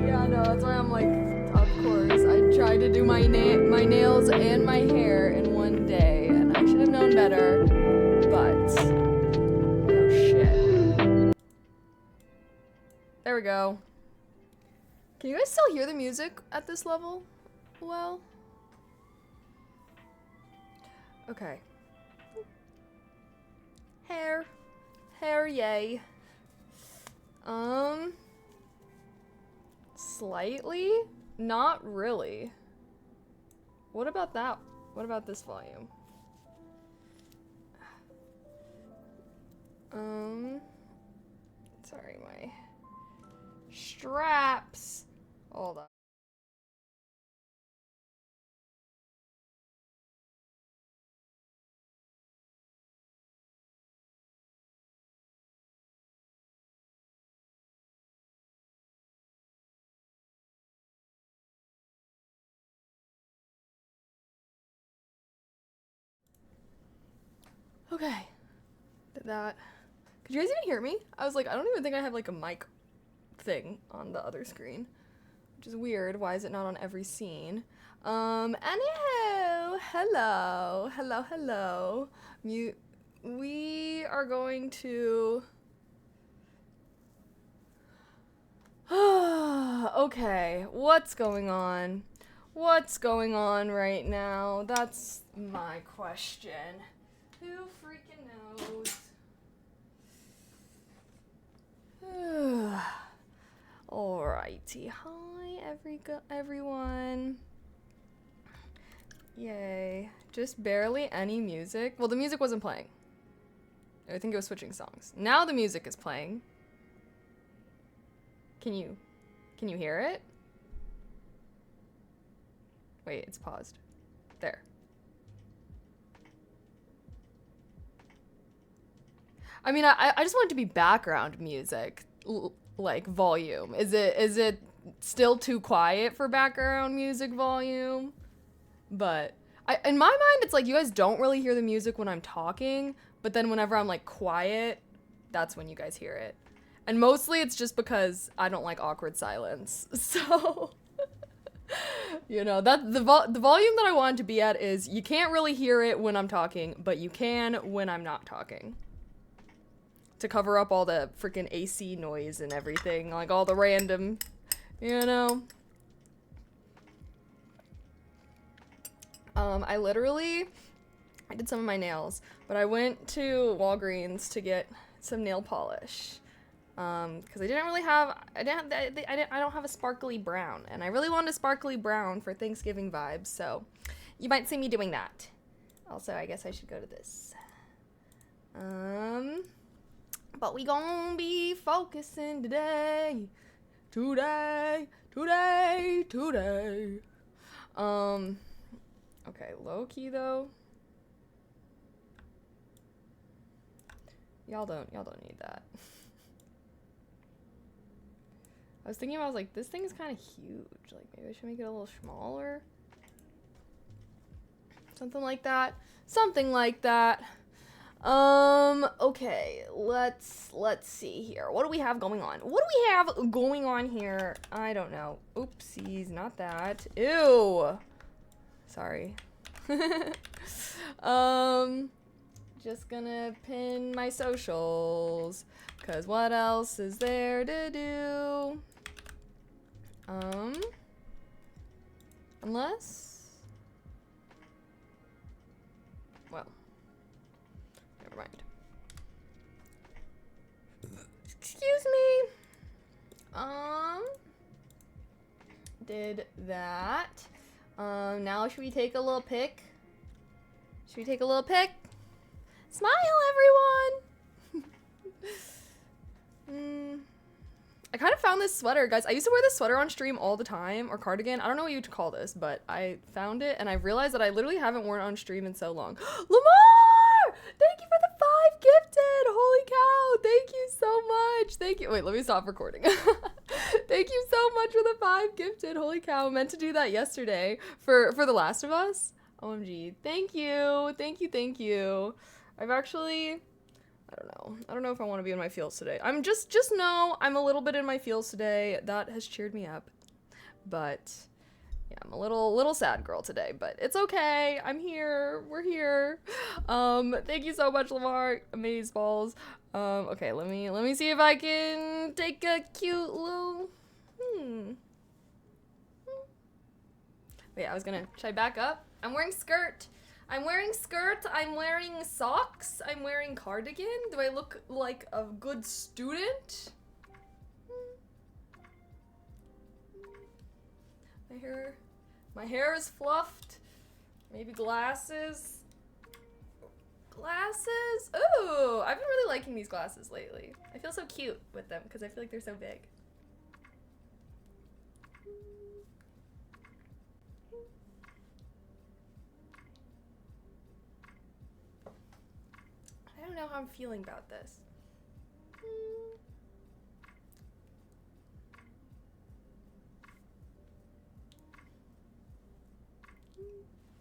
Yeah, no, that's why I'm like, of course. I tried to do my nails and my hair in one day, and I should have known better, but oh shit. There we go. Can you guys still hear the music at this level? Well, okay. Hair, yay. Slightly? Not really. What about that? What about this volume? Sorry, my straps. Hold on. Okay. Did that. Could you guys even hear me? I was like, I don't even think I have like a mic thing on the other screen, which is weird. Why is it not on every scene? Anyhow, hello. We are going to. Okay, what's going on? What's going on right now? That's my question. Who freaking knows? Alrighty, hi everyone. Yay. Just barely any music. Well, the music wasn't playing. I think it was switching songs. Now the music is playing. Can you hear it? Wait, it's paused. There. I mean, I just want it to be background music, like volume. Is it still too quiet for background music volume? But in my mind, it's like you guys don't really hear the music when I'm talking, but then whenever I'm like quiet, that's when you guys hear it. And mostly it's just because I don't like awkward silence. So, you know, that the volume that I want it to be at is you can't really hear it when I'm talking, but you can when I'm not talking. To cover up all the freaking AC noise and everything, like all the random, you know. I did some of my nails, but I went to Walgreens to get some nail polish. Because I don't have a sparkly brown, and I really wanted a sparkly brown for Thanksgiving vibes, so you might see me doing that. Also, I guess I should go to this. But we gon' be focusing today. Okay, low key though. Y'all don't need that. I was thinking, I was like, this thing is kind of huge. Like, maybe I should make it a little smaller. Something like that. Okay, let's see here. What do we have going on? Here? I don't know. Oopsies, not that. Ew. Sorry. Just gonna pin my socials, cause what else is there to do? Unless, well, never mind. Excuse me. Did that. Now should we take a little pic? Smile, everyone! I kind of found this sweater, guys. I used to wear this sweater on stream all the time, or cardigan. I don't know what you'd call this, but I found it, and I realized that I literally haven't worn it on stream in so long. Lamar! Thank you for the 5 gifted! Holy cow! Thank you so much! Thank you. Wait, let me stop recording. Thank you so much for the 5 gifted. Holy cow. I meant to do that yesterday for The Last of Us. OMG. Thank you. I've actually, I don't know. I don't know if I want to be in my feels today. I'm just know I'm a little bit in my feels today. That has cheered me up. But yeah, I'm a little sad girl today, but it's okay. I'm here. We're here. Thank you so much, Lamar. Amazeballs. Okay, let me see if I can take a cute little Wait, I was gonna. Should I back up? I'm wearing skirt. I'm wearing skirt. I'm wearing socks. I'm wearing cardigan. Do I look like a good student? My hair is fluffed. Maybe glasses. Glasses? Ooh, I've been really liking these glasses lately. I feel so cute with them because I feel like they're so big. I don't know how I'm feeling about this.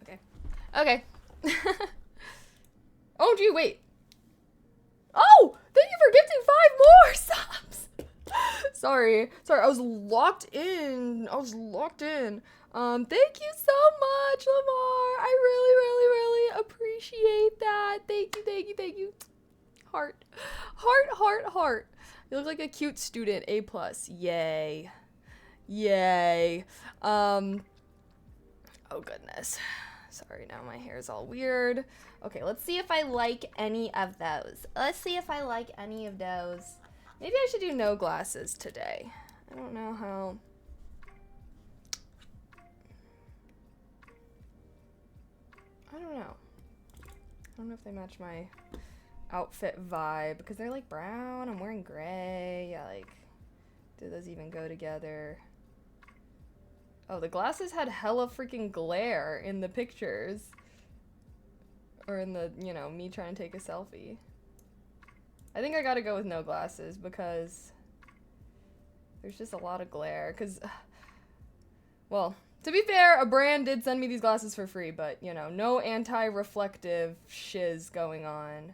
Okay. Okay. Oh, gee, wait. Oh! Thank you for gifting 5 more subs! Sorry, I was locked in. Thank you so much, Lamar. I really appreciate that. Thank you. Heart. You look like a cute student. A+. Yay. Oh goodness. Sorry, now my hair is all weird. Okay, let's see if I like any of those. Maybe I should do no glasses today. I don't know how. I don't know if they match my outfit vibe because they're like brown. I'm wearing gray. Yeah, like, do those even go together? Oh, the glasses had hella freaking glare in the pictures. Or in the, you know, me trying to take a selfie. I think I gotta go with no glasses because there's just a lot of glare. Because, well, to be fair, a brand did send me these glasses for free, but, you know, no anti-reflective shiz going on.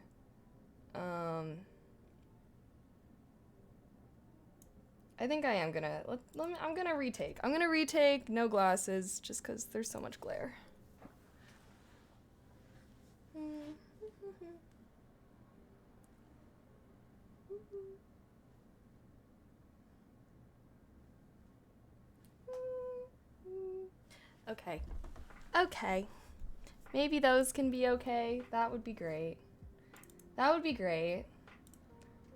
I think I am gonna, I'm gonna retake no glasses just because there's so much glare. Okay. Maybe those can be okay. That would be great.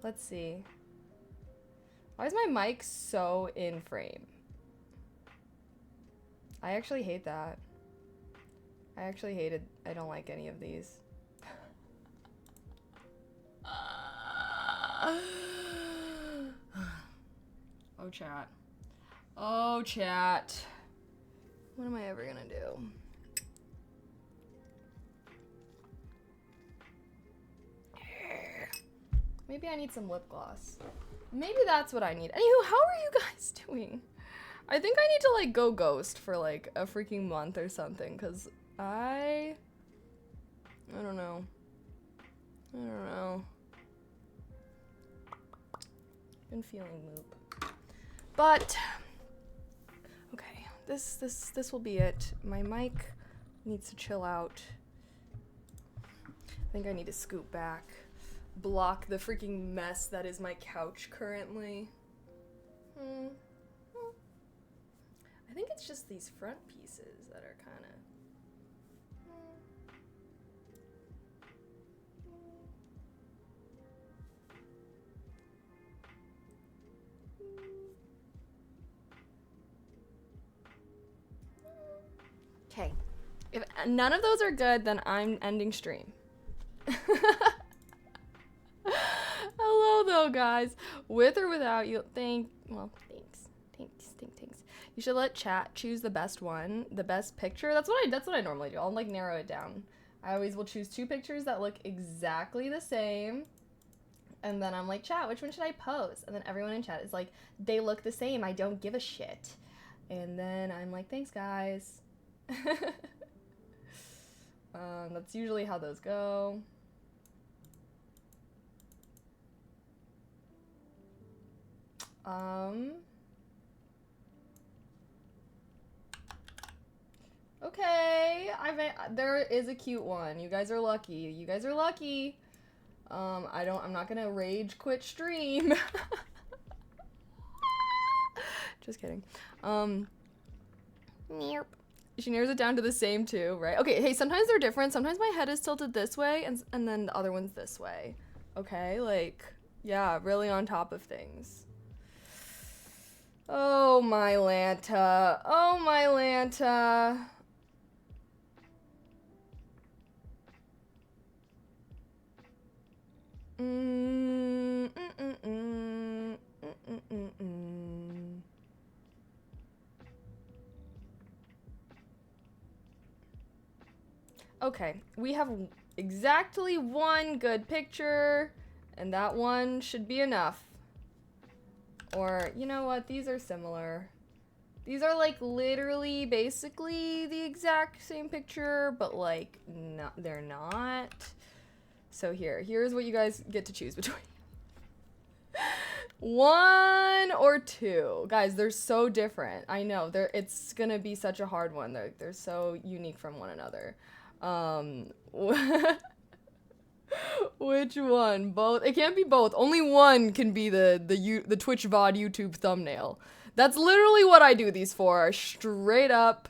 Let's see. Why is my mic so in frame? I actually hate that. I don't like any of these. Oh, chat. What am I ever gonna do? Maybe I need some lip gloss. Maybe that's what I need. Anywho, how are you guys doing? I think I need to, like, go ghost for, like, a freaking month or something, because I don't know. Been feeling moop. But, okay, this will be it. My mic needs to chill out. I think I need to scoot back. Block the freaking mess that is my couch currently. I think it's just these front pieces that are kind of. Okay. If none of those are good, then I'm ending stream. Hello though, guys. With or without you, thanks. You should let chat choose the best one, the best picture. That's what I normally do. I'll like narrow it down. I always will choose 2 pictures that look exactly the same. And then I'm like, chat, which one should I post? And then everyone in chat is like, they look the same. I don't give a shit. And then I'm like, thanks guys. That's usually how those go. Okay, there is a cute one. You guys are lucky. You guys are lucky. I'm not gonna rage quit stream. Just kidding. She narrows it down to the same two, right? Okay, hey, sometimes they're different. Sometimes my head is tilted this way and then the other one's this way. Okay, like, yeah, really on top of things. Oh, my Lanta. Oh, my Lanta. Okay, we have exactly one good picture, and that one should be enough. Or, you know what, these are similar. These are like literally basically the exact same picture, but like they're not. So here's what you guys get to choose between. 1 or 2. Guys, they're so different. I know, it's gonna be such a hard one. They're so unique from one another. Which one? Both? It can't be both. Only one can be the Twitch VOD YouTube thumbnail. That's literally what I do these for, straight up.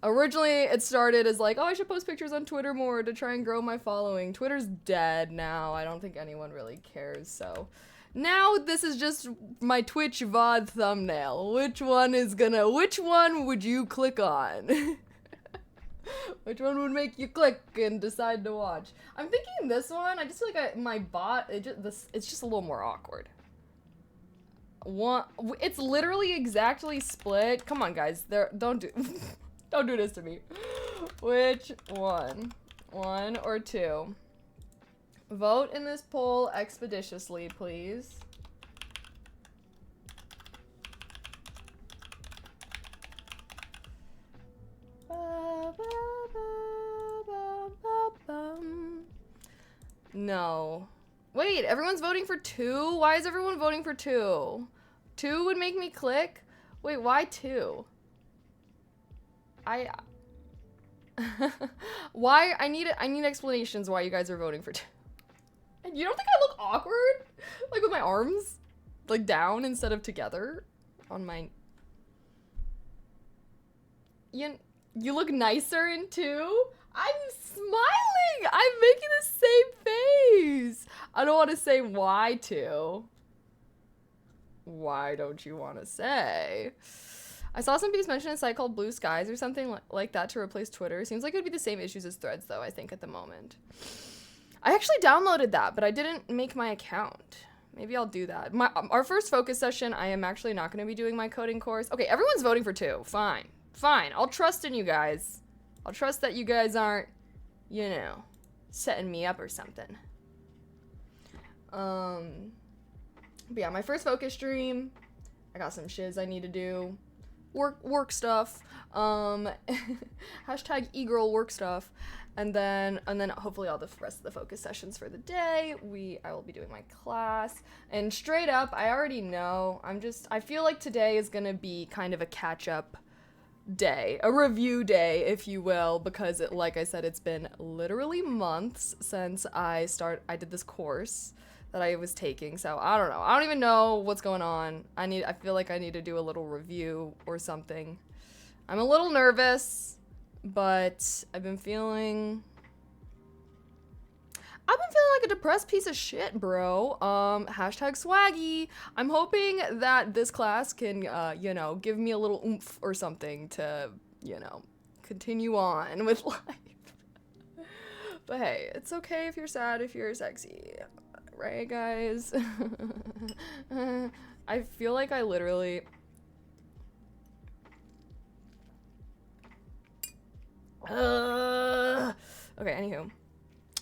Originally, it started as like, oh, I should post pictures on Twitter more to try and grow my following. Twitter's dead now. I don't think anyone really cares, so... Now this is just my Twitch VOD thumbnail. Which one would you click on? Which one would make you click and decide to watch? I'm thinking this one. I just feel like my bot, it's just a little more awkward. It's literally exactly split. Come on, guys. Don't do this to me. Which one? 1 or 2? Vote in this poll expeditiously, please. No. Wait, everyone's voting for 2? Why is everyone voting for 2? 2 would make me click? Wait, why 2? Why? I need explanations why you guys are voting for 2. And you don't think I look awkward? Like with my arms like down instead of together on my... You look nicer in 2? I'm smiling! I'm making the same face! I don't want to say why 2. Why don't you want to say? I saw some piece mention a site called Blue Skies or something like that to replace Twitter. Seems like it would be the same issues as Threads, though, I think, at the moment. I actually downloaded that, but I didn't make my account. Maybe I'll do that. Our first focus session, I am actually not going to be doing my coding course. Okay, everyone's voting for 2. Fine. Fine. I'll trust in you guys. I'll trust that you guys aren't, you know, setting me up or something. But yeah, my first focus stream. I got some shiz I need to do. Work stuff. Hashtag egirl work stuff. And then hopefully all the rest of the focus sessions for the day. I will be doing my class. And straight up, I already know. I feel like today is gonna be kind of a catch-up day, a review day, if you will, because like I said, it's been literally months since I did this course that I was taking, so I don't know. I don't even know what's going on. I feel like I need to do a little review or something. I'm a little nervous, but I've been feeling like a depressed piece of shit, bro. Hashtag swaggy. I'm hoping that this class can, you know, give me a little oomph or something to, you know, continue on with life. But hey, it's okay if you're sad, if you're sexy. Right, guys? I feel like I literally... Okay, anywho.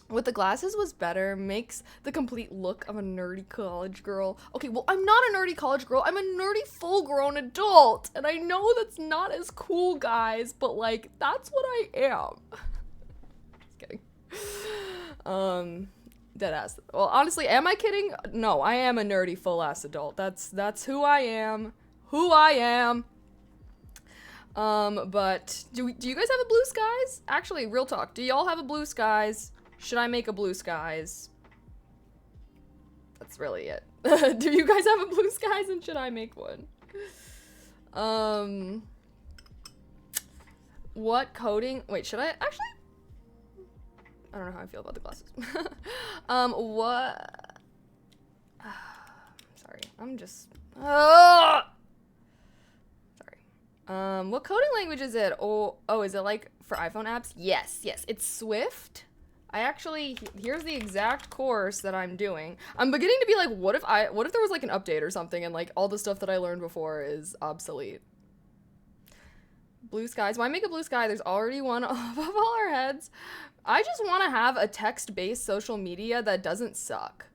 With the glasses was better, makes the complete look of a nerdy college girl. Okay, well, I'm not a nerdy college girl. I'm a nerdy full-grown adult. And I know that's not as cool, guys, but, like, that's what I am. Just kidding. Dead ass. Well, honestly, am I kidding? No, I am a nerdy full ass adult. That's who I am. Who I am. But do you guys have a blue skies? Actually, real talk. Do y'all have a blue skies? Should I make a blue skies? That's really it. Do you guys have a blue skies and should I make one? What coding? Wait, should I actually? I don't know how I feel about the glasses. What? Sorry, I'm just. Sorry. What coding language is it? Oh, is it like for iPhone apps? Yes, it's Swift. I actually, here's the exact course that I'm doing. I'm beginning to be like, what if there was like an update or something and like all the stuff that I learned before is obsolete? Blue skies. Why make a blue sky? There's already one above all our heads. I just want to have a text-based social media that doesn't suck.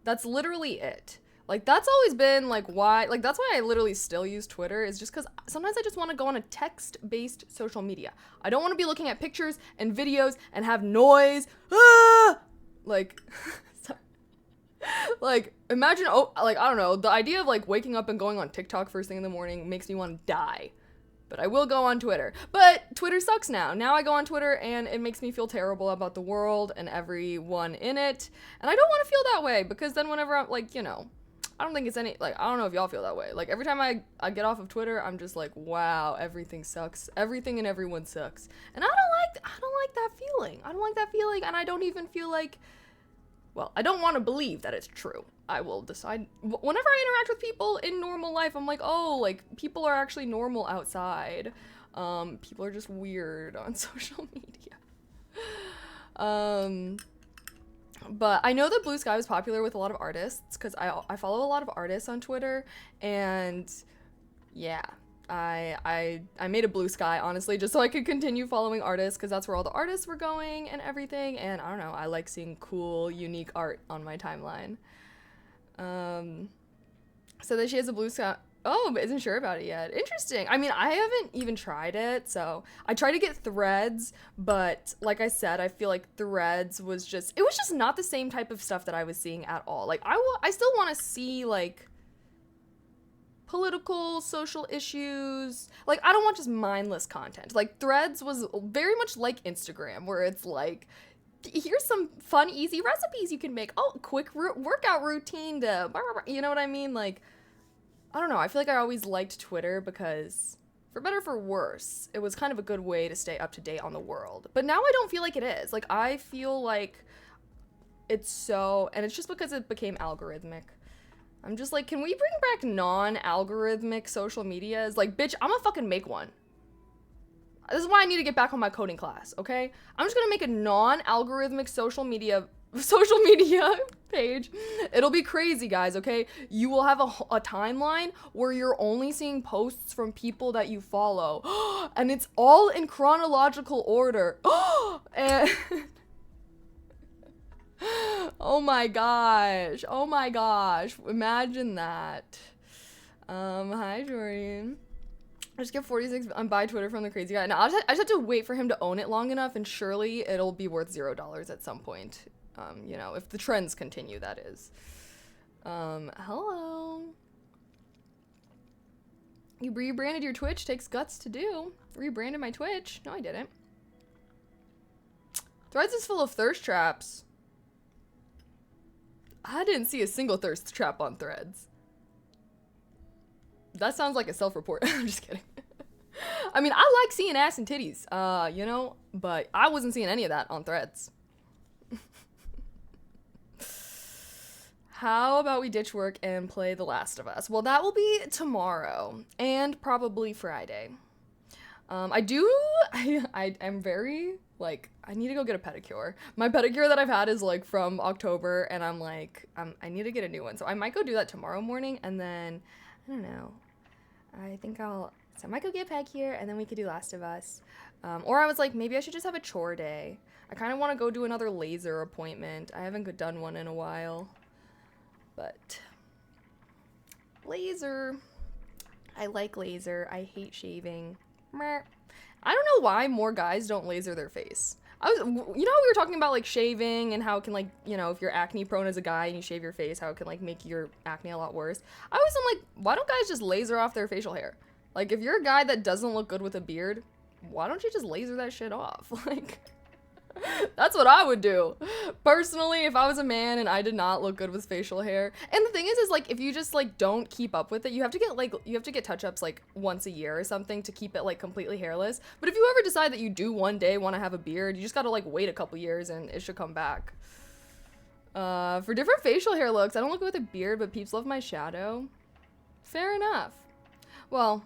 That's literally it. Like, that's always been, like, why, like, that's why I literally still use Twitter, is just because sometimes I just want to go on a text-based social media. I don't want to be looking at pictures and videos and have noise. Ah! Like, sorry. Like, imagine, I don't know, the idea of, like, waking up and going on TikTok first thing in the morning makes me want to die. But I will go on Twitter. But Twitter sucks now. Now I go on Twitter and it makes me feel terrible about the world and everyone in it. And I don't want to feel that way because then whenever I'm, like, you know, I don't think it's any, like, I don't know if y'all feel that way. Like, every time I get off of Twitter, I'm just like, wow, everything sucks. Everything and everyone sucks. And I don't like that feeling. I don't like that feeling, and I don't even feel like, well, I don't want to believe that it's true. I will decide, whenever I interact with people in normal life, I'm like, oh, like, people are actually normal outside. People are just weird on social media. But I know that Blue Sky was popular with a lot of artists because I follow a lot of artists on Twitter, and yeah, I made a Blue Sky, honestly, just so I could continue following artists because that's where all the artists were going and everything, and I don't know, I like seeing cool, unique art on my timeline. So that she has a Blue Sky. Oh, but isn't sure about it yet. Interesting. I mean, I haven't even tried it, so I tried to get Threads, but like I said, I feel like Threads was just not the same type of stuff that I was seeing at all. Like, I still want to see, like, political, social issues. Like, I don't want just mindless content. Like, Threads was very much like Instagram, where it's like, here's some fun, easy recipes you can make. Oh, quick workout routine to, you know what I mean? Like, I don't know, I feel like I always liked Twitter because, for better or for worse, it was kind of a good way to stay up to date on the world. But now I don't feel like it is. Like, I feel like it's so, and it's just because it became algorithmic. I'm just like, can we bring back non-algorithmic social medias? Like, bitch, I'm gonna fucking make one. This is why I need to get back on my coding class, okay? I'm just gonna make a non-algorithmic social media page. It'll be crazy, guys, okay? You will have a timeline where you're only seeing posts from people that you follow. And it's all in chronological order. And oh my gosh. Imagine that. Hi, Jordan. I just get 46 on buy Twitter from the crazy guy. Now, I just have to wait for him to own it long enough, and surely it'll be worth $0 at some point. You know, if the trends continue, that is. Hello. You rebranded your Twitch. Takes guts to do. Rebranded my Twitch. No, I didn't. Threads is full of thirst traps. I didn't see a single thirst trap on Threads. That sounds like a self-report. I'm just kidding. I mean, I like seeing ass and titties, you know, but I wasn't seeing any of that on Threads. How about we ditch work and play The Last of Us? Well, that will be tomorrow and probably Friday. I'm very, like, I need to go get a pedicure. My pedicure that I've had is, like, from October, and I'm like, I need to get a new one. So I might go do that tomorrow morning, and then, I don't know. I might go get a pedicure, and then we could do Last of Us. Or I was like, maybe I should just have a chore day. I kind of want to go do another laser appointment. I haven't done one in a while. But laser. I like laser. I hate shaving. Meh. I don't know why more guys don't laser their face. You know how we were talking about like shaving and how it can like, you know, if you're acne prone as a guy and you shave your face, how it can like make your acne a lot worse. I always am like, why don't guys just laser off their facial hair? Like if you're a guy that doesn't look good with a beard, why don't you just laser that shit off? Like, that's what I would do. Personally, if I was a man and I did not look good with facial hair. And the thing is like, if you just like don't keep up with it, you have to get touch-ups like once a year or something to keep it like completely hairless. But if you ever decide that you do one day want to have a beard, you just gotta like wait a couple years and it should come back. For different facial hair looks, I don't look good with a beard, but peeps love my shadow. Fair enough. Well,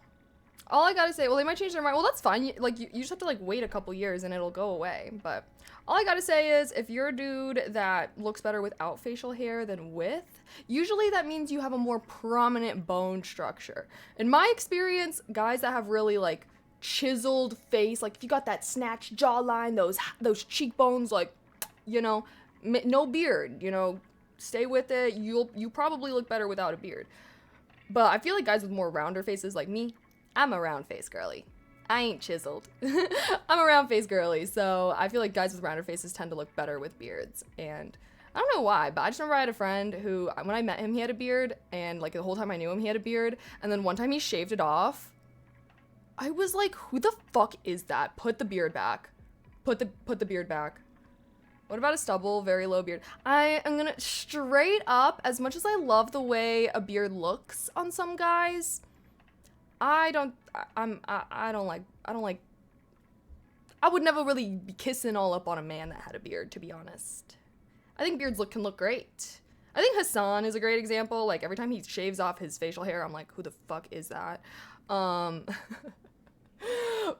all I gotta say, well, they might change their mind. Well, that's fine. You just have to like wait a couple years and it'll go away. But all I gotta say is, if you're a dude that looks better without facial hair than with, usually that means you have a more prominent bone structure. In my experience, guys that have really like chiseled face, like if you got that snatched jawline, those cheekbones, like, you know, no beard, you know, stay with it. You probably look better without a beard. But I feel like guys with more rounder faces like me, I'm a round face girly. I ain't chiseled. I'm a round face girly, so I feel like guys with rounder faces tend to look better with beards. And I don't know why, but I just remember I had a friend who, when I met him, he had a beard, and like the whole time I knew him, he had a beard. And then one time he shaved it off. I was like, who the fuck is that? Put the beard back. Put the beard back. What about a stubble, very low beard? I am gonna straight up, as much as I love the way a beard looks on some guys, I would never really be kissing all up on a man that had a beard, to be honest. I think beards can look great. I think Hassan is a great example. Like, every time he shaves off his facial hair, I'm like, who the fuck is that?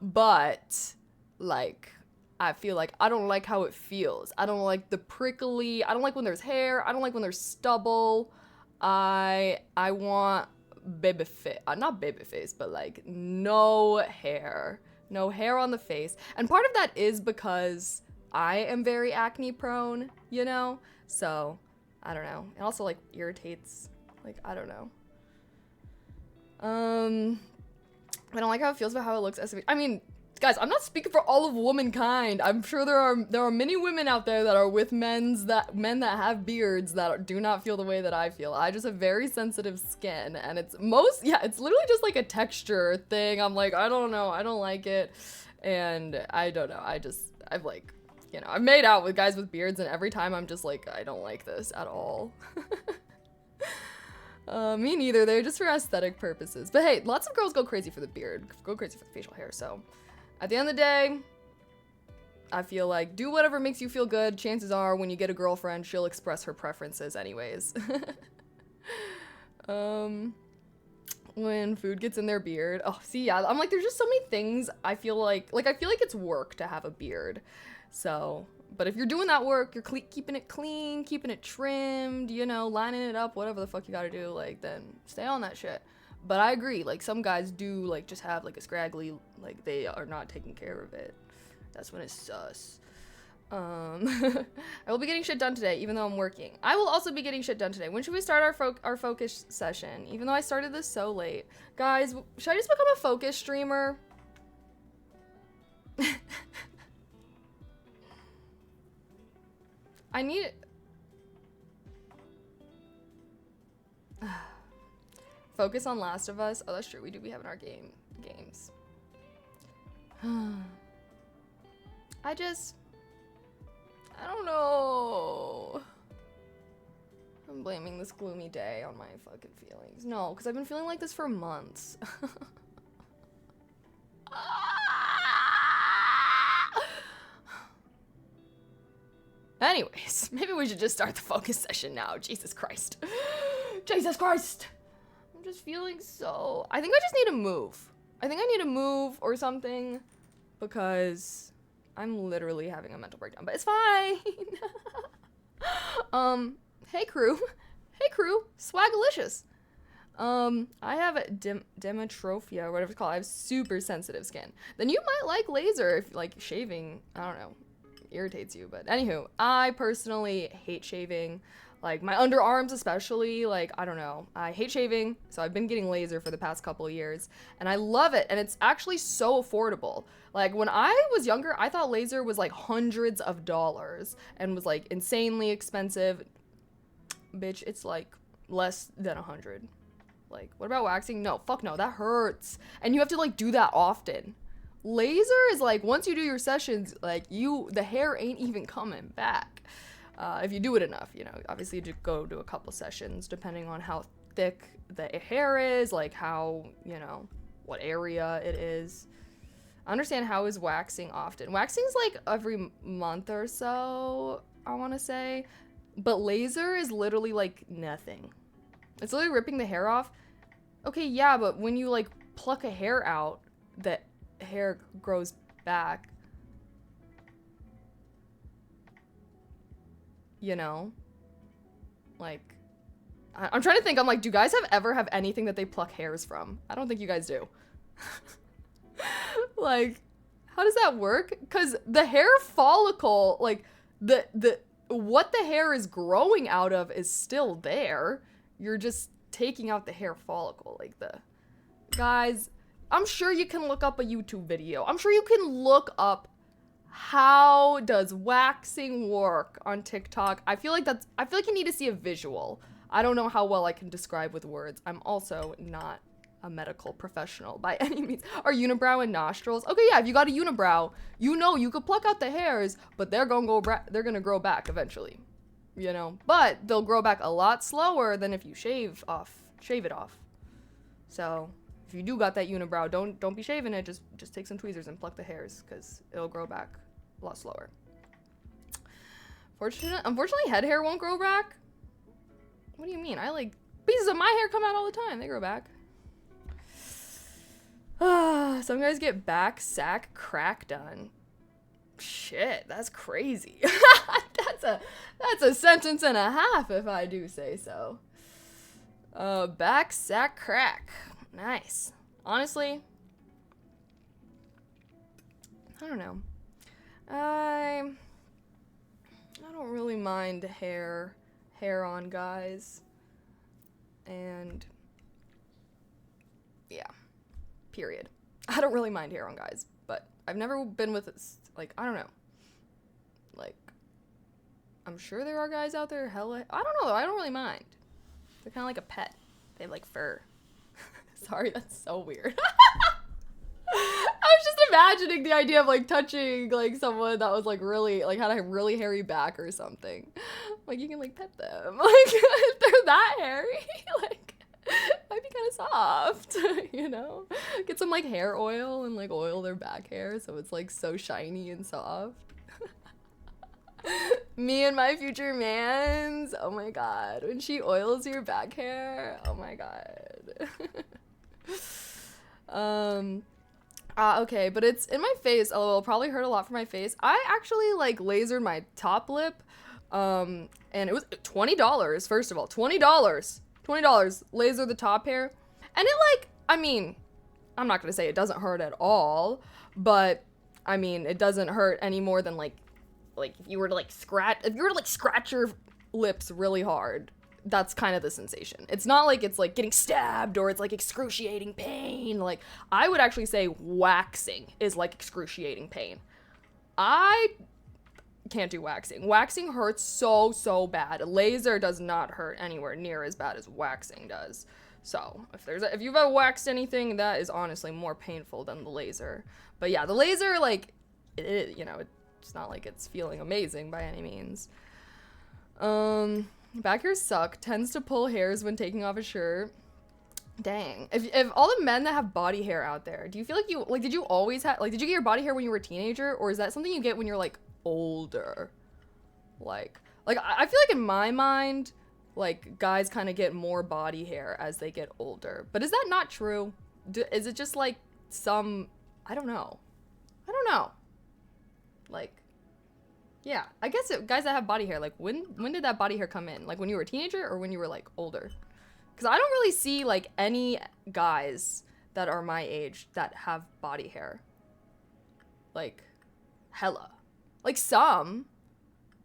But, like, I feel like I don't like how it feels. I don't like the prickly, I don't like when there's hair, I don't like when there's stubble. I want baby face, not baby face, but like no hair on the face. And part of that is because I am very acne prone, you know, so I don't know. It also like irritates, like, I don't know. I don't like how it feels about how it looks. I mean, guys, I'm not speaking for all of womankind. I'm sure there are many women out there that are with men that have beards that do not feel the way that I feel. I just have very sensitive skin, and it's literally just like a texture thing. I'm like, I don't know, I don't like it, and I don't know. I've like, you know, I've made out with guys with beards, and every time I'm just like, I don't like this at all. Me neither. They're just for aesthetic purposes. But hey, lots of girls go crazy for the beard, go crazy for the facial hair, so. At the end of the day, I feel like do whatever makes you feel good. Chances are when you get a girlfriend, she'll express her preferences anyways. When food gets in their beard. Oh, see, yeah, I'm like, there's just so many things I feel like it's work to have a beard. So, but if you're doing that work, you're keeping it clean, keeping it trimmed, you know, lining it up, whatever the fuck you gotta do, like, then stay on that shit. But I agree, like, some guys do, like, just have, like, a scraggly, like, they are not taking care of it. That's when it's sus. I will be getting shit done today, even though I'm working. I will also be getting shit done today. When should we start our focus session? Even though I started this so late. Guys, should I just become a focus streamer? I need it. Focus on Last of Us. Oh, that's true. We do be having our games. I don't know. I'm blaming this gloomy day on my fucking feelings. No, because I've been feeling like this for months. Anyways, maybe we should just start the focus session now. Jesus Christ. Jesus Christ. I'm just feeling so... I think I just need to move. I think I need to move or something because I'm literally having a mental breakdown, but it's fine. Hey crew. Hey crew. Swagalicious. I have dermatrophy or whatever it's called. I have super sensitive skin. Then you might like laser if like shaving, I don't know, irritates you. But anywho, I personally hate shaving. Like my underarms especially, like I don't know. I hate shaving, so I've been getting laser for the past couple of years and I love it, and it's actually so affordable. Like when I was younger, I thought laser was like hundreds of dollars and was like insanely expensive. Bitch, it's like less than 100. Like, what about waxing? No, fuck no, that hurts. And you have to like do that often. Laser is like, once you do your sessions, like the hair ain't even coming back. If you do it enough, you know, obviously you just go to a couple sessions depending on how thick the hair is, like how, you know, what area it is. I understand how is waxing often. Waxing's like every month or so, I want to say. But laser is literally like nothing. It's literally ripping the hair off. Okay, yeah, but when you like pluck a hair out, the hair grows back. You know? Like, I'm trying to think. I'm like, do guys ever have anything that they pluck hairs from? I don't think you guys do. Like, how does that work? Because the hair follicle, like, what the hair is growing out of is still there. You're just taking out the hair follicle. Like, guys, I'm sure you can look up a YouTube video. I'm sure you can look up how does waxing work on TikTok. I feel like you need to see a visual. I don't know how well I can describe with words. I'm also not a medical professional by any means. Are unibrow and nostrils? Okay, yeah, if you got a unibrow, you know you could pluck out the hairs, but they're gonna grow back eventually. You know, but they'll grow back a lot slower than if you shave it off. So if you do got that unibrow, don't be shaving it. Just take some tweezers and pluck the hairs, because it'll grow back a lot slower. Unfortunately, head hair won't grow back. What do you mean? I like pieces of my hair come out all the time. They grow back. Some guys get back sack crack done. Shit, that's crazy. that's a sentence and a half if I do say so. Back sack crack. Nice. Honestly, I don't know. I don't really mind hair on guys. And yeah. Period. I don't really mind hair on guys, but I've never been with like, I don't know. Like, I'm sure there are guys out there hella, I don't know though, I don't really mind. They're kind of like a pet. They have like fur. Sorry, that's so weird. I was just imagining the idea of like touching like someone that was like really, like had a really hairy back or something. Like you can like pet them. Like if they're that hairy, like might be kind of soft, you know? Get some like hair oil and like oil their back hair so it's like so shiny and soft. Me and my future mans. Oh my god. When she oils your back hair. Oh my god. Okay, but it's in my face. LOL, probably hurt a lot for my face. I actually like lasered my top lip. And it was $20, first of all. $20, laser the top hair. And it like, I mean, I'm not gonna say it doesn't hurt at all, but I mean, it doesn't hurt any more than like if you were to like scratch your lips really hard, that's kind of the sensation. It's not like it's like getting stabbed or it's like excruciating pain. Like I would actually say waxing is like excruciating pain. I can't do waxing. Waxing hurts so bad. Laser does not hurt anywhere near as bad as waxing does. So if you've ever waxed anything, that is honestly more painful than the laser. But yeah, the laser, like, you know, it's not like it's feeling amazing by any means. Back hair suck. Tends to pull hairs when taking off a shirt. Dang. If all the men that have body hair out there, do you feel like did you always have, like, did you get your body hair when you were a teenager, or is that something you get when you're like older? Like I feel like in my mind, like guys kind of get more body hair as they get older, but is that not true? Is it just like I don't know. Like, yeah, I guess guys that have body hair, like when did that body hair come in? Like when you were a teenager or when you were like older? Because I don't really see like any guys that are my age that have body hair. Like hella. Like some,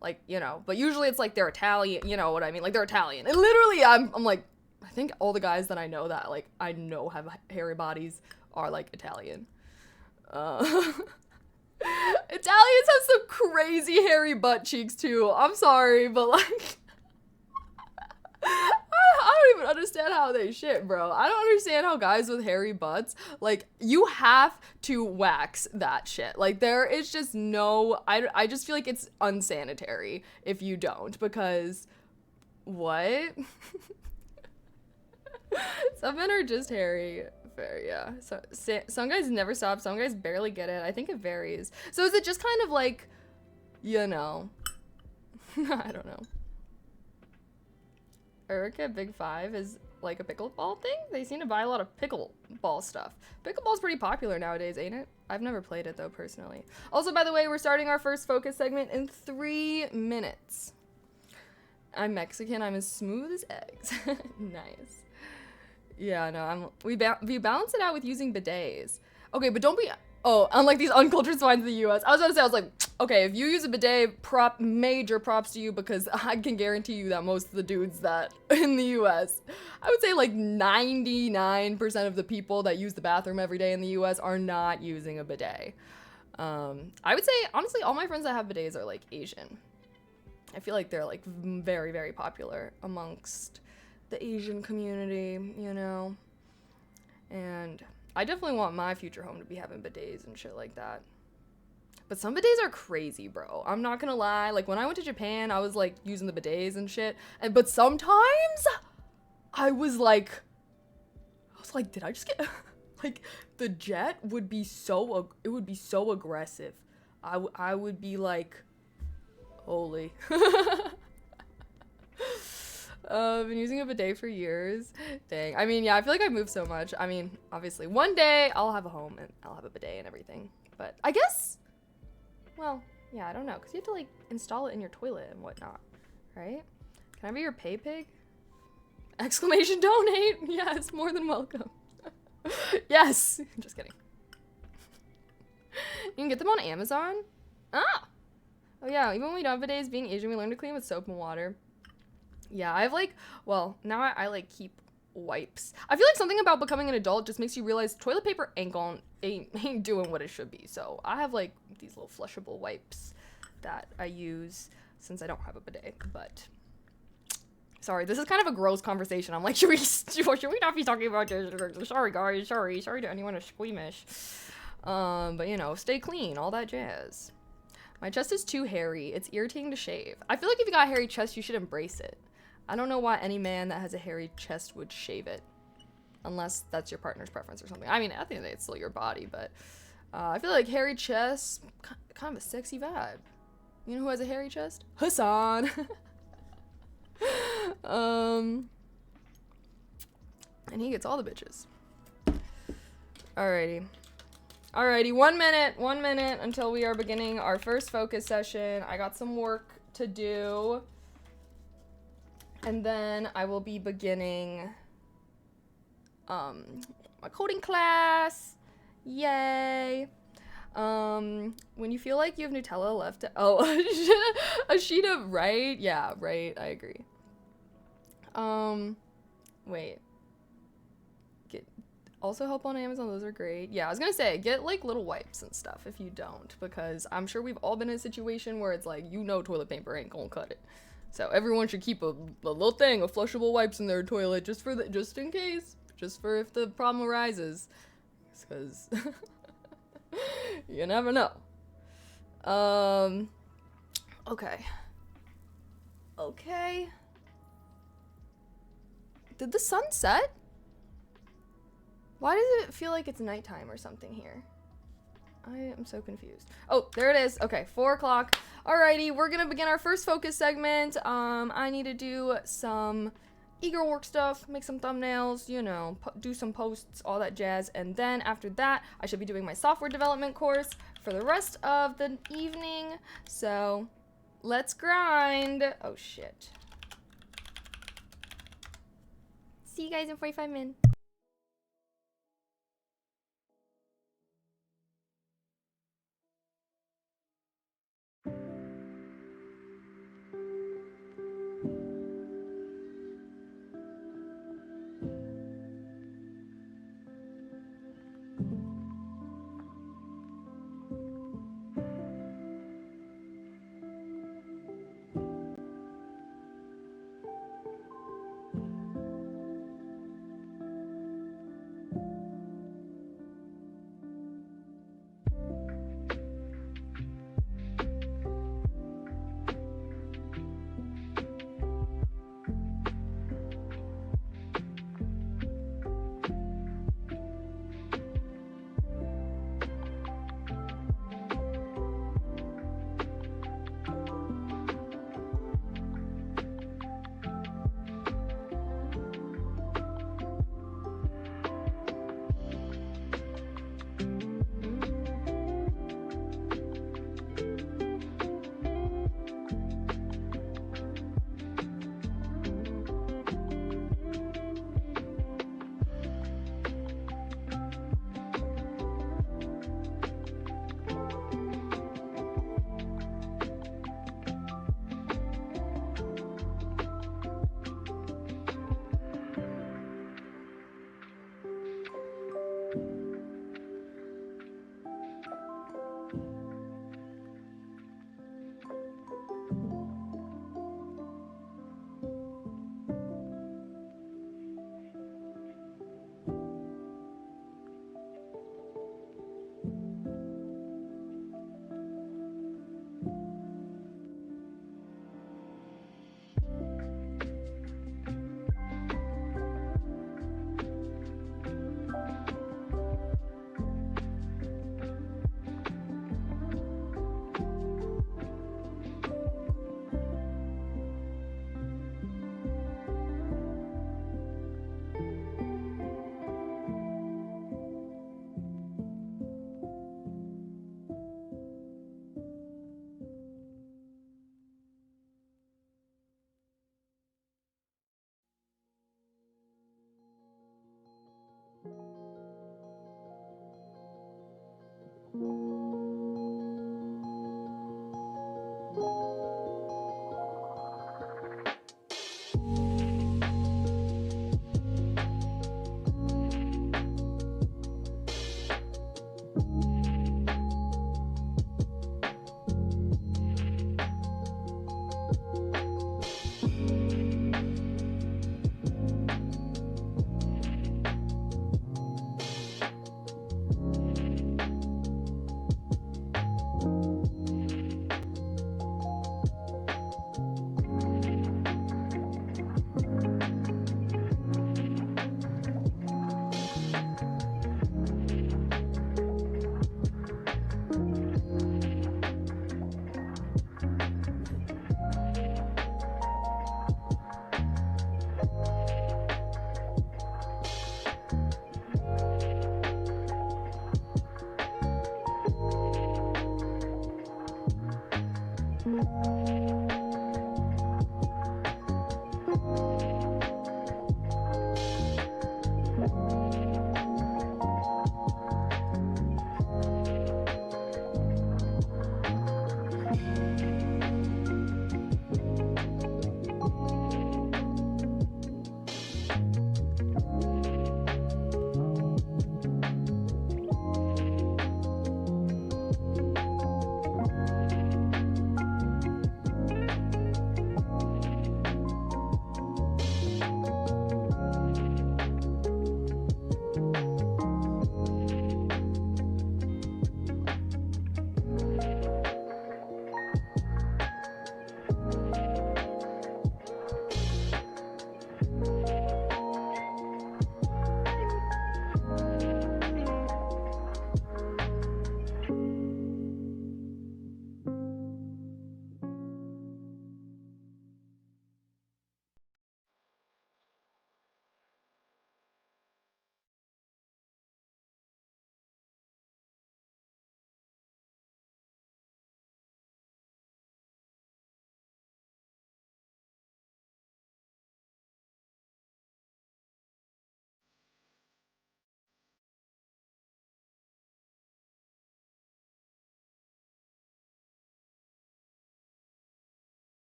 Like, you know, but usually it's like they're Italian, you know what I mean? Like they're Italian. And literally I'm like, I think all the guys that I know that like I know have hairy bodies are like Italian. Uh Italians have some crazy hairy butt cheeks too. I'm sorry, but like I don't even understand how they shit, bro. I don't understand how guys with hairy butts, like, you have to wax that shit. Like, there is just no, I just feel like it's unsanitary if you don't, because, what? Some men are just hairy. Fair, yeah. So, some guys never stop, some guys barely get it. I think it varies. So is it just kind of like, you know, I don't know. Erica Big Five is like a pickleball thing? They seem to buy a lot of pickleball stuff. Pickleball's pretty popular nowadays, ain't it? I've never played it though, personally. Also, by the way, we're starting our first focus segment in 3 minutes. I'm Mexican, I'm as smooth as eggs. Nice. Yeah, no, we balance it out with using bidets. Okay, but don't be, oh, unlike these uncultured swines in the US. I was about to say, I was like, okay, if you use a bidet, major props to you, because I can guarantee you that most of the dudes that in the US, I would say like 99% of the people that use the bathroom every day in the US are not using a bidet. I would say, honestly, all my friends that have bidets are like Asian. I feel like they're like very, very popular amongst the Asian community, you know? And I definitely want my future home to be having bidets and shit like that. But some bidets are crazy, bro. I'm not gonna lie. Like, when I went to Japan, I was, like, using the bidets and shit. But sometimes, I was like, did I just get... like, the jet would be so... it would be so aggressive. I would be like, holy. Been using a bidet for years. Dang. I mean, yeah, I feel like I've moved so much. I mean, obviously, one day I'll have a home and I'll have a bidet and everything. But I guess, well, yeah, I don't know. Because you have to, like, install it in your toilet and whatnot, right? Can I be your pay pig? Exclamation donate. Yes, more than welcome. Yes. Just kidding. You can get them on Amazon. Ah. Oh, yeah. Even when we don't have bidets, being Asian, we learn to clean with soap and water. Yeah, I've like, well, now I like keep wipes. I feel like something about becoming an adult just makes you realize toilet paper ain't doing what it should be. So I have like these little flushable wipes that I use since I don't have a bidet. But sorry, this is kind of a gross conversation. I'm like, should we not be talking about this? Sorry guys, sorry to anyone who's squeamish. But you know, stay clean, all that jazz. My chest is too hairy. It's irritating to shave. I feel like if you got a hairy chest, you should embrace it. I don't know why any man that has a hairy chest would shave it. Unless that's your partner's preference or something. I mean, at the end of the day, it's still your body, but I feel like hairy chest, kind of a sexy vibe. You know who has a hairy chest? Hassan! And he gets all the bitches. Alrighty. Alrighty, 1 minute until we are beginning our first focus session. I got some work to do. And then I will be beginning my coding class. Yay. When you feel like you have Nutella left, a sheet of, right? Yeah, right, I agree. Wait. Also help on Amazon, those are great. Yeah, I was gonna say, get like little wipes and stuff if you don't, because I'm sure we've all been in a situation where it's like, you know, toilet paper ain't gonna cut it. So everyone should keep a little thing of flushable wipes in their toilet just in case, just for if the problem arises, because you never know. Okay. Did the sun set? Why does it feel like it's nighttime or something here? I am so confused. Oh, there it is. Okay, 4 o'clock. Alrighty, we're gonna begin our first focus segment. I need to do some e-girl work stuff, make some thumbnails, you know, do some posts, all that jazz. And then after that, I should be doing my software development course for the rest of the evening. So let's grind. Oh, shit. See you guys in 45 minutes.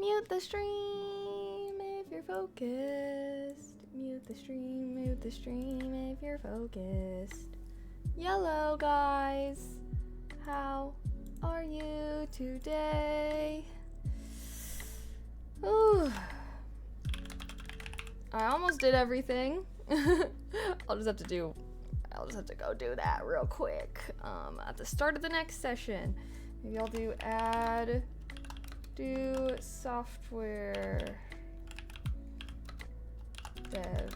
Mute the stream if you're focused. Mute the stream if you're focused. Yellow guys, how are you today? Ooh. I almost did everything. I'll just have to go do that real quick at the start of the next session. Maybe I'll do do software dev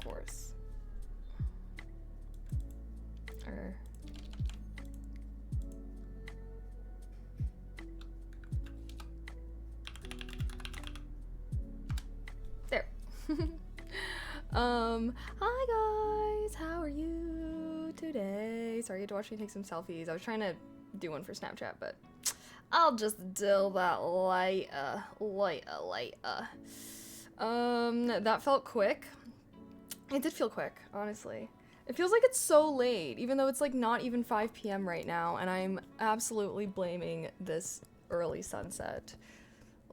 course. Or there. Hi guys, how are you today? Sorry, you had to watch me take some selfies. I was trying to do one for Snapchat, but I'll just do that later. That felt quick. It did feel quick, honestly. It feels like it's so late, even though it's like not even 5 p.m. right now, and I'm absolutely blaming this early sunset.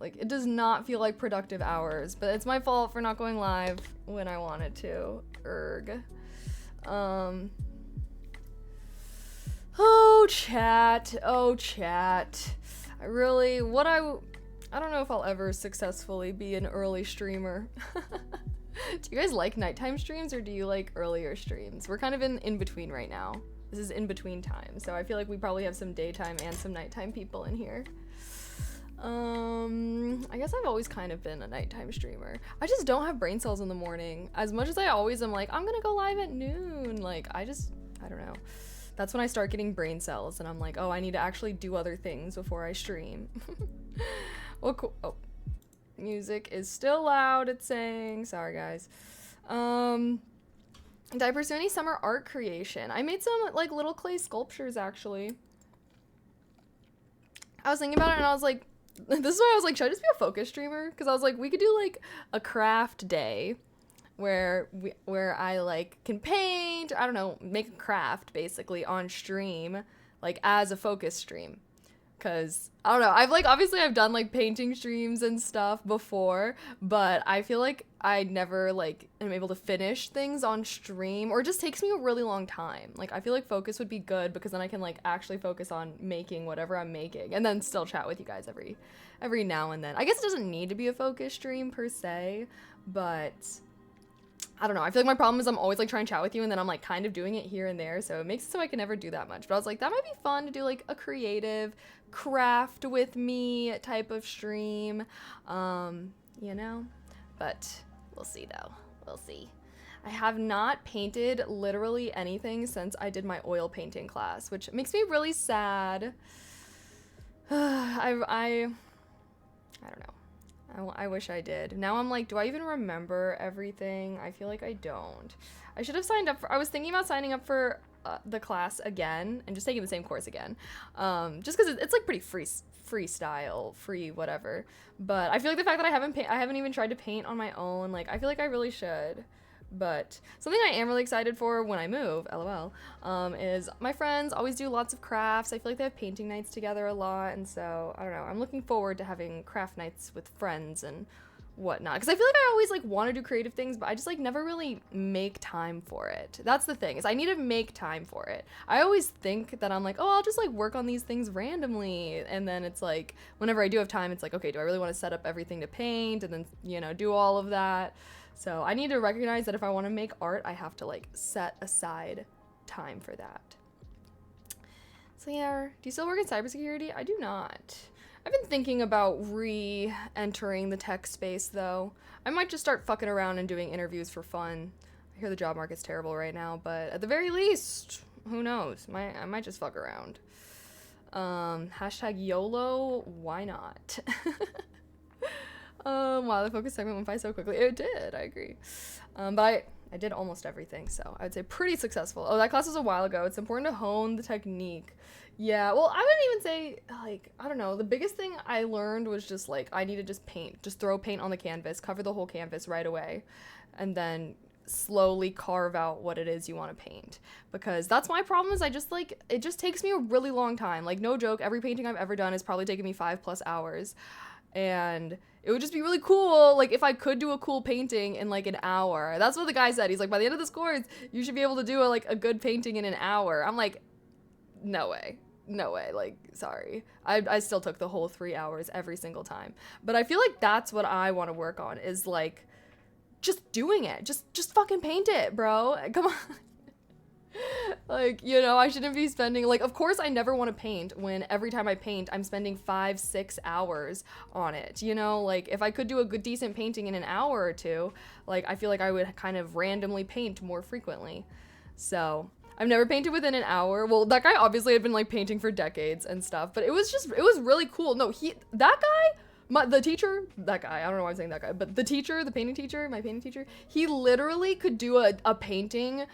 Like, it does not feel like productive hours, but it's my fault for not going live when I wanted to. Erg. Oh, chat. I don't know if I'll ever successfully be an early streamer. Do you guys like nighttime streams or do you like earlier streams? We're kind of in between right now. This is in between time, so I feel like we probably have some daytime and some nighttime people in here. I guess I've always kind of been a nighttime streamer. I just don't have brain cells in the morning. As much as I always am like, I'm gonna go live at noon. Like, I don't know. That's when I start getting brain cells and I'm like, oh, I need to actually do other things before I stream. Well, cool. Oh, music is still loud, it's saying. Sorry, guys. Did I pursue any summer art creation? I made some, like, little clay sculptures, actually. I was thinking about it and I was like, this is why I was like, should I just be a focus streamer? Because I was like, we could do like a craft day where I like can paint, I don't know, make a craft basically on stream, like as a focus stream. Because I don't know, obviously I've done like painting streams and stuff before, but I feel like I never like am able to finish things on stream, or it just takes me a really long time. Like, I feel like focus would be good because then I can like actually focus on making whatever I'm making and then still chat with you guys every now and then. I guess it doesn't need to be a focus stream per se, but I don't know. I feel like my problem is I'm always like trying to chat with you and then I'm like kind of doing it here and there, so it makes it so I can never do that much. But I was like, that might be fun to do like a creative craft with me type of stream, you know? But we'll see though. We'll see. I have not painted literally anything since I did my oil painting class, which makes me really sad. I don't know. I wish I did. Now I'm like, do I even remember everything? I feel like I don't. I should have signed up for, I was thinking about signing up for the class again and just taking the same course again. Just because it's like pretty freestyle, free, whatever. But I feel like the fact that I haven't even tried to paint on my own, like, I feel like I really should. But something I am really excited for when I move, LOL, is my friends always do lots of crafts. I feel like they have painting nights together a lot, and so, I don't know, I'm looking forward to having craft nights with friends and whatnot. Because I feel like I always, like, want to do creative things, but I just, like, never really make time for it. That's the thing, is I need to make time for it. I always think that I'm like, oh, I'll just, like, work on these things randomly, and then it's like, whenever I do have time, it's like, okay, do I really want to set up everything to paint, and then, you know, do all of that? So I need to recognize that if I want to make art, I have to like set aside time for that. So yeah, do you still work in cybersecurity? I do not. I've been thinking about re-entering the tech space though. I might just start fucking around and doing interviews for fun. I hear the job market's terrible right now, but at the very least, who knows? I might just fuck around. Hashtag YOLO, why not? Wow, the focus segment went by so quickly. It did, I agree. But I did almost everything, so I would say pretty successful. Oh, that class was a while ago. It's important to hone the technique. Yeah, well, I wouldn't even say, like, I don't know. The biggest thing I learned was just, like, I need to just paint. Just throw paint on the canvas, cover the whole canvas right away, and then slowly carve out what it is you want to paint. Because that's my problem, is I just, like, it just takes me a really long time. Like, no joke, every painting I've ever done has probably taken me 5+ hours. and it would just be really cool, like, if I could do a cool painting in, like, an hour. That's what the guy said. He's like, by the end of this course, you should be able to do, a good painting in an hour. I'm like, no way. No way. Like, sorry. I still took the whole 3 hours every single time. But I feel like that's what I want to work on is, like, just doing it. Just fucking paint it, bro. Come on. Like, I shouldn't be spending, like, of course I never want to paint when every time I paint, I'm spending 5-6 hours on it, like, if I could do a good, decent painting in an hour or two, like, I feel like I would kind of randomly paint more frequently. So, I've never painted within an hour. Well, that guy obviously had been, like, painting for decades and stuff, but it was really cool. No, that guy, the teacher, that guy, I don't know why I'm saying that guy, but the teacher, my painting teacher, he literally could do a painting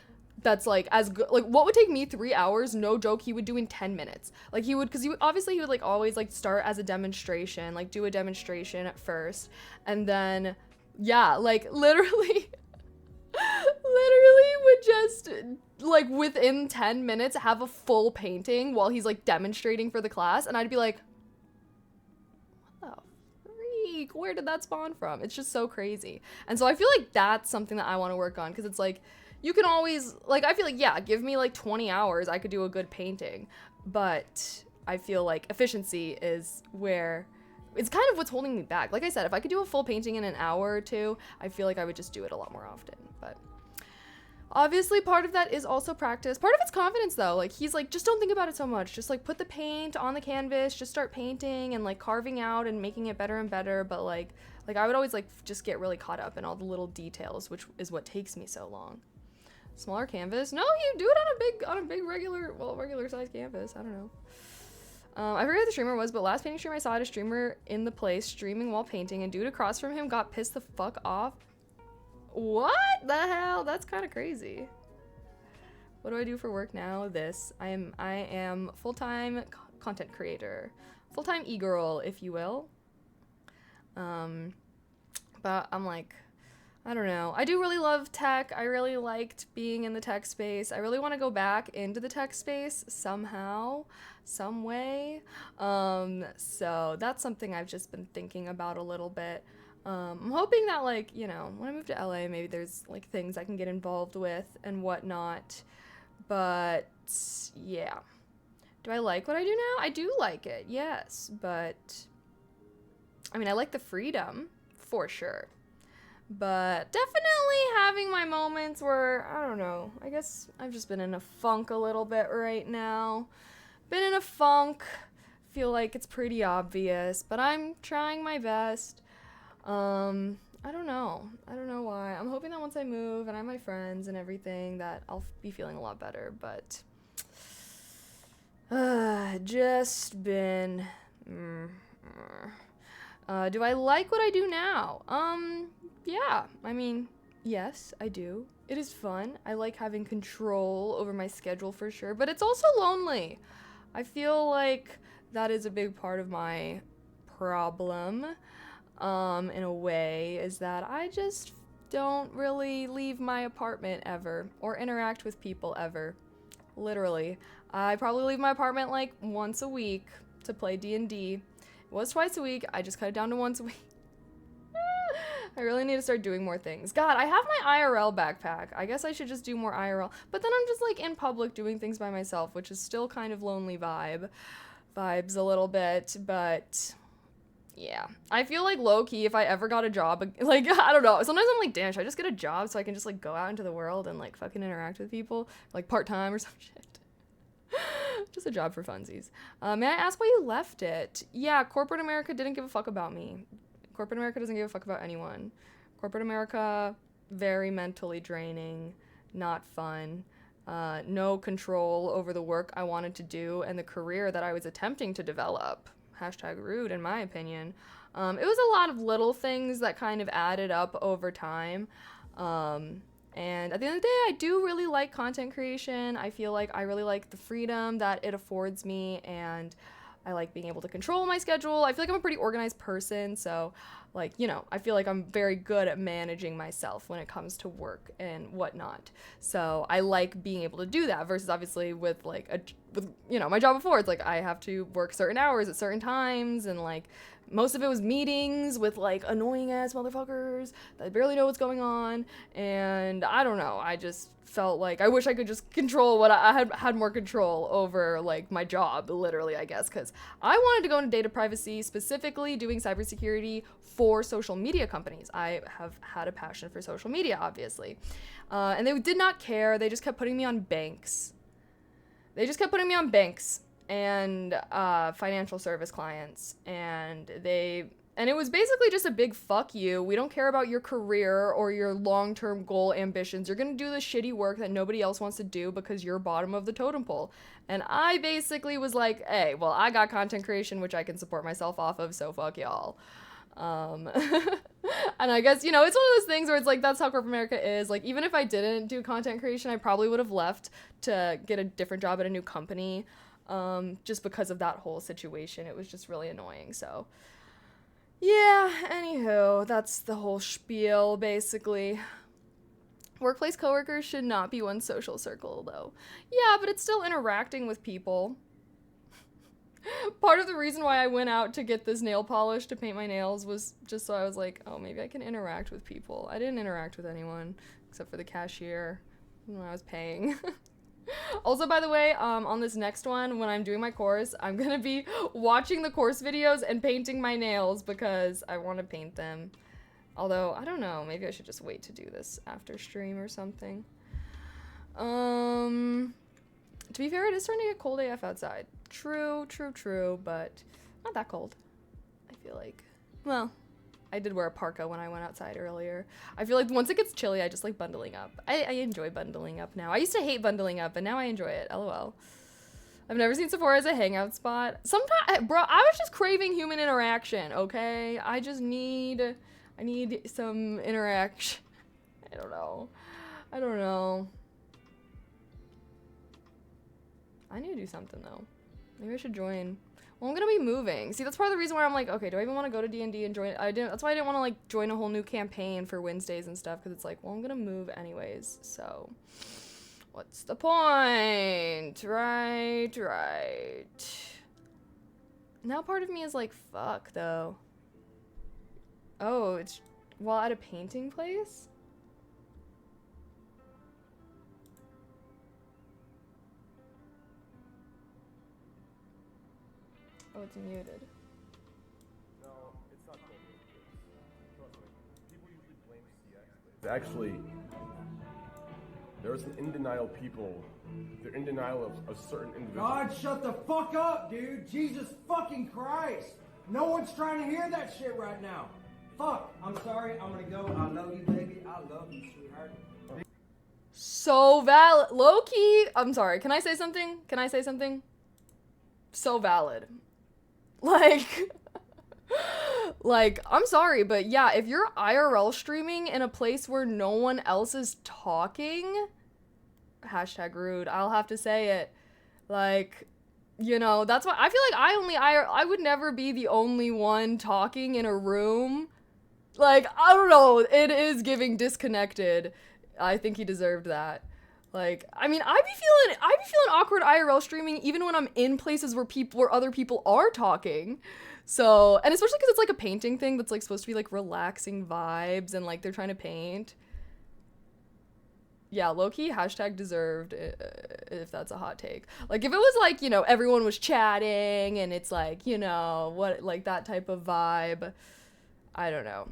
that's like as good, like what would take me 3 hours, no joke, he would do in 10 minutes. Like he would like always like start as a demonstration, like do a demonstration at first, and then yeah, like literally would just like within 10 minutes have a full painting while he's like demonstrating for the class, and I'd be like, what the freak, where did that spawn from? It's just so crazy. And so I feel like that's something that I want to work on, because it's like, you can always, like, I feel like, yeah, give me like 20 hours, I could do a good painting, but I feel like efficiency is where, it's kind of what's holding me back. Like I said, if I could do a full painting in an hour or two, I feel like I would just do it a lot more often. But obviously part of that is also practice. Part of it's confidence though. Like he's like, just don't think about it so much. Just like put the paint on the canvas, just start painting and like carving out and making it better and better. But like I would always like just get really caught up in all the little details, which is what takes me so long. Smaller canvas? No, you do it on a big regular size canvas. I don't know. I forget who the streamer was, but last painting stream I saw had a streamer in the place streaming while painting, and dude across from him got pissed the fuck off. What the hell? That's kind of crazy. What do I do for work now? This. I am full-time content creator. Full-time e-girl, if you will. But I'm like, I don't know. I do really love tech. I really liked being in the tech space. I really want to go back into the tech space somehow, some way. So that's something I've just been thinking about a little bit. I'm hoping that, like, when I move to LA, maybe there's, like, things I can get involved with and whatnot. But, yeah. Do I like what I do now? I do like it, yes. But, I mean, I like the freedom, for sure. But definitely having my moments where, I don't know, I guess I've just been in a funk a little bit right now. Been in a funk. Feel like it's pretty obvious, but I'm trying my best. I don't know. I don't know why. I'm hoping that once I move and I have my friends and everything that I'll be feeling a lot better, but just been do I like what I do now? Yeah, I mean, yes, I do. It is fun. I like having control over my schedule for sure, but it's also lonely. I feel like that is a big part of my problem, in a way, is that I just don't really leave my apartment ever or interact with people ever. Literally. I probably leave my apartment like once a week to play D&D. It was twice a week. I just cut it down to once a week. I really need to start doing more things. God, I have my IRL backpack. I guess I should just do more IRL. But then I'm just like in public doing things by myself, which is still kind of lonely vibes a little bit, but yeah. I feel like low-key if I ever got a job, like, I don't know. Sometimes I'm like, damn, should I just get a job so I can just like go out into the world and like fucking interact with people? Like part-time or some shit. Just a job for funsies. May I ask why you left it? Yeah, corporate America didn't give a fuck about me. Corporate America doesn't give a fuck about anyone. Corporate America, very mentally draining, not fun, no control over the work I wanted to do and the career that I was attempting to develop. #rude, in my opinion. It was a lot of little things that kind of added up over time. And at the end of the day, I do really like content creation. I feel like I really like the freedom that it affords me, and I like being able to control my schedule. I feel like I'm a pretty organized person, so like, you know, I feel like I'm very good at managing myself when it comes to work and whatnot. So I like being able to do that versus obviously with like with, you know, my job before, it's like I have to work certain hours at certain times, and like most of it was meetings with like annoying ass motherfuckers that barely know what's going on. And I don't know, I just felt like I wish I could just control what I had more control over, like my job, literally, I guess, because I wanted to go into data privacy, specifically doing cybersecurity for social media companies. I have had a passion for social media, obviously, and they did not care. They just kept putting me on banks. And financial service clients, and it was basically just a big fuck you. We don't care about your career or your long-term goal ambitions. You're gonna do the shitty work that nobody else wants to do because you're bottom of the totem pole. And I basically was like, hey, well, I got content creation, which I can support myself off of, so fuck y'all. And I guess, you know, it's one of those things where it's like, that's how corporate America is. Like, even if I didn't do content creation, I probably would have left to get a different job at a new company, just because of that whole situation. It was just really annoying. So yeah, anywho, that's the whole spiel, basically. Workplace coworkers should not be one's social circle, though. Yeah, but it's still interacting with people. Part of the reason why I went out to get this nail polish to paint my nails was just so I was like, oh, maybe I can interact with people. I didn't interact with anyone except for the cashier when I was paying. Also, by the way, on this next one, when I'm doing my course, I'm gonna be watching the course videos and painting my nails because I want to paint them. Although, I don't know, maybe I should just wait to do this after stream or something. To be fair, it is starting to get cold AF outside. True, but not that cold, I feel like. Well, I did wear a parka when I went outside earlier. I feel like once it gets chilly, I just like bundling up. I enjoy bundling up now. I used to hate bundling up, but now I enjoy it. LOL. I've never seen Sephora as a hangout spot. Sometimes, bro, I was just craving human interaction, okay? I need some interaction. I don't know. I need to do something, though. Maybe I should join. Well, I'm gonna be moving. See, that's part of the reason why I'm like, okay, do I even want to go to D&D and join? That's why I didn't want to like join a whole new campaign for Wednesdays and stuff, because it's like, well, I'm gonna move anyways, so what's the point? Right. Now part of me is like, fuck, though. Oh, it's while at a painting place? Oh, it's muted. No, it's not called muted. Trust me. People usually blame CX, but actually, there's an in denial people. They're in denial of a certain individual. God, shut the fuck up, dude. Jesus fucking Christ. No one's trying to hear that shit right now. Fuck. I'm sorry. I'm gonna go. I love you, baby. I love you, sweetheart. So valid. Low-key. I'm sorry. Can I say something? So valid. Like, I'm sorry, but yeah, if you're IRL streaming in a place where no one else is talking, hashtag rude, I'll have to say it. Like, you know, that's why I feel like I would never be the only one talking in a room. Like, I don't know, it is giving disconnected. I think he deserved that. Like, I mean, I'd be feeling awkward IRL streaming even when I'm in places where other people are talking. So, and especially because it's like a painting thing that's like supposed to be like relaxing vibes and like they're trying to paint. Yeah, low-key, hashtag deserved, if that's a hot take. Like, if it was like, you know, everyone was chatting and it's like, you know, what, like that type of vibe, I don't know.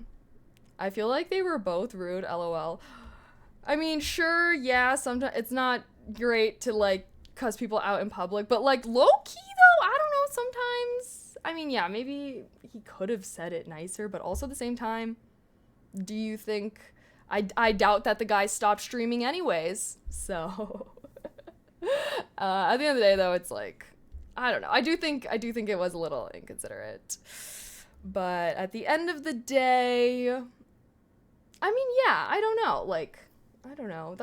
I feel like they were both rude, LOL. I mean, sure, yeah, sometimes it's not great to like cuss people out in public, but like low-key though, I don't know, sometimes, I mean, yeah, maybe he could have said it nicer, but also at the same time, do you think, I doubt that the guy stopped streaming anyways, so, at the end of the day though, it's like, I don't know, I do think it was a little inconsiderate, but at the end of the day, I mean, yeah, I don't know, like, I don't know,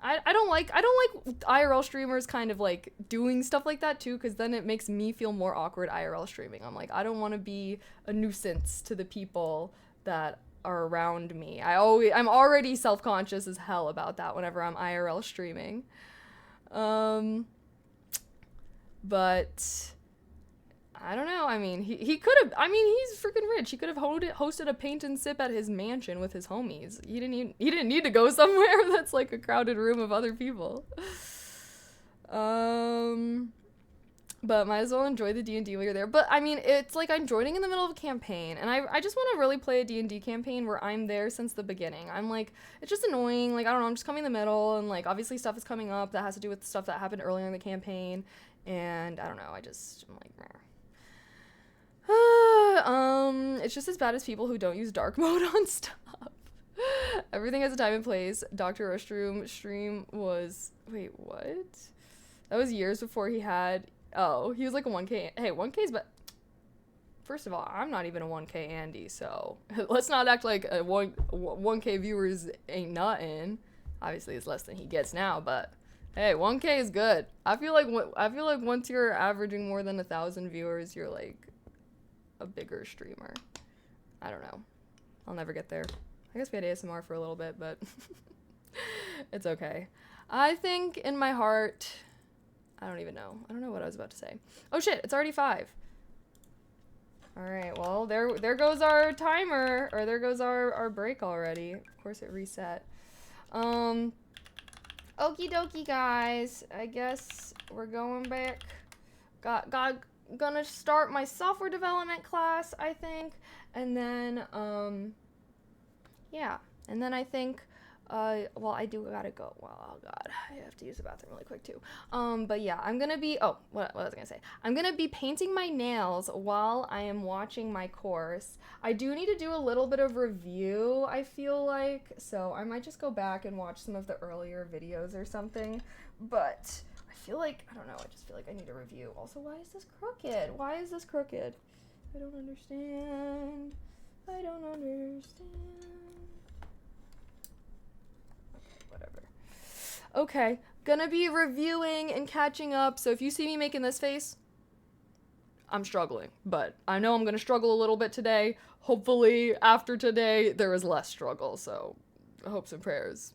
I don't like IRL streamers kind of like doing stuff like that too, because then it makes me feel more awkward IRL streaming. I'm like, I don't want to be a nuisance to the people that are around me. I'm already self-conscious as hell about that whenever I'm IRL streaming. But I don't know. I mean, he could have. I mean, he's freaking rich. He could have hosted a paint and sip at his mansion with his homies. He didn't need to go somewhere that's like a crowded room of other people. But might as well enjoy the D&D while you're there. But I mean, it's like I'm joining in the middle of a campaign, and I just want to really play a D&D campaign where I'm there since the beginning. I'm like, it's just annoying. Like, I don't know, I'm just coming in the middle, and like obviously stuff is coming up that has to do with stuff that happened earlier in the campaign, and I don't know. I'm like, meh. It's just as bad as people who don't use dark mode on stuff. Everything has a time and place. Dr. Rushroom stream was, wait, what? That was years before he had, he was like a 1K. Hey, 1K's, but first of all, I'm not even a 1K Andy, so let's not act like a 1K viewers ain't nothing. Obviously, it's less than he gets now, but hey, 1K is good. I feel like once you're averaging more than 1,000 viewers, you're like a bigger streamer. I don't know. I'll never get there. I guess we had ASMR for a little bit, but it's okay. I think in my heart, I don't even know. I don't know what I was about to say. Oh shit, it's already 5. All right, well, there goes our timer, or there goes our break already. Of course it reset. Okie dokie, guys. I guess we're going back. Gonna start my software development class, I think, and then yeah, and then I think well, I do gotta go. Well, oh god, I have to use the bathroom really quick too. But yeah, I'm gonna be, what was I gonna say? I'm gonna be painting my nails while I am watching my course. I do need to do a little bit of review, I feel like, so I might just go back and watch some of the earlier videos or something, but I feel like, I don't know, I just feel like I need a review. Also, why is this crooked? Why is this crooked? I don't understand. I don't understand. Okay, whatever. Okay, gonna be reviewing and catching up, so if you see me making this face, I'm struggling, but I know I'm gonna struggle a little bit today. Hopefully, after today, there is less struggle, so hopes and prayers.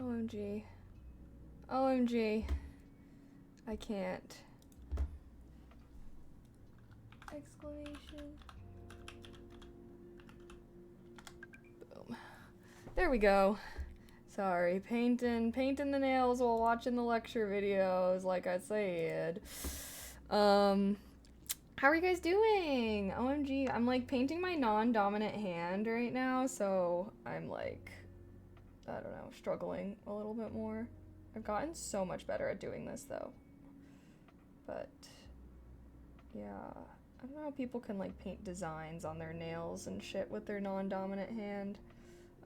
OMG. OMG. I can't. Exclamation. Boom. There we go. Sorry, painting the nails while watching the lecture videos, like I said. How are you guys doing? OMG, I'm like painting my non-dominant hand right now, so I'm like, I don't know, struggling a little bit more. I've gotten so much better at doing this though. But yeah, I don't know how people can like paint designs on their nails and shit with their non-dominant hand.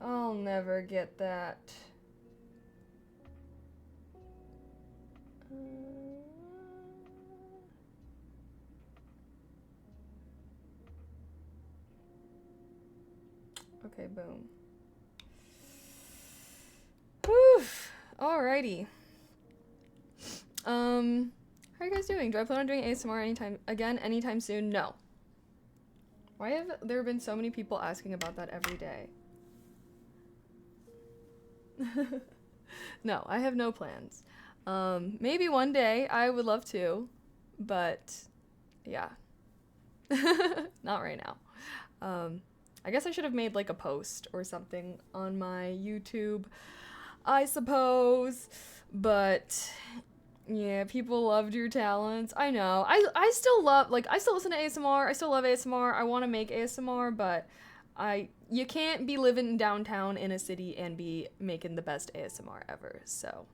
I'll never get that. Okay, boom. Whew. Alrighty. How are you guys doing? Do I plan on doing ASMR anytime soon? No. Why have there been so many people asking about that every day? No, I have no plans. Maybe one day I would love to, but yeah. Not right now. I guess I should have made like a post or something on my YouTube, I suppose, but yeah, people loved your talents. I know. I still love, like, I still listen to ASMR. I still love ASMR. I want to make ASMR, but you can't be living downtown in a city and be making the best ASMR ever. So,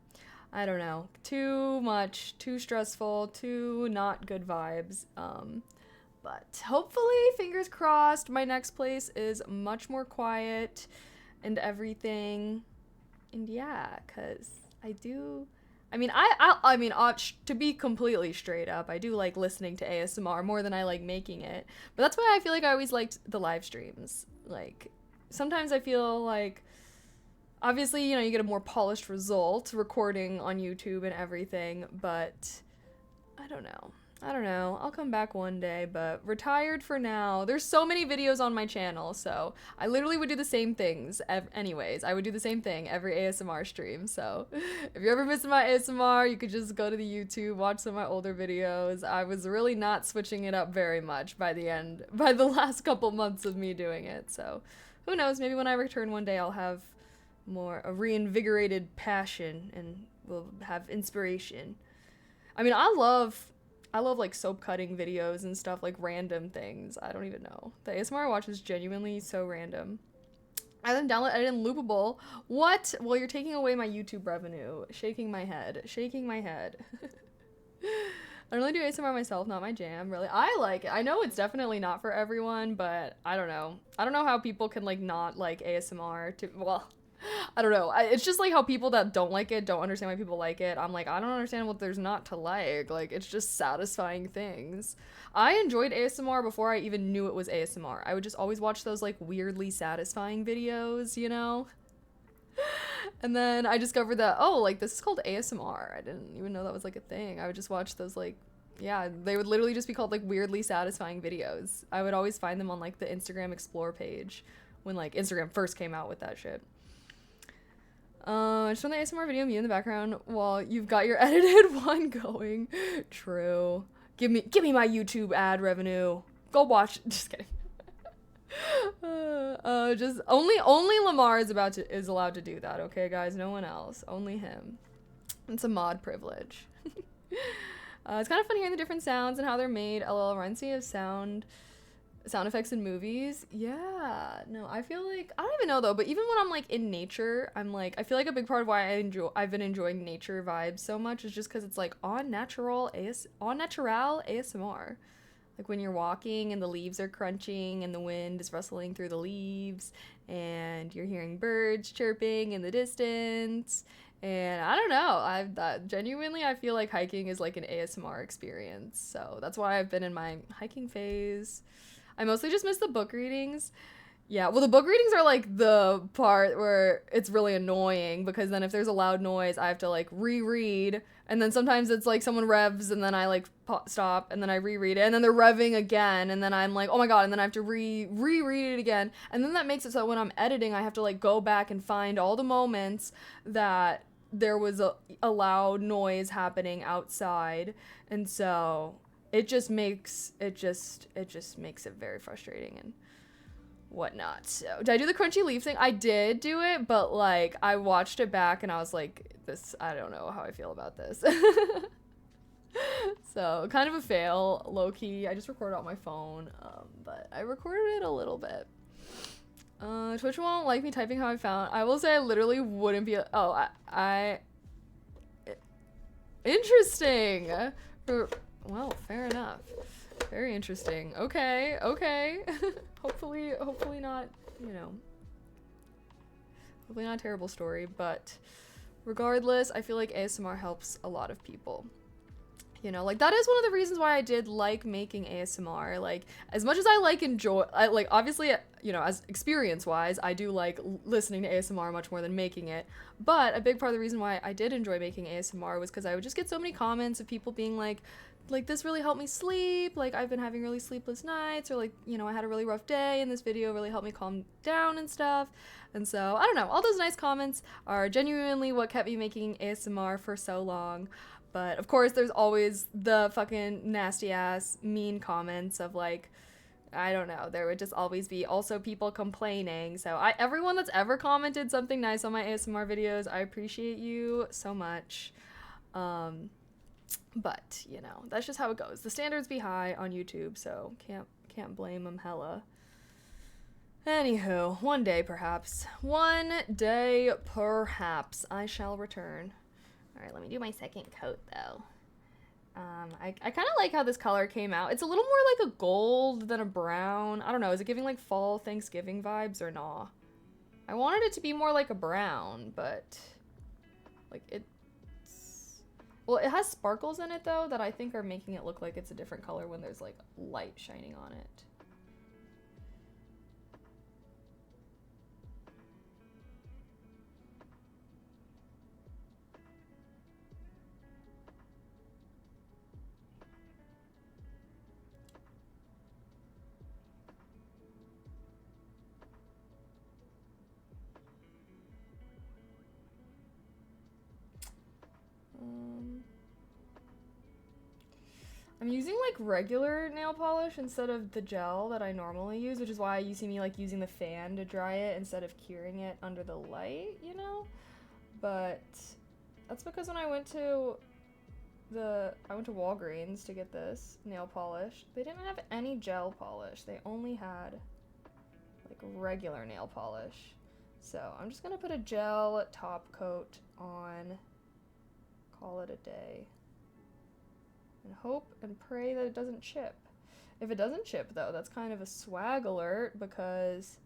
I don't know. Too much, too stressful, too not good vibes. But hopefully, fingers crossed, my next place is much more quiet and everything. And yeah, cause I do. I mean, to be completely straight up, I do like listening to ASMR more than I like making it. But that's why I feel like I always liked the live streams. Like, sometimes I feel like, obviously, you know, you get a more polished result recording on YouTube and everything, but I don't know. I'll come back one day, but retired for now. There's so many videos on my channel, so I literally would do the same things anyways. I would do the same thing every ASMR stream, so if you're ever missing my ASMR, you could just go to the YouTube, watch some of my older videos. I was really not switching it up very much by the last couple months of me doing it, so who knows, maybe when I return one day I'll have a reinvigorated passion and will have inspiration. I mean, I love like soap cutting videos and stuff, like random things. I don't even know. The ASMR I watch is genuinely so random. I then download edit in Loopable. What? Well, you're taking away my YouTube revenue. Shaking my head. I don't really do ASMR myself, not my jam, really. I like it. I know it's definitely not for everyone, but I don't know. I don't know how people can like not like ASMR well, I don't know. It's just like how people that don't like it don't understand why people like it. I'm like, I don't understand what there's not to like. Like, it's just satisfying things. I enjoyed ASMR before I even knew it was ASMR. I would just always watch those like weirdly satisfying videos, you know? And then I discovered that, oh, like this is called ASMR. I didn't even know that was like a thing. I would just watch those like, yeah, they would literally just be called like weirdly satisfying videos. I would always find them on like the Instagram Explore page when like Instagram first came out with that shit. Just on the ASMR video of me in the background while you've got your edited one going. True. Give me my YouTube ad revenue. Go watch. Just kidding. Just only Lamar is allowed to do that. Okay, guys, no one else. Only him. It's a mod privilege. It's kind of fun hearing the different sounds and how they're made. LL reminds me of sound effects in movies. Yeah, no, I feel like, I don't even know though, but even when I'm like in nature, I'm like, I feel like a big part of why I've been enjoying nature vibes so much is just because it's like on natural ASMR. Like when you're walking and the leaves are crunching and the wind is rustling through the leaves and you're hearing birds chirping in the distance. And I don't know, genuinely I feel like hiking is like an ASMR experience. So that's why I've been in my hiking phase. I mostly just miss the book readings. Yeah, well, the book readings are like the part where it's really annoying because then if there's a loud noise, I have to like reread, and then sometimes it's like someone revs and then I like stop and then I reread it, and then they're revving again, and then I'm like, oh my god, and then I have to reread it again, and then that makes it so when I'm editing, I have to like go back and find all the moments that there was a loud noise happening outside, and so it just makes it very frustrating and whatnot. So did I do the crunchy leaf thing? I did do it, but like I watched it back and I was like, this, I don't know how I feel about this. So kind of a fail, low key. I just recorded on my phone, but I recorded it a little bit. Twitch won't like me typing how I found. I will say I literally wouldn't be. Interesting. Well, fair enough. Very interesting. Okay. hopefully not, hopefully not a terrible story, but regardless, I feel like ASMR helps a lot of people. Like that is one of the reasons why I did like making ASMR. Like as much as I like obviously, as experience-wise, I do like listening to ASMR much more than making it. But a big part of the reason why I did enjoy making ASMR was because I would just get so many comments of people being like this really helped me sleep, like I've been having really sleepless nights, or like, I had a really rough day and this video really helped me calm down and stuff. And so, I don't know, all those nice comments are genuinely what kept me making ASMR for so long. But of course, there's always the fucking nasty ass mean comments of like, I don't know, there would just always be also people complaining. So everyone that's ever commented something nice on my ASMR videos, I appreciate you so much. But, that's just how it goes. The standards be high on YouTube, so can't blame them hella. Anywho, one day perhaps I shall return. Alright, let me do my second coat though. I kind of like how this color came out. It's a little more like a gold than a brown. I don't know, is it giving like fall Thanksgiving vibes or nah? I wanted it to be more like a brown, but like well, it has sparkles in it though that I think are making it look like it's a different color when there's like light shining on it. I'm using like regular nail polish instead of the gel that I normally use, which is why you see me like using the fan to dry it instead of curing it under the light, But that's because when I went to Walgreens to get this nail polish, they didn't have any gel polish. They only had like regular nail polish. So I'm just gonna put a gel top coat on, call it a day. And hope and pray that it doesn't chip. If it doesn't chip though, that's kind of a swag alert, because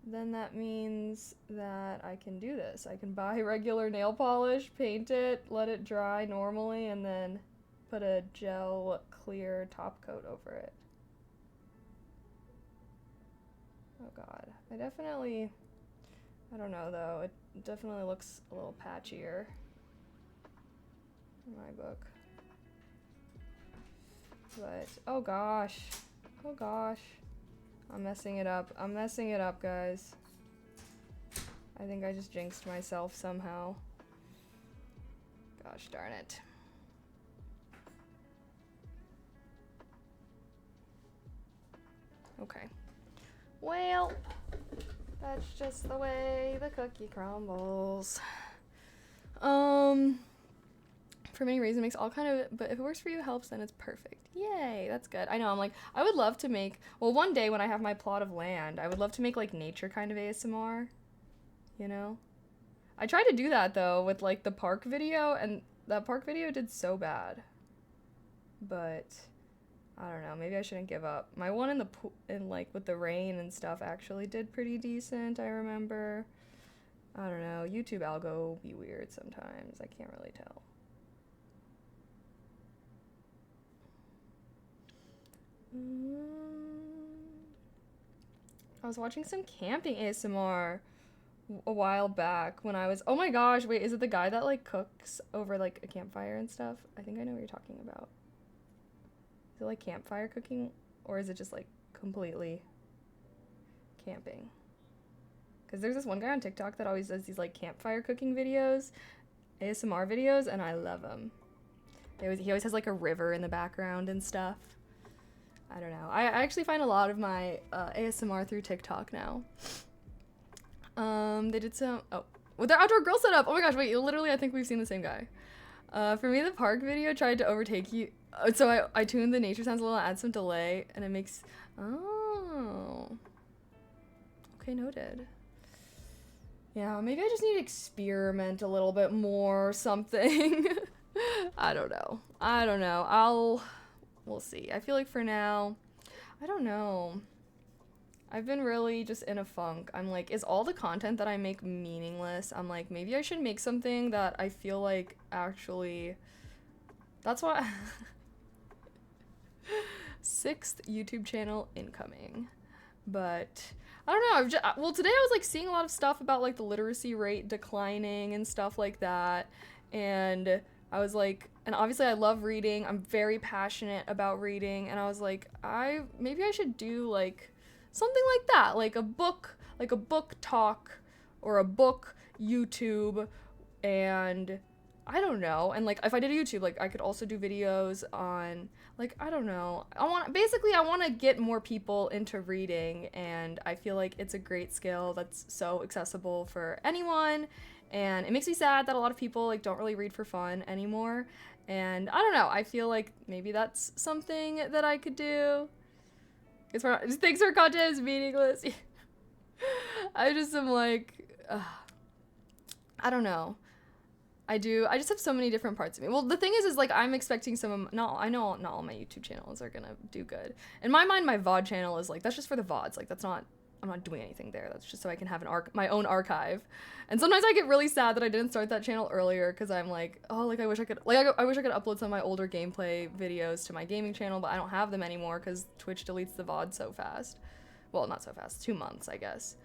then that means that I can do this. I can buy regular nail polish, paint it, let it dry normally, and then put a gel clear top coat over it. Oh god. I don't know though, it definitely looks a little patchier in my book. But, oh gosh, I'm messing it up, guys. I think I just jinxed myself somehow. Gosh darn it. Okay. Well, that's just the way the cookie crumbles. For many reasons, it makes all kind of, but if it works for you, helps, then it's perfect. Yay, that's good. I know, I'm like, I would love to make, well, one day when I have my plot of land, I would love to make like nature kind of ASMR, I tried to do that though with like the park video, and that park video did so bad. But I don't know, maybe I shouldn't give up. My one in like with the rain and stuff actually did pretty decent, I remember. I don't know, YouTube algo be weird sometimes, I can't really tell. I was watching some camping ASMR a while back when I was, oh my gosh, wait, is it the guy that like cooks over like a campfire and stuff? I think I know what you're talking about. Is it like campfire cooking, or is it just like completely camping? Because there's this one guy on TikTok that always does these like campfire cooking videos, ASMR videos, and I love him. He always has like a river in the background and stuff. I don't know. I actually find a lot of my ASMR through TikTok now. They did some, with their outdoor grill setup. Oh my gosh, wait, literally I think we've seen the same guy. For me, the park video tried to overtake you. So I tuned the nature sounds a little, add some delay, and it makes, oh. Okay, noted. Yeah, maybe I just need to experiment a little bit more or something. I don't know. We'll see. I feel like for now, I don't know. I've been really just in a funk. I'm like, is all the content that I make meaningless? I'm like, maybe I should make something that I feel like actually, that's why. 6th YouTube channel incoming. But I don't know. Well, today I was like seeing a lot of stuff about like the literacy rate declining and stuff like that. And I was like, and obviously I love reading. I'm very passionate about reading. And I was like, maybe I should do like something like that, like a book talk or a book YouTube, and I don't know. And like if I did a YouTube, like I could also do videos on like, I don't know. I want to get more people into reading, and I feel like it's a great skill that's so accessible for anyone. And it makes me sad that a lot of people like don't really read for fun anymore. And I don't know. I feel like maybe that's something that I could do. Thanks for content is meaningless. I just am like, I don't know. I just have so many different parts of me. Well, the thing is like I'm expecting I know not all my YouTube channels are gonna do good. In my mind, my VOD channel is like, that's just for the VODs. Like I'm not doing anything there. That's just so I can have my own archive. And sometimes I get really sad that I didn't start that channel earlier, because I'm like, oh, like I wish I could upload some of my older gameplay videos to my gaming channel, but I don't have them anymore because Twitch deletes the VOD so fast. Well, not so fast, 2 months, I guess.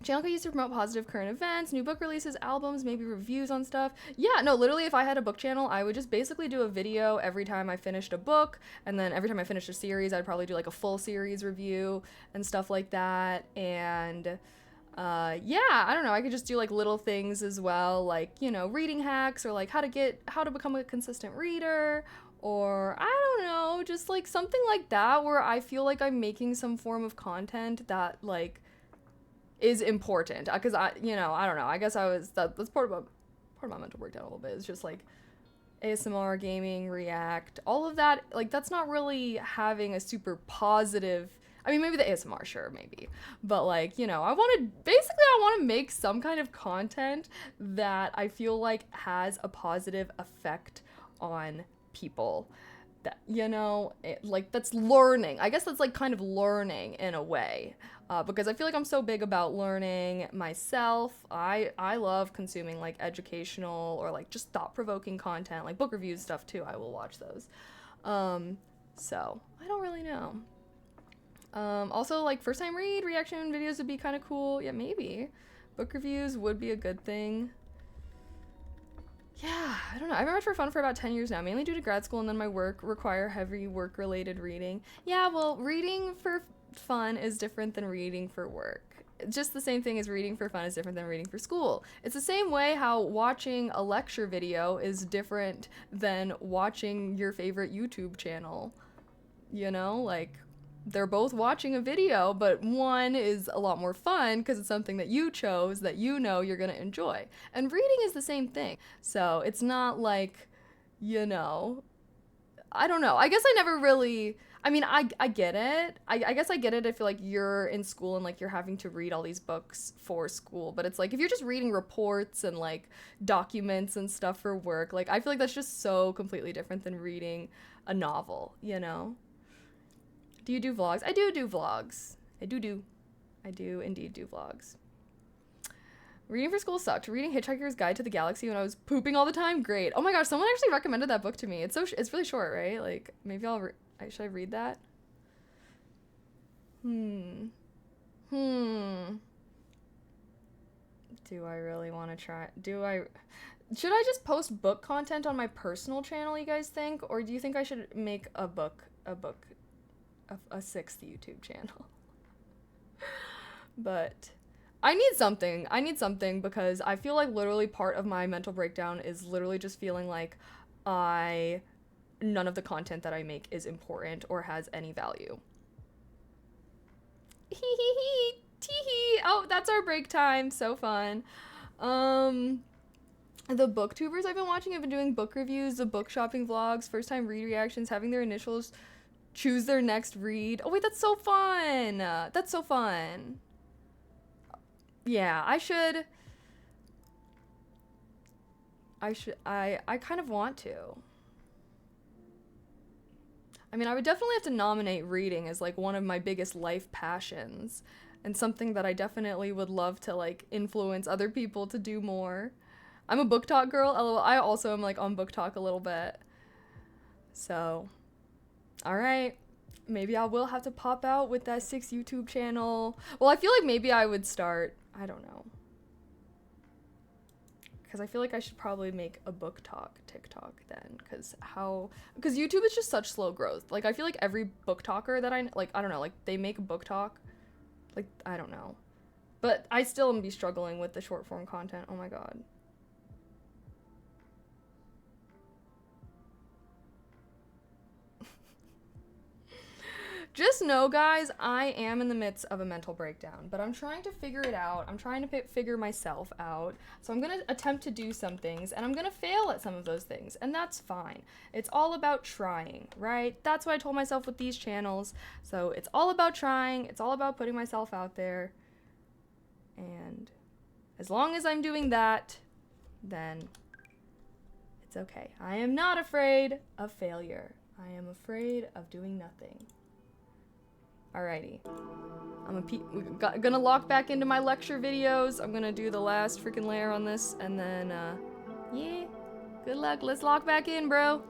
Channel could use to promote positive current events, new book releases, albums, maybe reviews on stuff. Yeah, no, literally if I had a book channel, I would just basically do a video every time I finished a book, and then every time I finished a series, I'd probably do like a full series review and stuff like that. And yeah, I don't know, I could just do like little things as well, like, you know, reading hacks, or like how to become a consistent reader, or I don't know, just like something like that where I feel like I'm making some form of content that like is important, because I don't know, I guess that's part of my mental breakdown a little bit. It's just like ASMR, gaming, React, all of that, like that's not really having a super positive, I mean, maybe the ASMR, sure, maybe, but like, you know, I want to make some kind of content that I feel like has a positive effect on people, that, you know, like that's learning. I guess that's like kind of learning in a way, because I feel like I'm so big about learning myself. I love consuming like educational or like just thought-provoking content, like book reviews stuff too. I will watch those. So I don't really know. Also like first time read reaction videos would be kind of cool. Yeah, maybe book reviews would be a good thing. Yeah, I don't know. I've been read for fun for about 10 years now, mainly due to grad school and then my work require heavy work-related reading. Yeah, well, reading for fun is different than reading for work. Just the same thing as reading for fun is different than reading for school. It's the same way how watching a lecture video is different than watching your favorite YouTube channel. You know, like, they're both watching a video, but one is a lot more fun because it's something that you chose that you know you're going to enjoy. And reading is the same thing. So it's not like, you know, I don't know. I guess I never really, I mean, I get it. I guess I get it if like you're in school and like you're having to read all these books for school. But it's like if you're just reading reports and like documents and stuff for work, like I feel like that's just so completely different than reading a novel, you know? Do you do vlogs? I do vlogs. I do indeed do vlogs. Reading for school sucked. Reading Hitchhiker's Guide to the Galaxy when I was pooping all the time? Great. Oh my gosh, someone actually recommended that book to me. It's really short, right? Like, maybe should I read that? Hmm. Hmm. Do I really want to try? Should I just post book content on my personal channel, you guys think? Or do you think I should make a sixth YouTube channel? But I need something. I need something because I feel like literally part of my mental breakdown is literally just feeling like none of the content that I make is important or has any value. Hee hee hee. Tee hee. Oh, that's our break time. So fun. The booktubers I've been watching have been doing book reviews, the book shopping vlogs, first time read reactions, having their initials choose their next read. Oh wait, that's so fun. That's so fun. Yeah, I kind of want to. I mean, I would definitely have to nominate reading as like one of my biggest life passions and something that I definitely would love to like influence other people to do more. I'm a book talk girl. LOL. I also am like on book talk a little bit. So, all right. Maybe I will have to pop out with that 6 YouTube channel. Well, I feel like maybe I would start, I don't know. Because I feel like I should probably make a book talk TikTok then. Because YouTube is just such slow growth. Like, I feel like every book talker that I don't know, like, they make a book talk. Like, I don't know. But I still am be struggling with the short form content. Oh my god. Just know, guys, I am in the midst of a mental breakdown, but I'm trying to figure it out. I'm trying to figure myself out. So I'm going to attempt to do some things, and I'm going to fail at some of those things, and that's fine. It's all about trying, right? That's what I told myself with these channels. So it's all about trying. It's all about putting myself out there. And as long as I'm doing that, then it's okay. I am not afraid of failure. I am afraid of doing nothing. Alrighty. I'm gonna lock back into my lecture videos. I'm gonna do the last freaking layer on this, and then, yeah. Good luck. Let's lock back in, bro.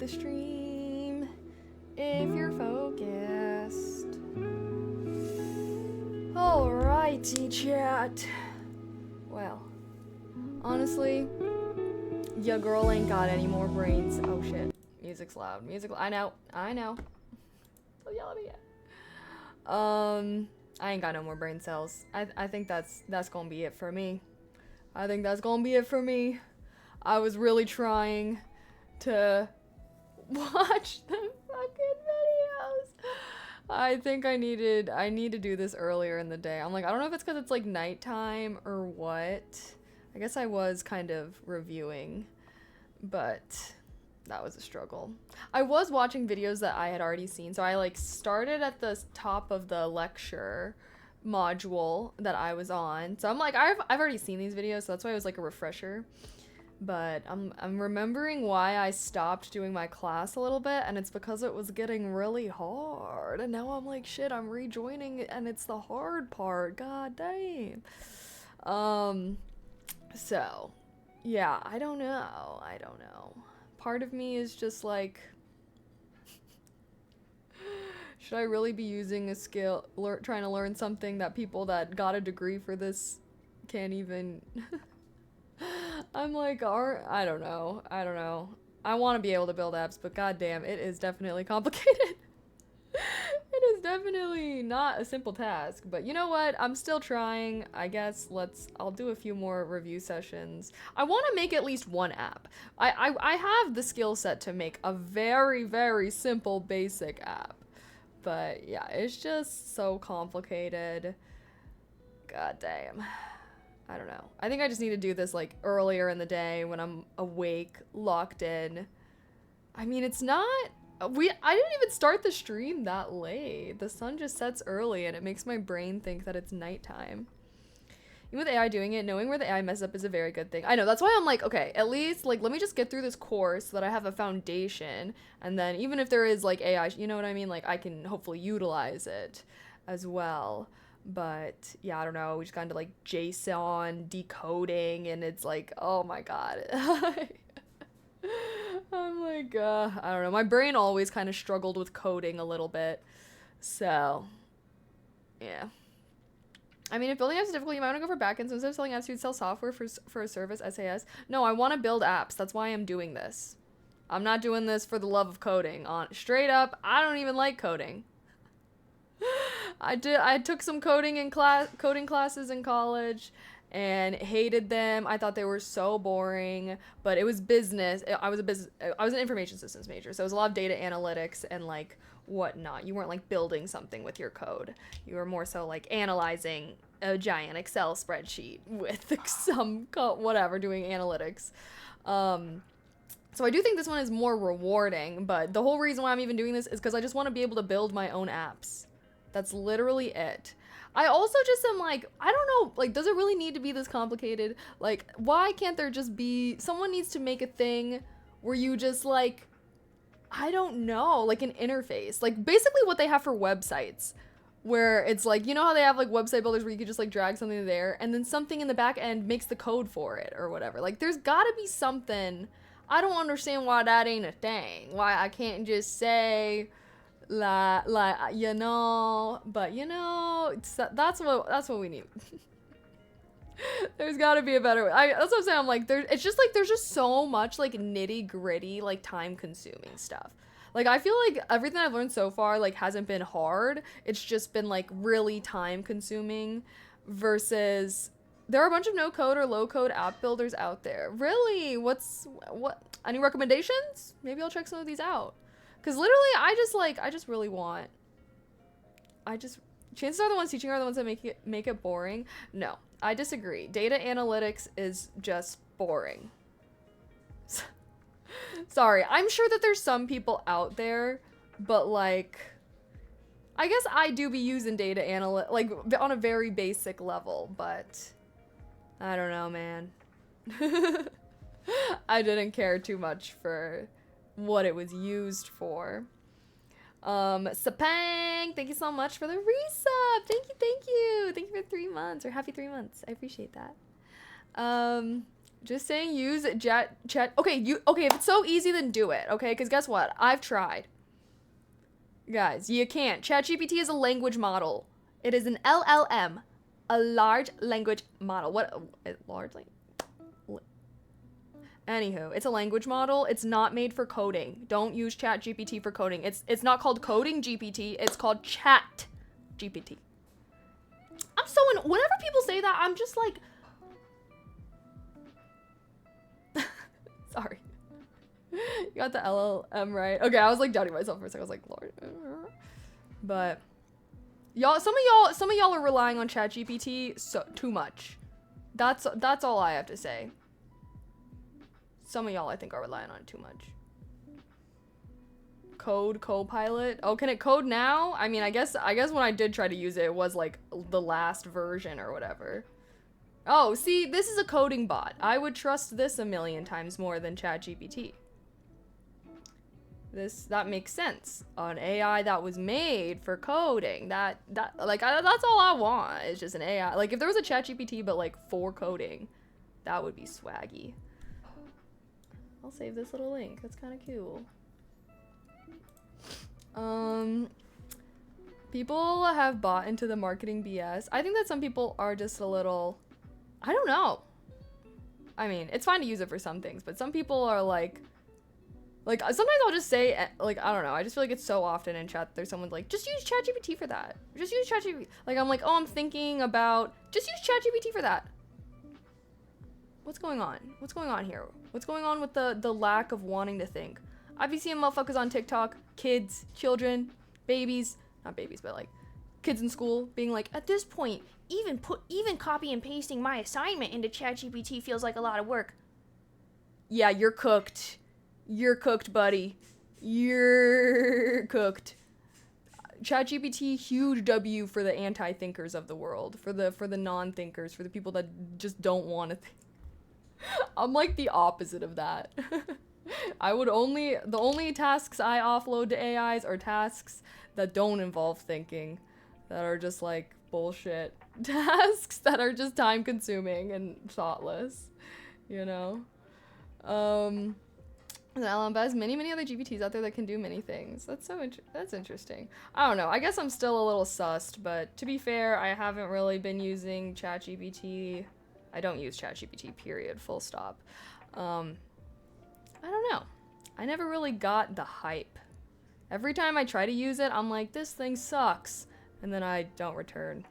the stream if you're focused. Alrighty, chat. Well, honestly, your girl ain't got any more brains. Oh shit. Music's loud. I know. Don't yell at me yet. I ain't got no more brain cells. I think that's gonna be it for me. I was really trying to watch the fucking videos. I think I need to do this earlier in the day. I'm like, I don't know if it's because it's like nighttime or what. I guess I was kind of reviewing, but that was a struggle. I was watching videos that I had already seen, so I like started at the top of the lecture module that I was on. So I'm like, I've already seen these videos, so that's why it was like a refresher. But I'm remembering why I stopped doing my class a little bit, and it's because it was getting really hard. And now I'm like, shit, I'm rejoining and it's the hard part. God damn. So yeah, I don't know. Part of me is just like, should I really be using a skill, trying to learn something that people that got a degree for this can't even... I'm like, I don't know. I want to be able to build apps, but goddamn, it is definitely complicated. It is definitely not a simple task, but you know what? I'm still trying. I guess I'll do a few more review sessions. I want to make at least one app. I have the skill set to make a very, very simple, basic app. But yeah, it's just so complicated. God damn. I don't know. I think I just need to do this like earlier in the day when I'm awake, locked in. I mean, it's not... I didn't even start the stream that late. The sun just sets early and it makes my brain think that it's nighttime. Even with AI doing it, knowing where the AI messes up is a very good thing. I know, that's why I'm like, okay, at least like let me just get through this course so that I have a foundation, and then even if there is like AI, you know what I mean? Like I can hopefully utilize it as well. But yeah, I don't know, we just got into like JSON decoding and it's like, oh my god. I'm like, I don't know, my brain always kind of struggled with coding a little bit. So yeah. I mean, if building apps is difficult, you might want to go for backends. So instead of selling apps, you'd sell software for a service, SAS. No, I want to build apps. That's why I'm doing this. I'm not doing this for the love of coding. Straight up, I don't even like coding. I took some coding classes in college and hated them. I thought they were so boring, but it was business. I was an information systems major, so it was a lot of data analytics and like whatnot. You weren't like building something with your code. You were more so like analyzing a giant Excel spreadsheet with some whatever, doing analytics. So I do think this one is more rewarding, but the whole reason why I'm even doing this is because I just want to be able to build my own apps. That's literally it. I also just am like, I don't know, like, does it really need to be this complicated? Like, why can't there just be, someone needs to make a thing where you just like, I don't know, like an interface. Like basically what they have for websites, where it's like, you know how they have like website builders where you could just like drag something there and then something in the back end makes the code for it or whatever. Like there's gotta be something. I don't understand why that ain't a thing. Why I can't just say, like you know, but you know, that's what we need. There's got to be a better way. That's what I'm saying. I'm like, it's just like there's just so much like nitty gritty, like time consuming stuff. Like I feel like everything I've learned so far like hasn't been hard. It's just been like really time consuming. Versus there are a bunch of no code or low code app builders out there. Really, what? Any recommendations? Maybe I'll check some of these out. Cause literally, chances are the ones teaching are the ones that make it boring. No, I disagree. Data analytics is just boring. Sorry, I'm sure that there's some people out there, but like, I guess I do be using data like on a very basic level, but I don't know, man. I didn't care too much for what it was used for. Sapang, thank you so much for the resub. Thank you for 3 months, or happy 3 months. I appreciate that. Just saying use chat. Okay, if it's so easy, then do it, okay? Because guess what? I've tried. Guys, you can't. ChatGPT is a language model. It is an LLM, a large language model. What? Large language? Anywho, it's a language model. It's not made for coding. Don't use ChatGPT for coding. It's not called coding GPT. It's called Chat GPT. Whenever people say that, I'm just like, sorry. You got the LLM right. Okay, I was like doubting myself for a second. I was like, Lord. But some of y'all are relying on ChatGPT so too much. That's all I have to say. Some of y'all I think are relying on it too much. Copilot. Oh, can it code now? I mean, I guess when I did try to use it, it was like the last version or whatever. Oh, see, this is a coding bot. I would trust this a million times more than ChatGPT. That makes sense. An AI that was made for coding. That's all I want. It's just an AI. Like if there was a ChatGPT but like for coding, that would be swaggy. I'll save this little link. That's kind of cool. People have bought into the marketing BS. I think that some people are just a little, I don't know. I mean, it's fine to use it for some things, but some people are like sometimes I'll just say, like, I don't know. I just feel like it's so often in chat there's someone like, just use ChatGPT for that. Just use ChatGPT. Like, I'm like, oh, I'm thinking about, just use ChatGPT for that. What's going on? What's going on here? What's going on with the lack of wanting to think? I've been seeing motherfuckers on TikTok, kids, children, babies, not babies, but like kids in school being like, at this point, even copy and pasting my assignment into ChatGPT feels like a lot of work. Yeah, you're cooked. You're cooked, buddy. You're cooked. ChatGPT, huge W for the anti-thinkers of the world, for the non-thinkers, for the people that just don't want to think. I'm like the opposite of that. The only tasks I offload to AIs are tasks that don't involve thinking, that are just like bullshit tasks that are just time consuming and thoughtless, you know? There's many other GPTs out there that can do many things. That's interesting. I don't know. I guess I'm still a little sussed, but to be fair, I haven't really been using ChatGPT. I don't use ChatGPT, period, full stop. I don't know. I never really got the hype. Every time I try to use it, I'm like, this thing sucks. And then I don't return.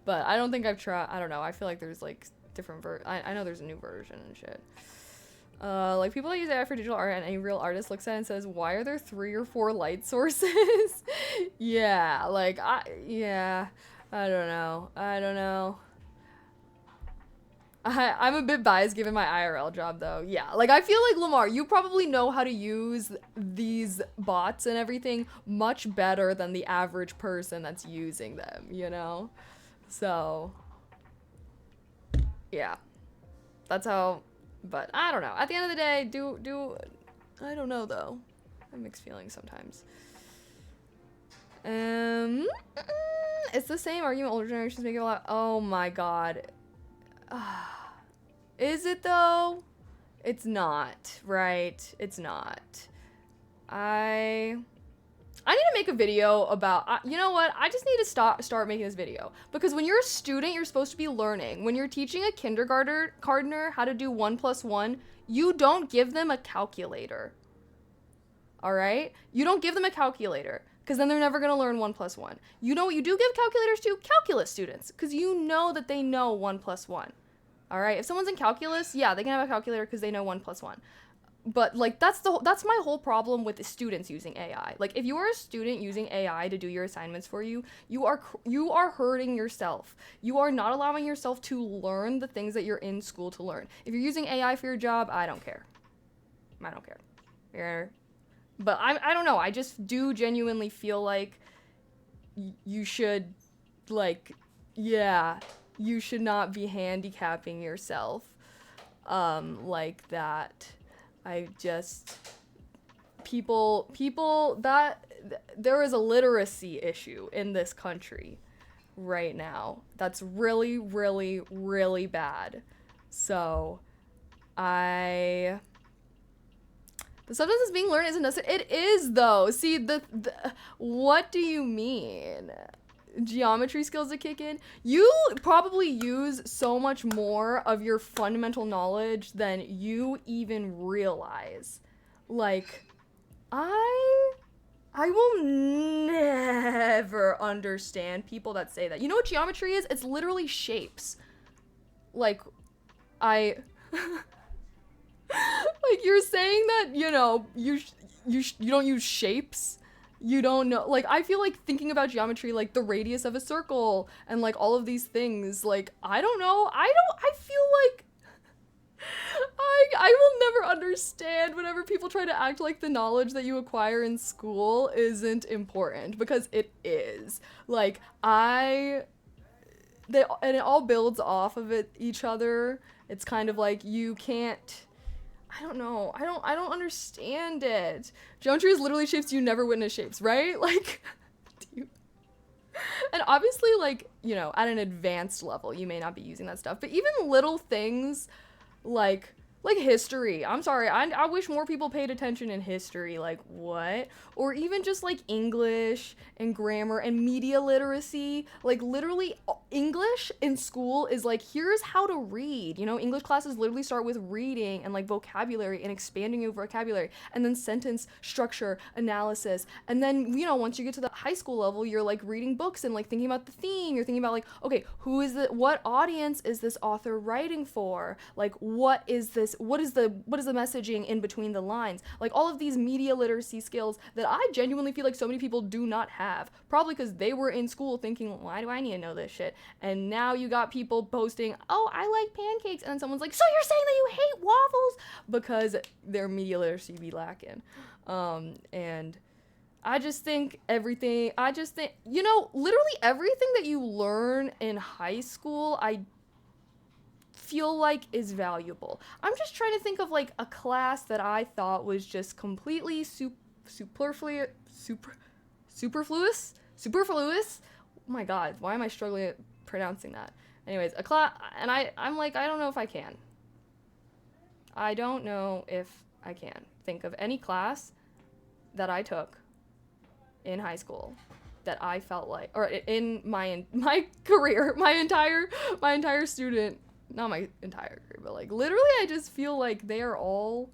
But I don't think I've tried. I don't know. I feel like there's like different I know there's a new version and shit. Like people that use AI for digital art and a real artist looks at it and says, why are there 3 or 4 light sources? Yeah, like, I don't know. I'm a bit biased given my IRL job though. Yeah, like I feel like Lamar, you probably know how to use these bots and everything much better than the average person that's using them, you know? So, yeah, that's how, but I don't know. At the end of the day, I don't know though. I have mixed feelings sometimes. It's the same argument older generations make it a lot. Oh my god. Is it though? It's not, right? It's not. I need to make a video about, you know what? I just need to start making this video. Because when you're a student, you're supposed to be learning. When you're teaching a kindergartner how to do 1 + 1, you don't give them a calculator. All right? You don't give them a calculator. Because then they're never going to learn 1 + 1. You know what you do give calculators to? Calculus students. Because you know that they know 1 + 1. All right? If someone's in calculus, yeah, they can have a calculator because they know 1 + 1. But like that's my whole problem with the students using AI. Like if you are a student using AI to do your assignments for you, you are hurting yourself. You are not allowing yourself to learn the things that you're in school to learn. If you're using AI for your job, I don't care. But I don't know. I just do genuinely feel like you should, like, yeah, you should not be handicapping yourself like that. People that there is a literacy issue in this country right now that's really, really, really bad. So, the substance that's being learned isn't necessary. It is, though. See, what do you mean? Geometry skills to kick in? You probably use so much more of your fundamental knowledge than you even realize. Like, I will never understand people that say that. You know what geometry is? It's literally shapes. Like, like, you're saying that, you know, you don't use shapes. You don't know, like, I feel like thinking about geometry, like the radius of a circle and like all of these things, like, I don't know. I feel like I will never understand whenever people try to act like the knowledge that you acquire in school isn't important, because it is. Like, and it all builds off of each other. It's kind of like you can't, I don't know. I don't understand it. Geometry is literally shapes you never witness shapes, right? Like, and obviously, like, you know, at an advanced level, you may not be using that stuff, but even little things like history. I'm sorry. I wish more people paid attention in history. Like, what? Or even just like English and grammar and media literacy. Like, literally, English in school is like, here's how to read. You know, English classes literally start with reading and like vocabulary and expanding your vocabulary, and then sentence structure, analysis. And then, you know, once you get to the high school level, you're like reading books and like thinking about the theme. You're thinking about like, okay, what audience is this author writing for? Like, what is the messaging in between the lines? Like, all of these media literacy skills that I genuinely feel like so many people do not have, probably because they were in school thinking, why do I need to know this shit? And now you got people posting, oh, I like pancakes, and then someone's like, so you're saying that you hate waffles? Because their media literacy be lacking. And I just think, you know, literally everything that you learn in high school, I feel like is valuable. I'm just trying to think of like a class that I thought was just completely superfluous. Oh my god, why am I struggling at pronouncing that? Anyways, a class, and I'm like, I don't know if I can. I don't know if I can think of any class that I took in high school that I felt like, or in my career, my entire student, not my entire career, but like literally I just feel like they're all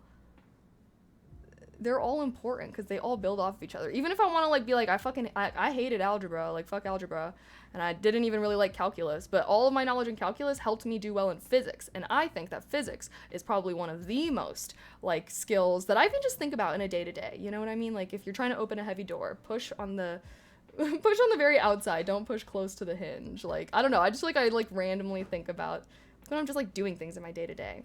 important because they all build off of each other. Even if I want to like be like, I hated algebra, like fuck algebra, and I didn't even really like calculus, but all of my knowledge in calculus helped me do well in physics, and I think that physics is probably one of the most like skills that I can just think about in a day-to-day, you know what I mean? Like, if you're trying to open a heavy door, push on the very outside, don't push close to the hinge. Like, I don't know, I just like, I like randomly think about when I'm just like doing things in my day-to-day.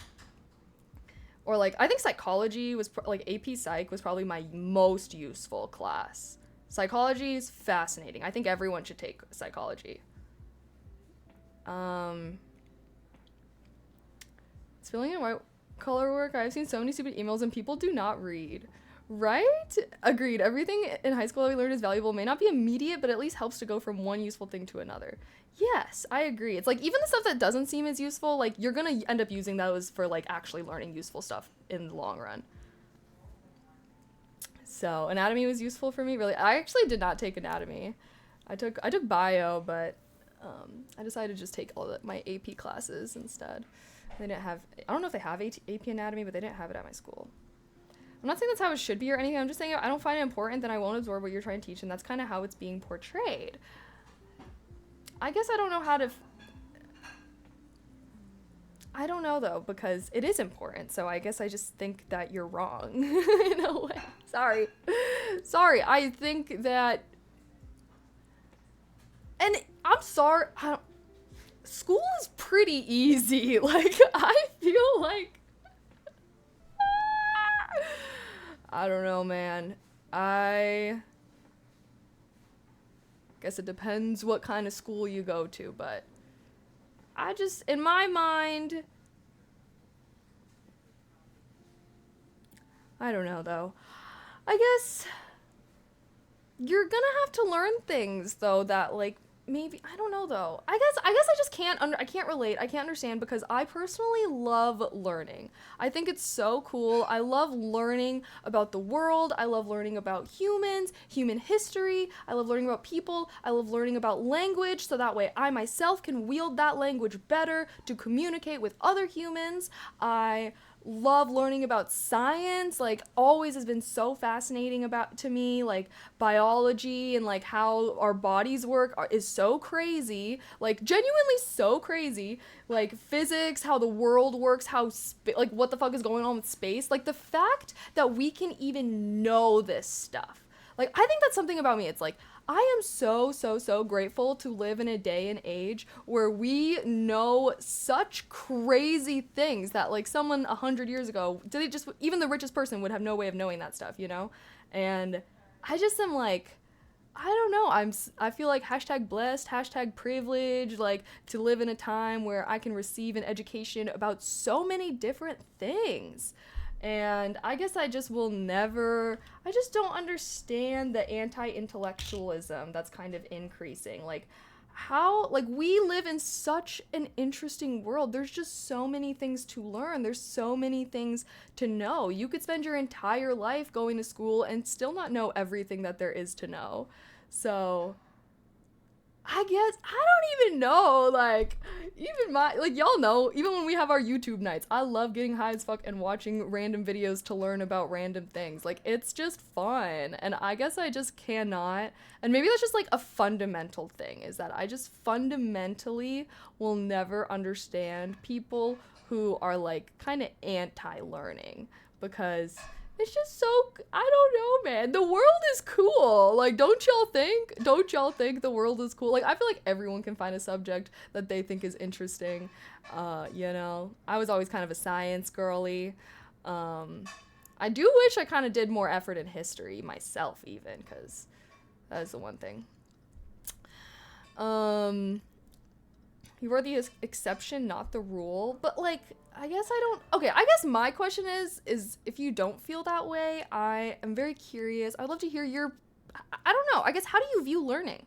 Or like, I think psychology was like AP Psych was probably my most useful class. Psychology is fascinating. I think everyone should take psychology. It's filling in white collar work. I've seen so many stupid emails and people do not read. Right? Agreed. Everything in high school that we learned is valuable. May not be immediate, but at least helps to go from one useful thing to another. Yes, I agree. It's like, even the stuff that doesn't seem as useful, like, you're gonna end up using those for like actually learning useful stuff in the long run. So anatomy was useful for me, really. I actually did not take anatomy. I took bio, but I decided to just take all my AP classes instead. They didn't have, I don't know if they have AP anatomy, but they didn't have it at my school. I'm not saying that's how it should be or anything. I'm just saying I don't find it important, then I won't absorb what you're trying to teach, and that's kind of how it's being portrayed. I guess I don't know how to... I don't know, though, because it is important, so I guess I just think that you're wrong in a way. Sorry, I think that... And I'm sorry, school is pretty easy. Like, I feel like... I don't know, man. I guess it depends what kind of school you go to, but I just, in my mind, I don't know, though. I guess you're gonna have to learn things, though, that, like, maybe I don't know though. I guess I just I can't relate. I can't understand because I personally love learning. I think it's so cool. I love learning about the world. I love learning about humans, human history. I love learning about people. I love learning about language so that way I myself can wield that language better to communicate with other humans. I love learning about science, like always has been so fascinating about to me, like biology and like how our bodies work is so crazy, like genuinely so crazy, like physics, how the world works, how like what the fuck is going on with space, like the fact that we can even know this stuff. Like I think that's something about me. It's like I am so grateful to live in a day and age where we know such crazy things that like someone 100 years ago, did they just, even the richest person would have no way of knowing that stuff, you know? And I just am like, I don't know. I feel like hashtag blessed, hashtag privileged, like to live in a time where I can receive an education about so many different things. And I guess I just will never, I just don't understand the anti-intellectualism that's kind of increasing. Like, how, like, we live in such an interesting world. There's just so many things to learn. There's so many things to know. You could spend your entire life going to school and still not know everything that there is to know. So, I guess I don't even know, like, even my, like, y'all know, even when we have our YouTube nights, I love getting high as fuck and watching random videos to learn about random things. Like, it's just fun. And I guess I just cannot, and maybe that's just like a fundamental thing, is that I just fundamentally will never understand people who are like kind of anti-learning, because it's just so, I don't know, man. The world is cool. Like, don't y'all think? Don't y'all think the world is cool? Like, I feel like everyone can find a subject that they think is interesting. You know, I was always kind of a science girly. I do wish I kind of did more effort in history myself, even, because that is the one thing. You are the exception, not the rule. But, like, I guess I don't... Okay, I guess my question is if you don't feel that way, I am very curious. I'd love to hear your... I don't know. I guess, how do you view learning?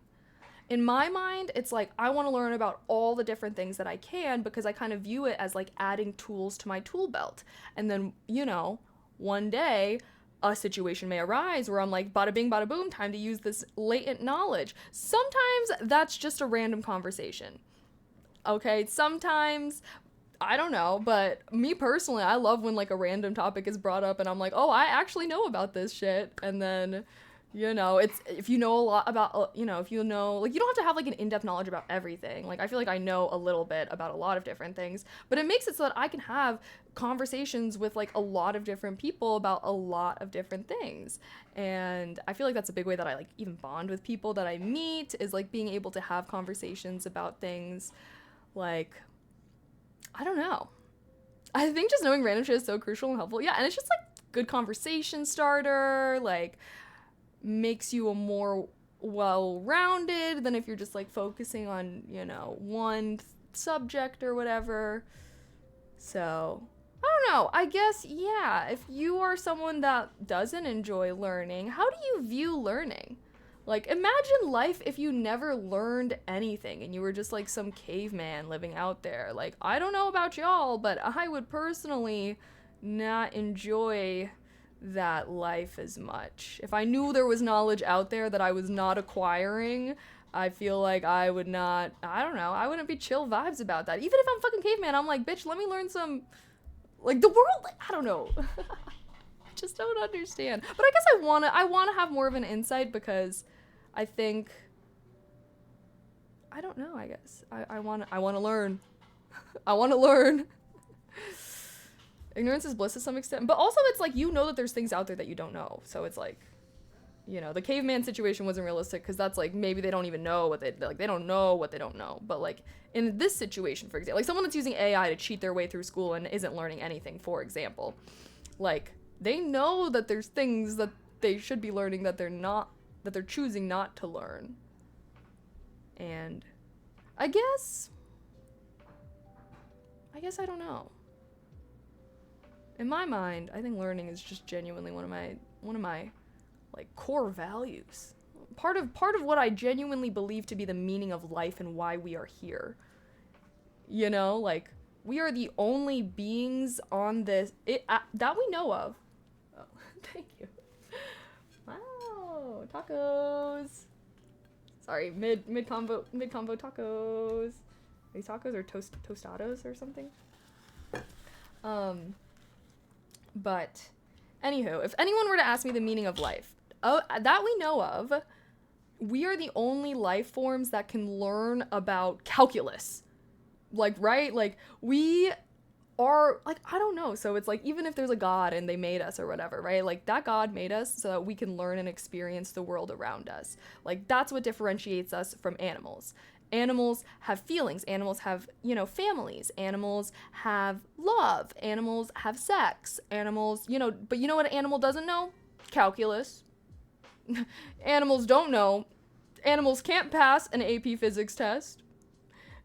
In my mind, it's like, I want to learn about all the different things that I can, because I kind of view it as, like, adding tools to my tool belt. And then, you know, one day, a situation may arise where I'm like, bada bing, bada boom, time to use this latent knowledge. Sometimes that's just a random conversation. Okay, sometimes, I don't know, but me personally, I love when like a random topic is brought up and I'm like, oh, I actually know about this shit. And then, you know, it's, if you know a lot about, you know, if you know, like, you don't have to have like an in-depth knowledge about everything. Like, I feel like I know a little bit about a lot of different things, but it makes it so that I can have conversations with like a lot of different people about a lot of different things. And I feel like that's a big way that I like even bond with people that I meet, is like being able to have conversations about things. Like, I don't know. I think just knowing random shit is so crucial and helpful. Yeah, and it's just like good conversation starter, like makes you a more well-rounded than if you're just like focusing on, you know, one subject or whatever. So, I don't know. I guess, yeah, if you are someone that doesn't enjoy learning, how do you view learning? Like, imagine life if you never learned anything and you were just like some caveman living out there. Like, I don't know about y'all, but I would personally not enjoy that life as much. If I knew there was knowledge out there that I was not acquiring, I feel like I would not, I don't know, I wouldn't be chill vibes about that. Even if I'm fucking caveman, I'm like, bitch, let me learn some, like, the world, like, I don't know. I just don't understand. But I guess I wanna have more of an insight, because I think, I don't know, I guess. I wanna learn. I wanna learn. Ignorance is bliss to some extent. But also it's like, you know that there's things out there that you don't know. So it's like, you know, the caveman situation wasn't realistic, because that's like, maybe they don't even know what they, like, they don't know what they don't know. But like, in this situation, for example, like someone that's using AI to cheat their way through school and isn't learning anything, for example, like, they know that there's things that they should be learning that they're not, that they're choosing not to learn. And I guess I don't know. In my mind, I think learning is just genuinely one of my like core values. part of what I genuinely believe to be the meaning of life and why we are here. You know, like, we are the only beings on this that we know of. Oh, thank you. Wow, tacos. Sorry, mid combo tacos. Are these tacos or tostados or something? But anywho, if anyone were to ask me the meaning of life, that we know of, we are the only life forms that can learn about calculus. Like, right? Like, we are, like, I don't know. So it's like, even if there's a God and they made us or whatever, right? Like, that God made us so that we can learn and experience the world around us. Like, that's what differentiates us from animals. Animals have feelings. Animals have, you know, families. Animals have love. Animals have sex. Animals, you know, but you know what an animal doesn't know? Calculus. Animals don't know. Animals can't pass an AP physics test.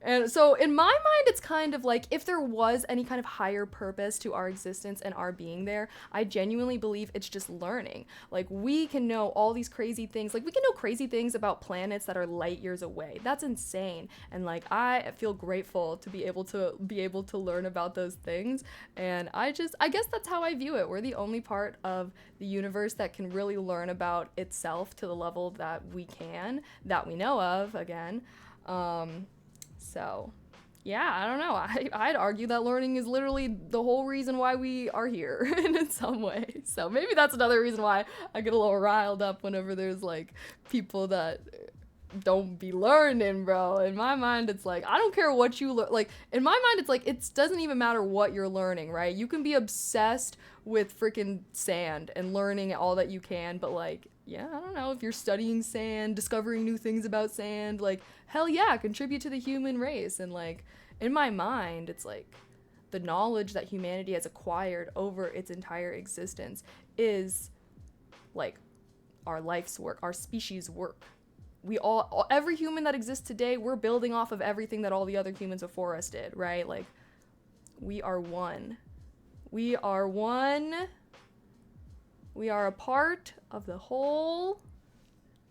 And so in my mind, it's kind of like, if there was any kind of higher purpose to our existence and our being there, I genuinely believe it's just learning. Like, we can know all these crazy things. Like, we can know crazy things about planets that are light years away. That's insane. And like, I feel grateful to be able to learn about those things. And I guess that's how I view it. We're the only part of the universe that can really learn about itself to the level that we know of, again. So, yeah, I don't know. I'd argue that learning is literally the whole reason why we are here in some way. So maybe that's another reason why I get a little riled up whenever there's, like, people that don't be learning, bro. In my mind, it's like, I don't care what you learn. Like, in my mind, it's like, it doesn't even matter what you're learning, right? You can be obsessed with freaking sand and learning all that you can, but, like, yeah, I don't know, if you're studying sand, discovering new things about sand, like, hell yeah, contribute to the human race. And, like, in my mind, it's like, the knowledge that humanity has acquired over its entire existence is, like, our life's work, our species' work. Every human that exists today, we're building off of everything that all the other humans before us did, right? Like, we are one. We are one. We are a part of the whole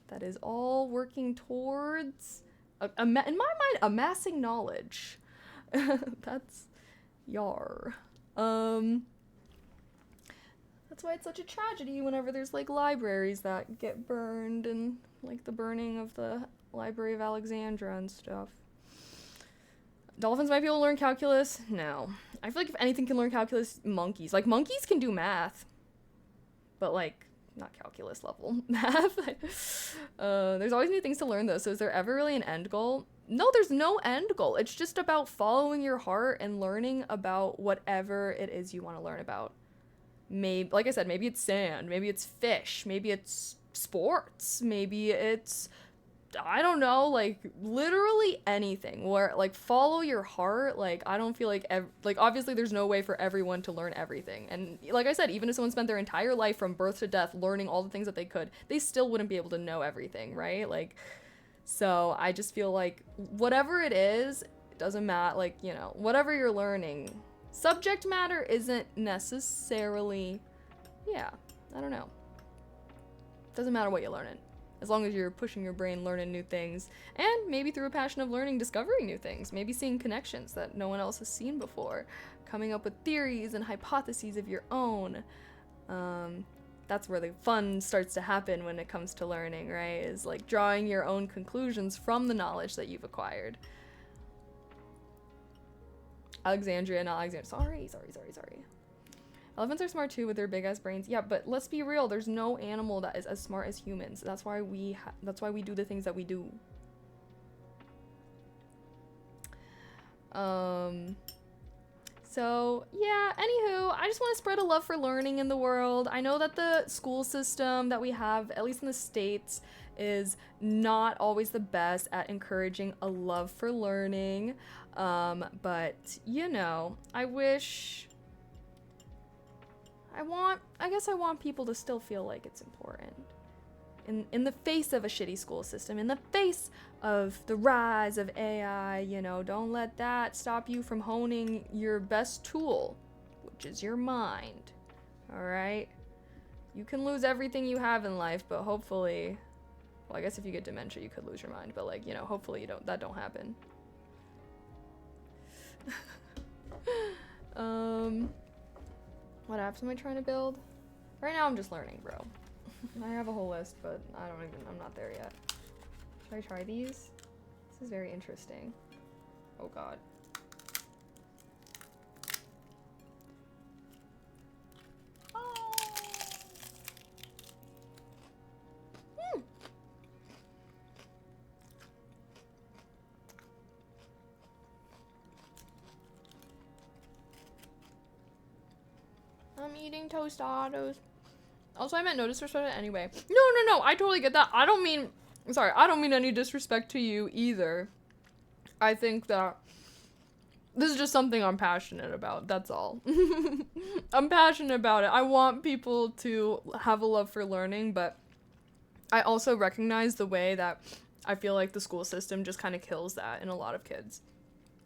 that is all working towards, in my mind, amassing knowledge. That's yar. That's why it's such a tragedy whenever there's, like, libraries that get burned, and, like, the burning of the Library of Alexandria and stuff. Dolphins might be able to learn calculus? No. I feel like if anything can learn calculus, monkeys. Like, monkeys can do math. But, like, not calculus level math. There's always new things to learn, though. So is there ever really an end goal? No, there's no end goal. It's just about following your heart and learning about whatever it is you want to learn about. Maybe, like I said, maybe it's sand. Maybe it's fish. Maybe it's sports. Maybe it's, I don't know, like, literally anything. Where, like, follow your heart. Like, I don't feel like, obviously there's no way for everyone to learn everything. And like I said, even if someone spent their entire life from birth to death learning all the things that they could, they still wouldn't be able to know everything, right? Like, so I just feel like whatever it is, it doesn't matter, like, you know, whatever you're learning, subject matter isn't necessarily, yeah, I don't know. Doesn't matter what you learn in. As long as you're pushing your brain, learning new things, and maybe through a passion of learning, discovering new things, maybe seeing connections that no one else has seen before, coming up with theories and hypotheses of your own. That's where the fun starts to happen when it comes to learning, right? Is like drawing your own conclusions from the knowledge that you've acquired. Alexandria, not Alexandria. Sorry. Elephants are smart too with their big ass brains. Yeah, but let's be real. There's no animal that is as smart as humans. That's why we do the things that we do. So yeah. Anywho, I just want to spread a love for learning in the world. I know that the school system that we have, at least in the States, is not always the best at encouraging a love for learning. But you know, I guess I want people to still feel like it's important. In the face of a shitty school system, in the face of the rise of AI, you know, don't let that stop you from honing your best tool, which is your mind. All right? You can lose everything you have in life, but hopefully Well, I guess if you get dementia, you could lose your mind, but like, you know, hopefully that don't happen. What apps am I trying to build? Right now I'm just learning, bro. I have a whole list, but I'm not there yet. Should I try these? This is very interesting. Oh god. I'm eating tostados. Also, I meant no disrespect anyway. No, I totally get that. I don't mean any disrespect to you either. I think that this is just something I'm passionate about. That's all. I'm passionate about it. I want people to have a love for learning, but I also recognize the way that I feel like the school system just kind of kills that in a lot of kids.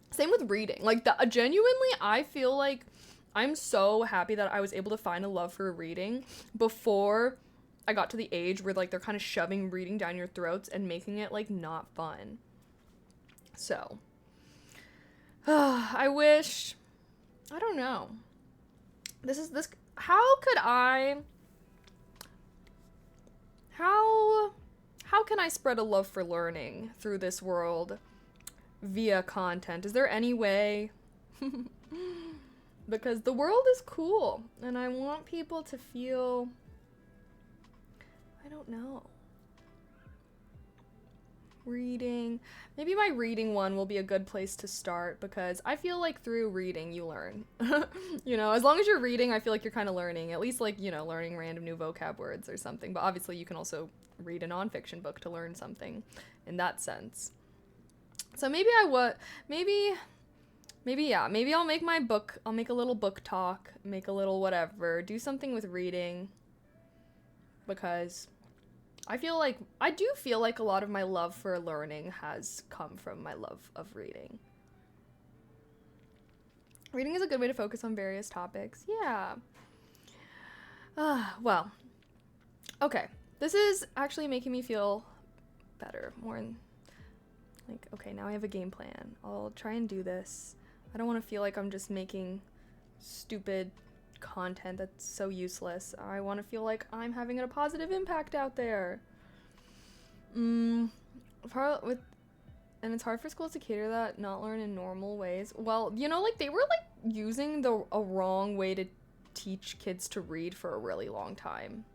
Same with reading. Like, genuinely, I feel like I'm so happy that I was able to find a love for reading before I got to the age where, like, they're kind of shoving reading down your throats and making it, like, not fun. So, I wish, I don't know. How can I spread a love for learning through this world via content? Is there any way? Because the world is cool, and I want people to feel, I don't know, reading. Maybe my reading one will be a good place to start, because I feel like through reading you learn. You know, as long as you're reading, I feel like you're kind of learning, at least, like, you know, learning random new vocab words or something. But obviously you can also read a nonfiction book to learn something in that sense. So maybe I'll make my book, I'll make a little book talk, make a little whatever, do something with reading, because I do feel like a lot of my love for learning has come from my love of reading. Reading is a good way to focus on various topics. Yeah. Well, okay. This is actually making me feel better, more in, like, okay, now I have a game plan. I'll try and do this. I don't want to feel like I'm just making stupid content that's so useless. I want to feel like I'm having a positive impact out there. And it's hard for schools to cater that, not learn in normal ways. Well, you know, like, they were, like, using a wrong way to teach kids to read for a really long time.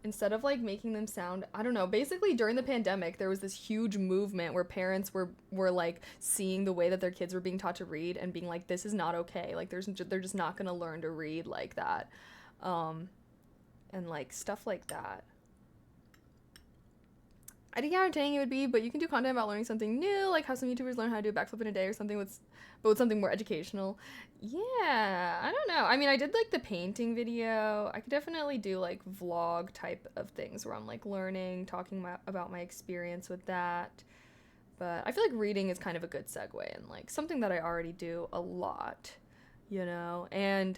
Instead of, like, making them sound, I don't know, basically during the pandemic, there was this huge movement where parents were like, seeing the way that their kids were being taught to read and being like, this is not okay. Like, they're just not gonna learn to read like that. And, like, stuff like that. I think how entertaining it would be, but you can do content about learning something new, like how some YouTubers learn how to do a backflip in a day or something with something more educational. Yeah, I don't know. I mean, I did, like, the painting video. I could definitely do, like, vlog type of things where I'm, like, learning, talking about my experience with that. But I feel like reading is kind of a good segue and, like, something that I already do a lot, you know? And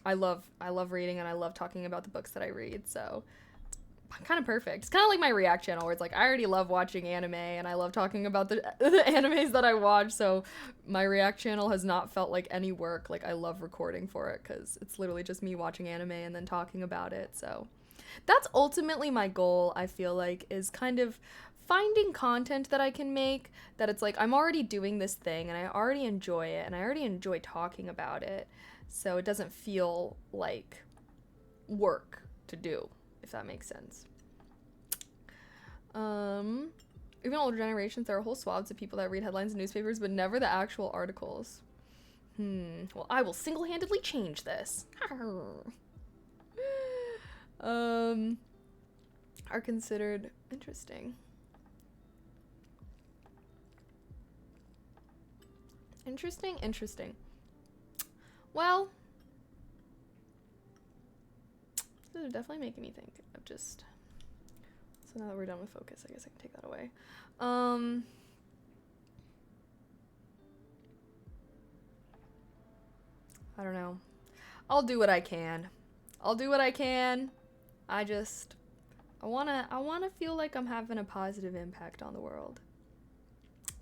I love reading, and I love talking about the books that I read, so kind of perfect. It's kind of like my React channel where it's like I already love watching anime and I love talking about the animes that I watch, so my React channel has not felt like any work. Like, I love recording for it because it's literally just me watching anime and then talking about it. So that's ultimately my goal, I feel like, is kind of finding content that I can make that it's like I'm already doing this thing and I already enjoy it and I already enjoy talking about it, so it doesn't feel like work to do, if that makes sense. Even older generations, there are whole swaths of people that read headlines in newspapers, but never the actual articles. Well, I will single-handedly change this. Are considered interesting. Interesting. Well, this is definitely making me think of just... So now that we're done with focus, I guess I can take that away. I don't know. I'll do what I can. I I wanna feel like I'm having a positive impact on the world.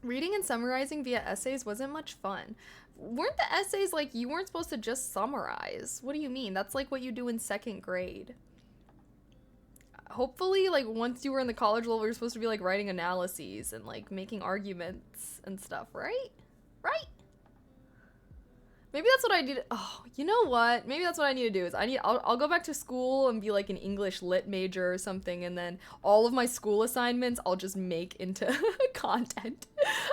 Reading and summarizing via essays wasn't much fun. Weren't the essays like you weren't supposed to just summarize? What do you mean? That's like what you do in second grade. Hopefully, like, once you were in the college level, you're supposed to be like writing analyses and like making arguments and stuff, right? Right? Maybe that's what I need. Oh, you know what? Maybe that's what I need to do is I'll go back to school and be like an English lit major or something, and then all of my school assignments I'll just make into content.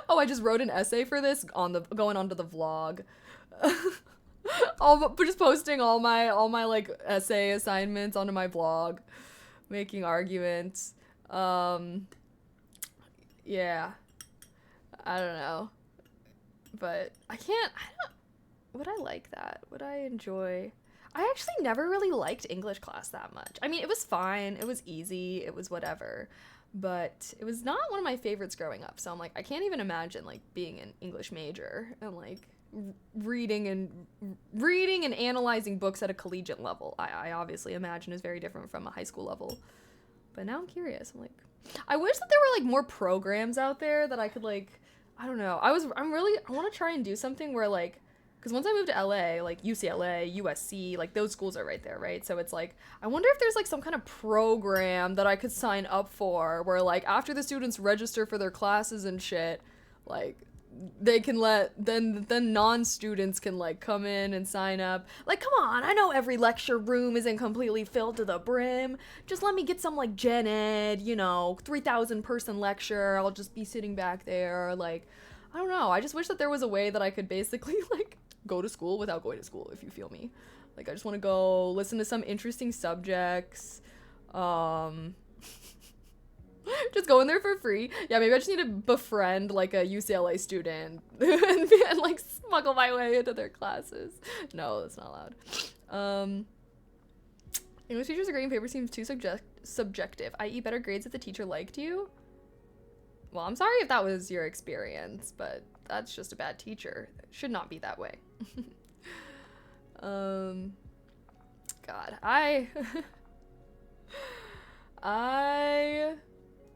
Oh, I just wrote an essay for this going onto the vlog. Just posting all my like essay assignments onto my vlog, making arguments. Yeah. I don't know. But I don't would I like that? Would I enjoy? I actually never really liked English class that much. I mean, it was fine. It was easy. It was whatever. But it was not one of my favorites growing up. So I'm like, I can't even imagine like being an English major and like reading and analyzing books at a collegiate level. I obviously imagine is very different from a high school level. But now I'm curious. I'm like, I wish that there were like more programs out there that I could like, I don't know. I want to try and do something where like, because once I moved to LA, like UCLA, USC, like those schools are right there, right? So it's like, I wonder if there's like some kind of program that I could sign up for where like after the students register for their classes and shit, like they can then non-students can like come in and sign up. Like, come on, I know every lecture room isn't completely filled to the brim. Just let me get some like gen ed, 3,000 person lecture. I'll just be sitting back there. Like, I don't know. I just wish that there was a way that I could basically like go to school without going to school, if you feel me. Like, I just want to go listen to some interesting subjects. Just go in there for free. Yeah, maybe I just need to befriend like a UCLA student and like smuggle my way into their classes. No, that's not allowed. English teachers' grading paper seems too subjective, i.e. better grades if the teacher liked you. Well, I'm sorry if that was your experience, but that's just a bad teacher. It should not be that way. God,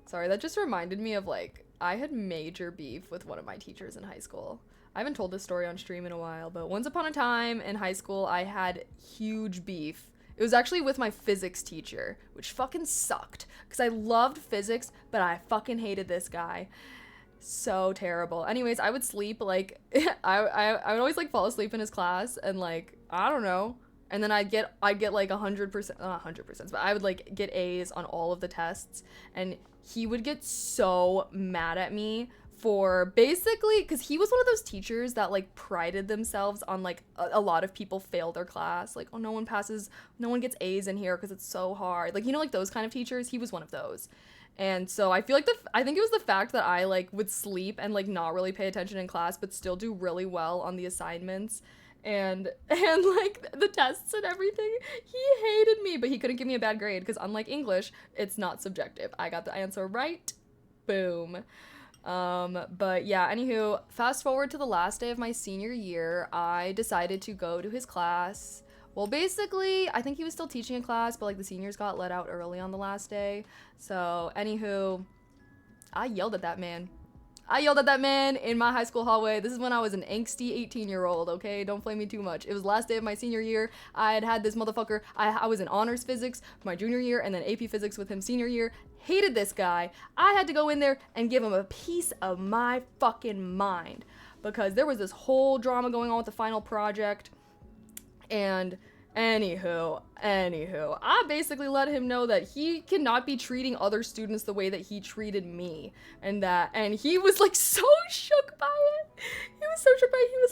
sorry, that just reminded me of like, I had major beef with one of my teachers in high school. I haven't told this story on stream in a while, but once upon a time in high school, I had huge beef. It was actually with my physics teacher, which fucking sucked, because I loved physics, but I fucking hated this guy. So terrible. Anyways, I would sleep, like, I would always, like, fall asleep in his class, and, like, I don't know, and then I'd get, like, 100%, not 100%, but I would, like, get A's on all of the tests, and he would get so mad at me for basically, because he was one of those teachers that like prided themselves on like a lot of people fail their class, like, oh, no one gets A's in here because it's so hard, like, like those kind of teachers. He was one of those. And so I feel like I think it was the fact that I like would sleep and like not really pay attention in class but still do really well on the assignments and like the tests and everything. He hated me, but he couldn't give me a bad grade because unlike English, it's not subjective. I got the answer right. Boom. But yeah, anywho, fast forward to the last day of my senior year, I decided to go to his class. Well, basically, I think he was still teaching a class, but like the seniors got let out early on the last day. So, anywho, I yelled at that man. In my high school hallway. This is when I was an angsty 18-year-old, okay? Don't blame me too much. It was last day of my senior year. I had this motherfucker. I was in honors physics my junior year and then AP physics with him senior year. Hated this guy. I had to go in there and give him a piece of my fucking mind because there was this whole drama going on with the final project. And Anywho, I basically let him know that he cannot be treating other students the way that he treated me, and he was like so shook by it. He was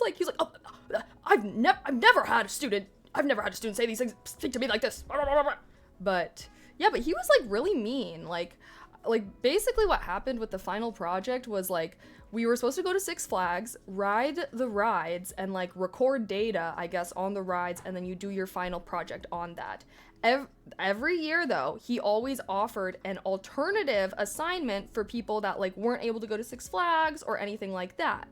like, oh, I've never had a student say these things, speak to me like this. But yeah, but he was like really mean. Like basically what happened with the final project was like, we were supposed to go to Six Flags, ride the rides, and like record data, I guess, on the rides, and then you do your final project on that. Every year, though, he always offered an alternative assignment for people that like weren't able to go to Six Flags or anything like that.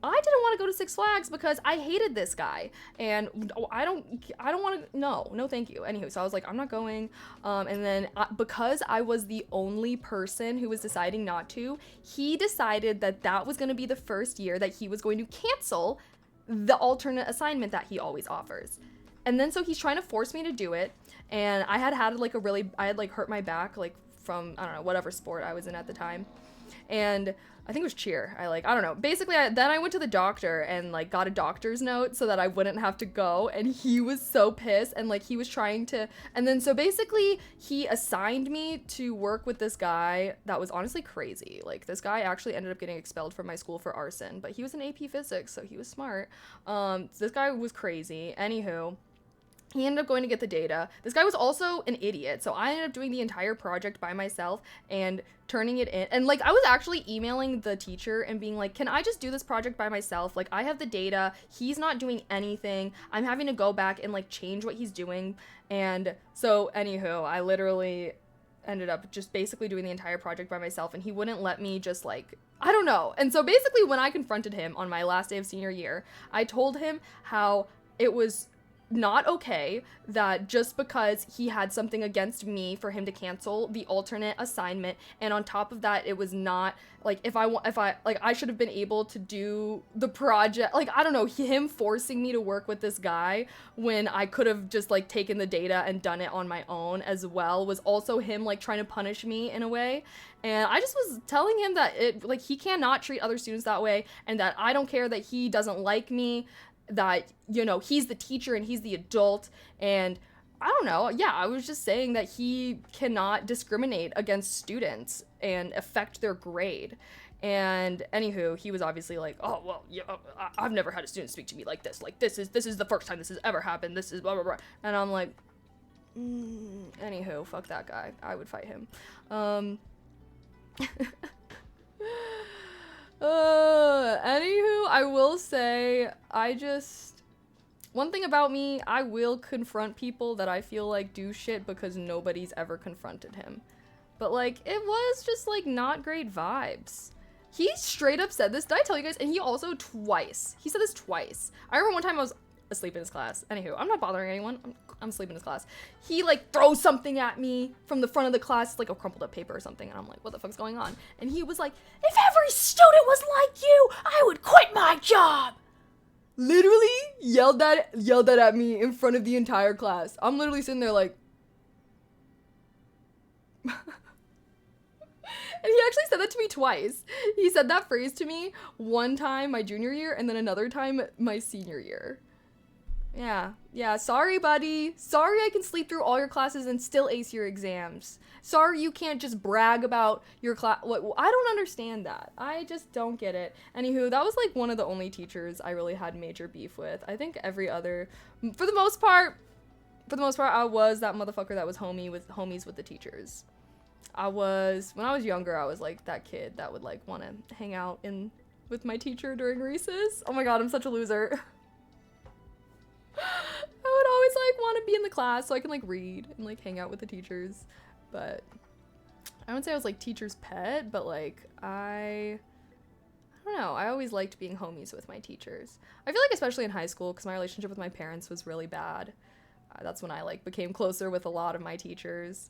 I didn't want to go to Six Flags because I hated this guy, and I don't want to. No, thank you. Anywho, so I was like, I'm not going. And then because I was the only person who was deciding not to, he decided that that was going to be the first year that he was going to cancel the alternate assignment that he always offers. And then so he's trying to force me to do it, and I had like I had like hurt my back like from, I don't know, whatever sport I was in at the time. And I think it was cheer. I don't know. Basically, then I went to the doctor and like got a doctor's note so that I wouldn't have to go. And he was so pissed, and like he was trying to, and then so basically he assigned me to work with this guy that was honestly crazy. Like this guy actually ended up getting expelled from my school for arson, but he was in AP physics, so he was smart. This guy was crazy. Anywho, he ended up going to get the data. This guy was also an idiot, so I ended up doing the entire project by myself and turning it in. And like I was actually emailing the teacher and being like, can I just do this project by myself? Like I have the data, he's not doing anything. I'm having to go back and like change what he's doing. And so anywho, I literally ended up just basically doing the entire project by myself, and he wouldn't let me just like, I don't know. And so basically when I confronted him on my last day of senior year, I told him how it was not okay that just because he had something against me for him to cancel the alternate assignment, and on top of that it was not like if I like I should have been able to do the project. Like I don't know, him forcing me to work with this guy when I could have just like taken the data and done it on my own as well was also him like trying to punish me in a way. And I just was telling him that it like he cannot treat other students that way, and that I don't care that he doesn't like me, that, you know, he's the teacher and he's the adult. And I don't know, yeah, I was just saying that he cannot discriminate against students and affect their grade. And anywho, he was obviously like, oh, well, yeah, I've never had a student speak to me like this. Like, this is the first time this has ever happened. This is blah, blah, blah. And I'm like, anywho, fuck that guy. I would fight him. Anywho, I will say, one thing about me, I will confront people that I feel like do shit because nobody's ever confronted him. But like, it was just like not great vibes. He straight up said this, did I tell you guys? And he also he said this twice. I remember one time I was asleep in his class. Anywho, I'm not bothering anyone. I'm asleep in his class. He like throws something at me from the front of the class, like a crumpled up paper or something. And I'm like, what the fuck's going on? And he was like, if every student was like you, I would quit my job. Literally yelled that at me in front of the entire class. I'm literally sitting there like, and he actually said that to me twice. He said that phrase to me one time my junior year and then another time my senior year. Yeah, sorry, buddy. Sorry I can sleep through all your classes and still ace your exams. Sorry you can't just brag about your class. I don't understand that. I just don't get it. Anywho, that was like one of the only teachers I really had major beef with. I think every other, for the most part, I was that motherfucker that was homies with the teachers. When I was younger, I was like that kid that would like want to hang out with my teacher during recess. Oh my god, I'm such a loser. I would always like want to be in the class so I can like read and like hang out with the teachers. But I wouldn't say I was like teacher's pet, but like I don't know, I always liked being homies with my teachers. I feel like especially in high school, because my relationship with my parents was really bad, that's when I like became closer with a lot of my teachers.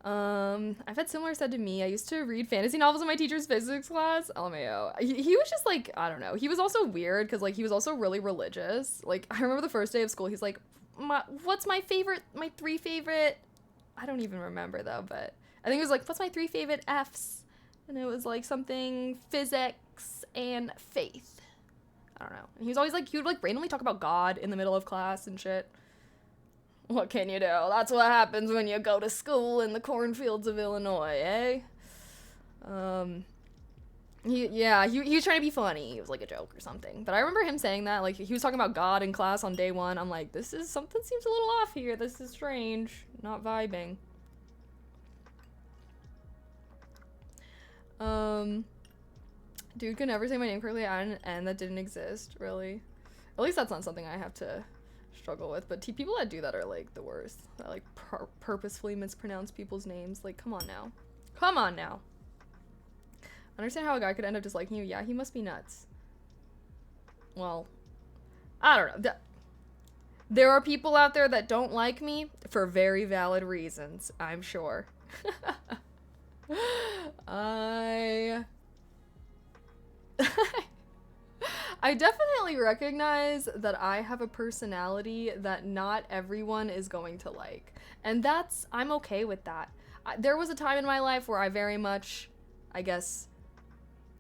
I've had similar said to me. I used to read fantasy novels in my teacher's physics class. LMAO. He was just like, I don't know. He was also weird because like he was also really religious. Like I remember the first day of school, he's like, what's my three favorite, I don't even remember though, but I think it was like, what's my 3 favorite F's? And it was like something physics and faith. I don't know. And he was always like, he would like randomly talk about God in the middle of class and shit. What can you do? That's what happens when you go to school in the cornfields of Illinois, eh? He was trying to be funny. It was like a joke or something. But I remember him saying that, like, he was talking about God in class on day 1. I'm like, something seems a little off here. This is strange. Not vibing. Dude could never say my name correctly and that didn't exist, really. At least that's not something I have to struggle with, but people that do that are like the worst, that like purposefully mispronounce people's names. Like, come on now. Understand how a guy could end up disliking you? Yeah, he must be nuts. Well, I don't know. There are people out there that don't like me for very valid reasons, I'm sure. I definitely recognize that I have a personality that not everyone is going to like. And I'm okay with that. There was a time in my life where I very much, I guess,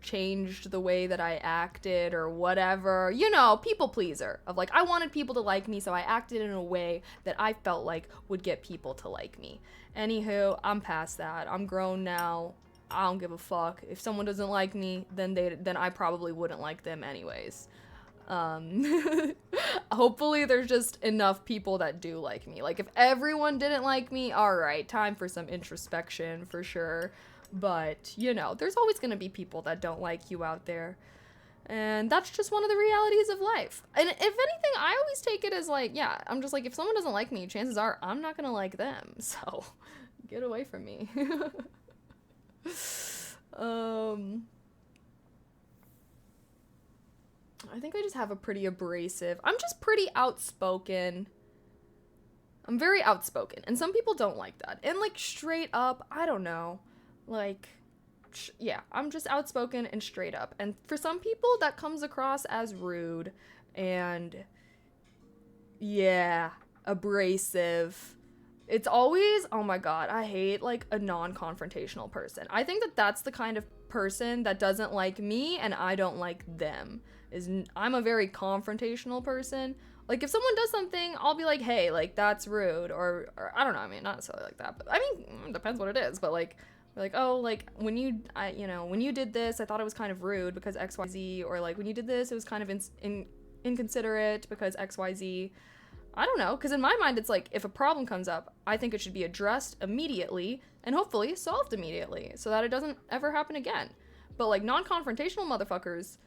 changed the way that I acted or whatever. You know, people pleaser. Of like, I wanted people to like me, so I acted in a way that I felt like would get people to like me. Anywho, I'm past that. I'm grown now. I don't give a fuck. If someone doesn't like me, then I probably wouldn't like them anyways. Hopefully there's just enough people that do like me. Like, if everyone didn't like me, alright, time for some introspection for sure. But, you know, there's always gonna be people that don't like you out there. And that's just one of the realities of life. And if anything, I always take it as like, yeah, I'm just like, if someone doesn't like me, chances are I'm not gonna like them. So, get away from me. I think I just have a pretty abrasive, I'm just pretty outspoken. I'm very outspoken. And some people don't like that. And like straight up, I don't know. Like, yeah, I'm just outspoken and straight up. And for some people, that comes across as rude and, yeah, abrasive. It's always, oh my god, I hate, like, a non-confrontational person. I think that that's the kind of person that doesn't like me and I don't like them. I'm a very confrontational person. Like, if someone does something, I'll be like, hey, like, that's rude. Or I don't know, I mean, not necessarily like that. But, I mean, it depends what it is. But, like, oh, like, when you did this, I thought it was kind of rude because XYZ, or like, when you did this, it was kind of inconsiderate because XYZ. I don't know, because in my mind, it's like, if a problem comes up, I think it should be addressed immediately and hopefully solved immediately so that it doesn't ever happen again. But like, non-confrontational motherfuckers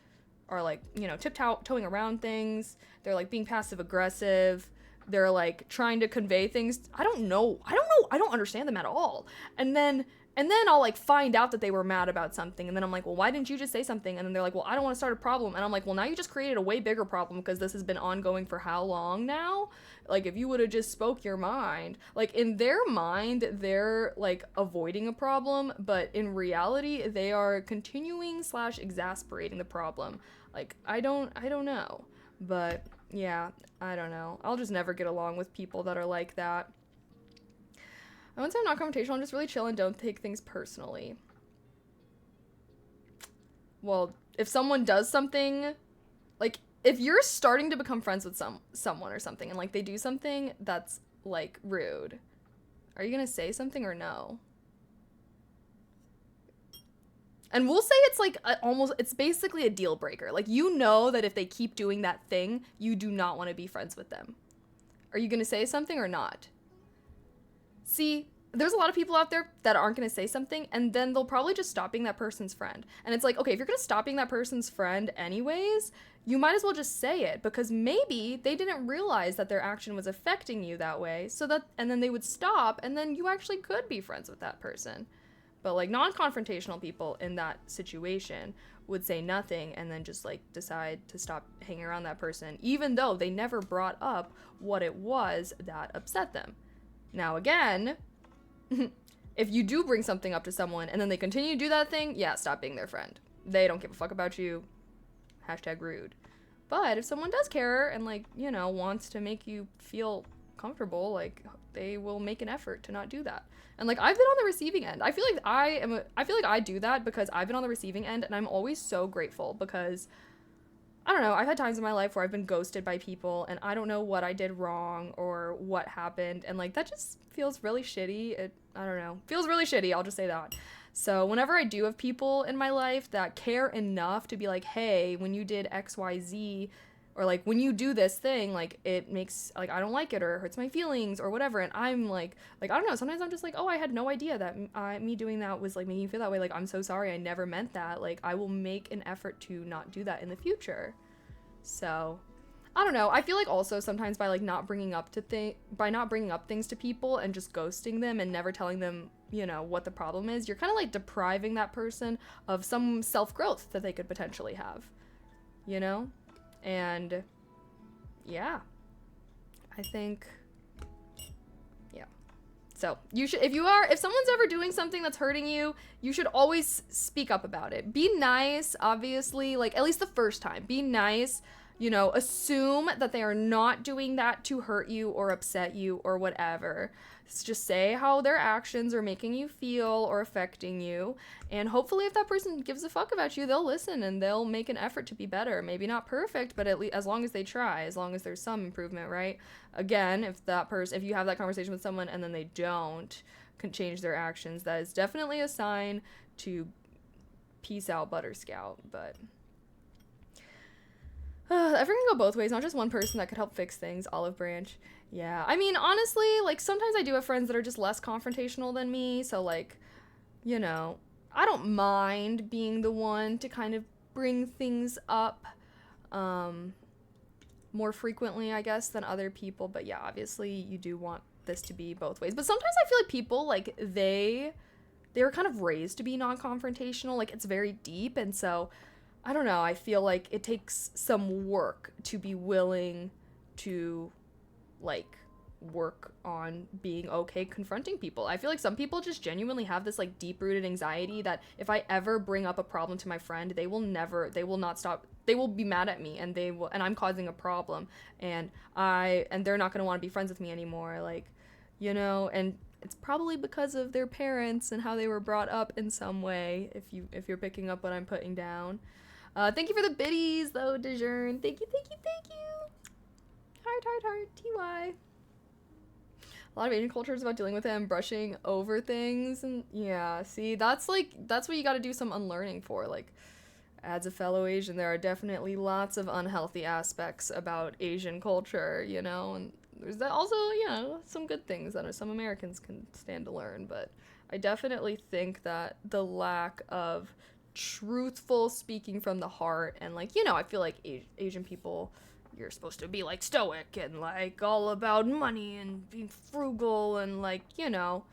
are like, you know, tiptoeing around things. They're like being passive aggressive. They're like trying to convey things. I don't know. I don't understand them at all. And then I'll like find out that they were mad about something. And then I'm like, well, why didn't you just say something? And then they're like, well, I don't want to start a problem. And I'm like, well, now you just created a way bigger problem because this has been ongoing for how long now? Like, if you would have just spoke your mind, like in their mind, they're like avoiding a problem, but in reality, they are continuing / exasperating the problem. Like, I don't know, but yeah, I don't know. I'll just never get along with people that are like that. I wouldn't say I'm not confrontational, I'm just really chill and don't take things personally. Well, if someone does something, like, if you're starting to become friends with someone or something, and, like, they do something that's, like, rude, are you gonna say something or no? And we'll say it's, like, it's basically a deal breaker. Like, you know that if they keep doing that thing, you do not want to be friends with them. Are you gonna say something or not? See, there's a lot of people out there that aren't going to say something, and then they'll probably just stop being that person's friend. And it's like, okay, if you're going to stop being that person's friend anyways, you might as well just say it, because maybe they didn't realize that their action was affecting you that way, and then they would stop, and then you actually could be friends with that person. But, like, non-confrontational people in that situation would say nothing and then just, like, decide to stop hanging around that person, even though they never brought up what it was that upset them. Now, again, if you do bring something up to someone and then they continue to do that thing, yeah, stop being their friend. They don't give a fuck about you. #rude. But if someone does care and, like, you know, wants to make you feel comfortable, like, they will make an effort to not do that. And, like, I've been on the receiving end. I feel like I do that because I've been on the receiving end, and I'm always so grateful because, I don't know, I've had times in my life where I've been ghosted by people and I don't know what I did wrong or what happened, and, like, that just feels really shitty. I don't know, feels really shitty, I'll just say that. So whenever I do have people in my life that care enough to be like, hey, when you did XYZ, or, like, when you do this thing, like, it makes, like, I don't like it, or it hurts my feelings, or whatever, and I'm like, I don't know, sometimes I'm just like, oh, I had no idea that me doing that was, like, making you feel that way, like, I'm so sorry, I never meant that, like, I will make an effort to not do that in the future. So, I don't know. I feel like also sometimes by like not bringing up things to people and just ghosting them and never telling them, you know, what the problem is, you're kind of like depriving that person of some self-growth that they could potentially have, you know? And yeah, I think, yeah. So you should, if someone's ever doing something that's hurting you, you should always speak up about it. Be nice, obviously, like at least the first time. Be nice, you know, assume that they are not doing that to hurt you or upset you or whatever. Just say how their actions are making you feel or affecting you. And hopefully if that person gives a fuck about you, they'll listen and they'll make an effort to be better. Maybe not perfect, but at least as long as they try, as long as there's some improvement, right? Again, if you have that conversation with someone and then they don't change their actions, that is definitely a sign to peace out, Butterscout. But everyone can go both ways, not just one person that could help fix things. Olive Branch. Yeah, I mean, honestly, like, sometimes I do have friends that are just less confrontational than me, so, like, you know, I don't mind being the one to kind of bring things up, more frequently, I guess, than other people, but yeah, obviously, you do want this to be both ways. But sometimes I feel like people, like, they were kind of raised to be non-confrontational, like, it's very deep, and so I don't know, I feel like it takes some work to be willing to, like, work on being okay confronting people. I feel like some people just genuinely have this, like, deep-rooted anxiety that if I ever bring up a problem to my friend, they will not stop, they will be mad at me, and I'm causing a problem, and they're not gonna want to be friends with me anymore, like, you know, and it's probably because of their parents and how they were brought up in some way, if you're picking up what I'm putting down. Thank you for the biddies, though, DeJearn. Thank you. Heart, TY. A lot of Asian culture is about dealing with it and brushing over things, and yeah, see, that's what you gotta do some unlearning for, like, as a fellow Asian, there are definitely lots of unhealthy aspects about Asian culture, you know, and there's also, you know, some good things that some Americans can stand to learn, but I definitely think that the lack of truthful speaking from the heart, and, like, you know, I feel like Asian people, you're supposed to be, like, stoic and, like, all about money and being frugal and, like, you know,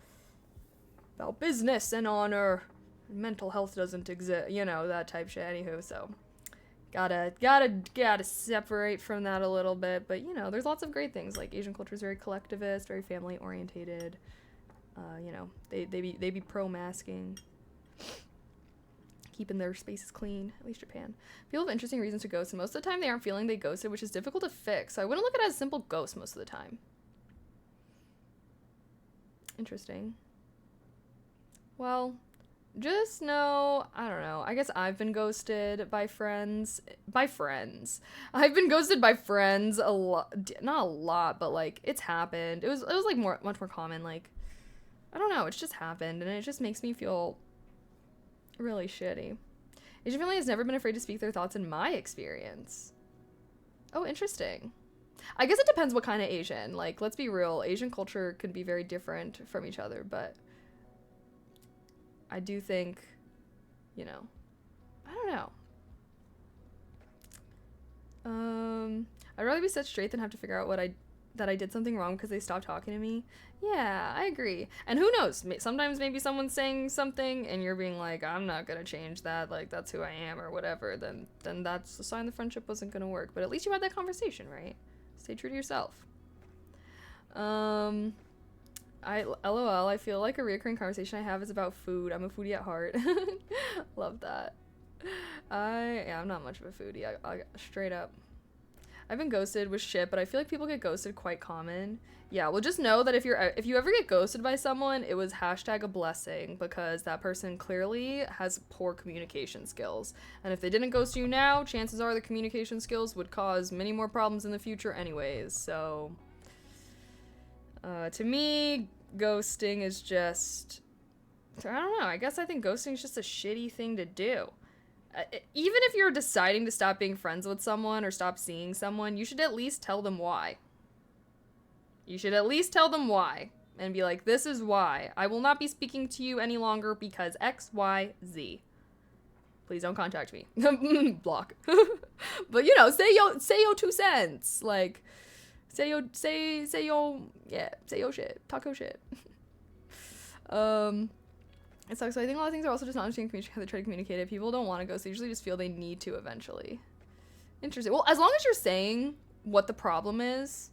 about business and honor. Mental health doesn't exist, you know, that type shit. Anywho, so gotta separate from that a little bit, but, you know, there's lots of great things. Like, Asian culture is very collectivist, very family orientated. You know, they be pro-masking, keeping their spaces clean, at least Japan. People have interesting reasons to ghost, and most of the time they aren't feeling they ghosted, which is difficult to fix. So I wouldn't look at it as a simple ghost most of the time. Interesting. Well, just know, I don't know, I guess I've been ghosted by friends. I've been ghosted by friends a lot, not a lot, but, like, it's happened. It was like much more common, like, I don't know, it's just happened, and it just makes me feel really shitty. Asian family has never been afraid to speak their thoughts in my experience. Oh, interesting. I guess it depends what kind of Asian. Like, let's be real, Asian culture can be very different from each other, but I do think, you know, I don't know. I'd rather be set straight than have to figure out that I did something wrong because they stopped talking to me. Yeah, I agree. And who knows? Sometimes maybe someone's saying something and you're being like, I'm not gonna change that, like, that's who I am or whatever. Then that's a sign the friendship wasn't gonna work. But at least you had that conversation, right? Stay true to yourself. LOL, I feel like a reoccurring conversation I have is about food. I'm a foodie at heart. Love that. I'm not much of a foodie. I straight up. I've been ghosted with shit, but I feel like people get ghosted quite common. Yeah, well, just know that if you ever get ghosted by someone, it was hashtag a blessing, because that person clearly has poor communication skills. And if they didn't ghost you now, chances are the communication skills would cause many more problems in the future anyways. So, to me, ghosting is just, I don't know, I guess I think ghosting is just a shitty thing to do. Even if you're deciding to stop being friends with someone or stop seeing someone, you should at least tell them why. You should at least tell them why. And be like, this is why. I will not be speaking to you any longer because X, Y, Z. Please don't contact me. Block. But you know, say yo 2 cents. Like, say your shit. Talk your shit. It sucks. I think a lot of things are also just not understanding how they try to communicate it. People don't want to ghost. They usually just feel they need to eventually. Interesting. Well, as long as you're saying what the problem is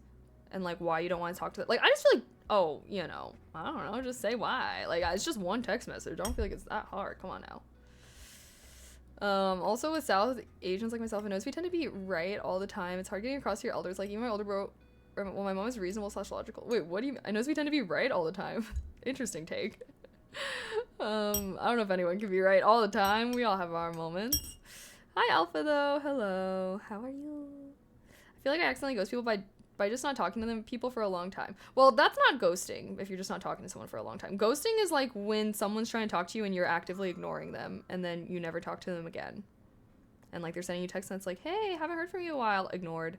and like why you don't want to talk to them. Like, I just feel like, oh, you know, I don't know, just say why. Like, it's just one text message. I don't feel like it's that hard. Come on now. Also with South Asians like myself, I notice we tend to be right all the time. It's hard getting across to your elders. Like, even my older bro, well, my mom is reasonable / logical. Wait, what do you? I notice we tend to be right all the time. Interesting take. I don't know if anyone can be right all the time. We all have our moments. Hi, Alpha, though. Hello. How are you? I feel like I accidentally ghost people by just not talking to them people for a long time. Well, that's not ghosting if you're just not talking to someone for a long time. Ghosting is like when someone's trying to talk to you and you're actively ignoring them and then you never talk to them again. And like they're sending you text and it's like, hey, haven't heard from you in a while. Ignored.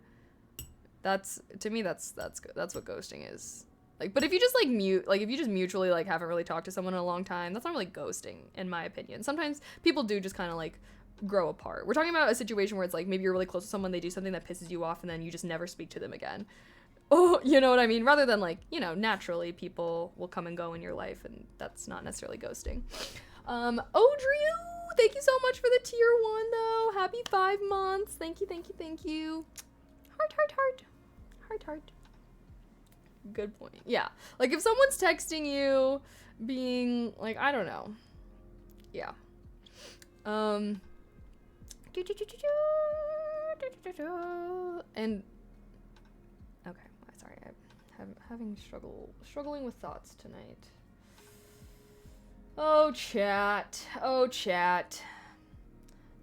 That's, to me, that's what ghosting is. Like, but if you just like if you just mutually like haven't really talked to someone in a long time, that's not really ghosting in my opinion. Sometimes people do just kind of like grow apart. We're talking about a situation where it's like maybe you're really close to someone, they do something that pisses you off and then you just never speak to them again. Oh, you know what I mean? Rather than like, you know, naturally people will come and go in your life and that's not necessarily ghosting. Odriu, thank you so much for the tier 1 though. Happy 5 months. Thank you, thank you, thank you. Heart, heart, heart. Heart, heart. Good point. Yeah. Like if someone's texting you being like, I don't know. Yeah. And okay, sorry, I'm struggling with thoughts tonight. Oh chat,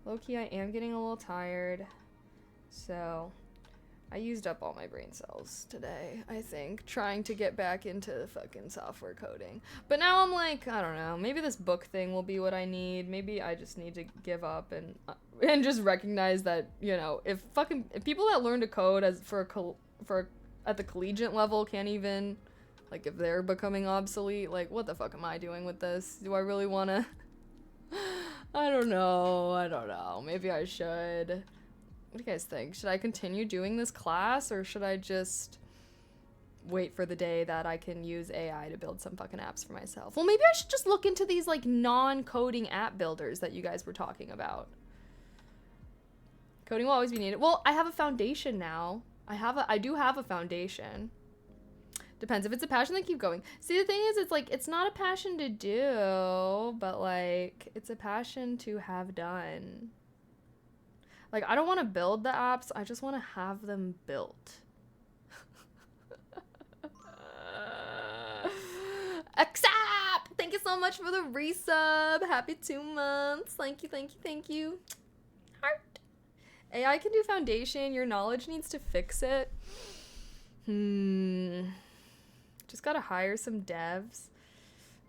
low-key I am getting a little tired, so I used up all my brain cells today, I think, trying to get back into fucking software coding. But now I'm like, I don't know, maybe this book thing will be what I need. Maybe I just need to give up and just recognize that, you know, if people that learn to code at the collegiate level can't even, like, if they're becoming obsolete, like, what the fuck am I doing with this? Do I really want to? I don't know. Maybe I should. What do you guys think? Should I continue doing this class or should I just wait for the day that I can use AI to build some fucking apps for myself? Well, maybe I should just look into these like non-coding app builders that you guys were talking about. Coding will always be needed. Well, I have a foundation now. I do have a foundation. Depends. If it's a passion, then keep going. See, the thing is, it's like, it's not a passion to do, but like, it's a passion to have done. Like, I don't want to build the apps, I just want to have them built. Accept! Thank you so much for the resub. Happy 2 months. Thank you, thank you, thank you. Heart. AI can do foundation. Your knowledge needs to fix it. Just gotta hire some devs.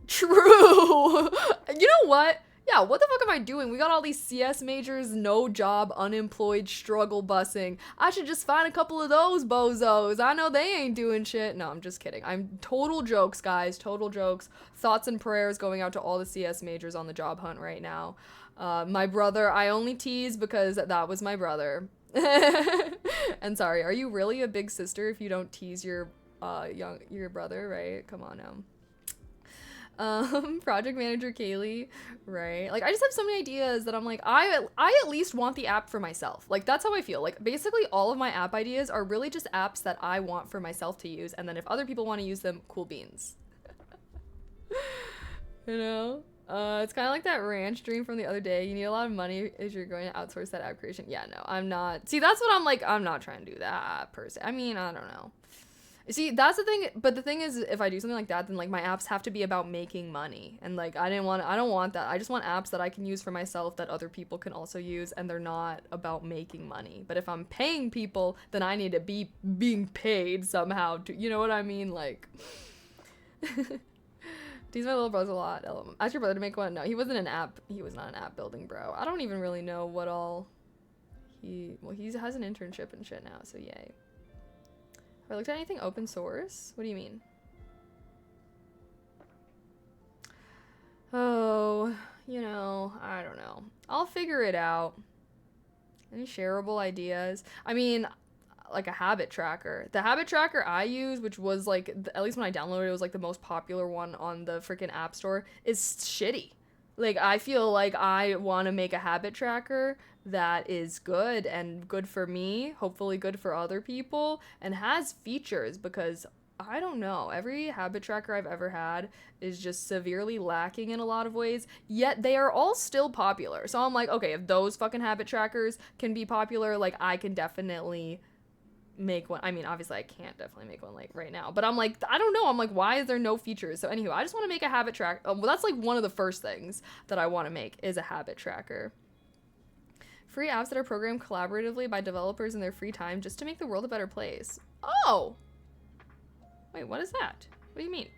True! You know what? Yeah, what the fuck am I doing? We got all these CS majors, no job, unemployed, struggle busing. I should just find a couple of those bozos. I know they ain't doing shit. No, I'm just kidding. I'm total jokes, guys. Total jokes. Thoughts and prayers going out to all the CS majors on the job hunt right now. My brother, I only tease because that was my brother. And sorry, are you really a big sister if you don't tease your brother, right? Come on now. Project manager Kaylee, right? Like, I just have so many ideas that I'm like, I at least want the app for myself. Like, that's how I feel. Like, basically all of my app ideas are really just apps that I want for myself to use, and then if other people want to use them, cool beans. You know? It's kind of like that ranch dream from the other day. You need a lot of money if you're going to outsource that app creation. Yeah, no, I'm not. See, that's what I'm like, I'm not trying to do that per se. I mean, I don't know. See, that's the thing, but the thing is, if I do something like that, then, like, my apps have to be about making money, and, like, I don't want that. I just want apps that I can use for myself that other people can also use, and they're not about making money. But if I'm paying people, then I need to be being paid somehow to, you know what I mean? Like, tease my little brother a lot. Ask your brother to make one. No, he was not an app building bro. I don't even really know what all he has an internship and shit now, so yay. Have I looked at anything open source? What do you mean? Oh, you know, I don't know. I'll figure it out. Any shareable ideas? I mean, like a habit tracker. The habit tracker I use, which was like, at least when I downloaded it, was like the most popular one on the freaking app store, is shitty. Like, I feel like I want to make a habit tracker that is good and good for me, hopefully good for other people, and has features, because I don't know, every habit tracker I've ever had is just severely lacking in a lot of ways, yet they are all still popular. So I'm like, okay, if those fucking habit trackers can be popular, like, I can definitely make one. I mean, obviously I can't definitely make one like right now, but I'm like, I don't know, I'm like, why is there no features? So anywho, I just want to make a habit track. Well, that's like one of the first things that I want to make is a habit tracker. Free apps that are programmed collaboratively by developers in their free time just to make the world a better place. Oh, wait, what is that? What do you mean?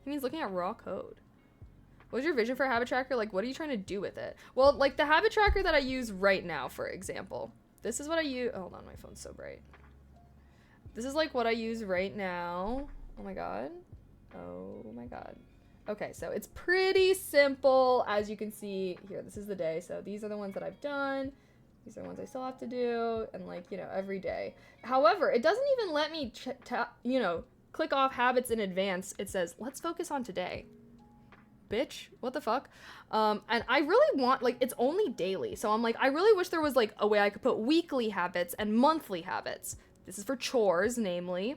He means looking at raw code. What's your vision for a habit tracker? Like, what are you trying to do with it? Well, like the habit tracker that I use right now, for example, this is what I use. Hold on, my phone's so bright. This is like what I use right now. Oh my god. Oh my god. Okay, so it's pretty simple, as you can see here. This is the day. So these are the ones that I've done. These are the ones I still have to do, and like, you know, every day. However, it doesn't even let me, you know, click off habits in advance. It says, let's focus on today. Bitch, what the fuck? And I really want, like, it's only daily. So I'm like, I really wish there was like a way I could put weekly habits and monthly habits. This is for chores, namely.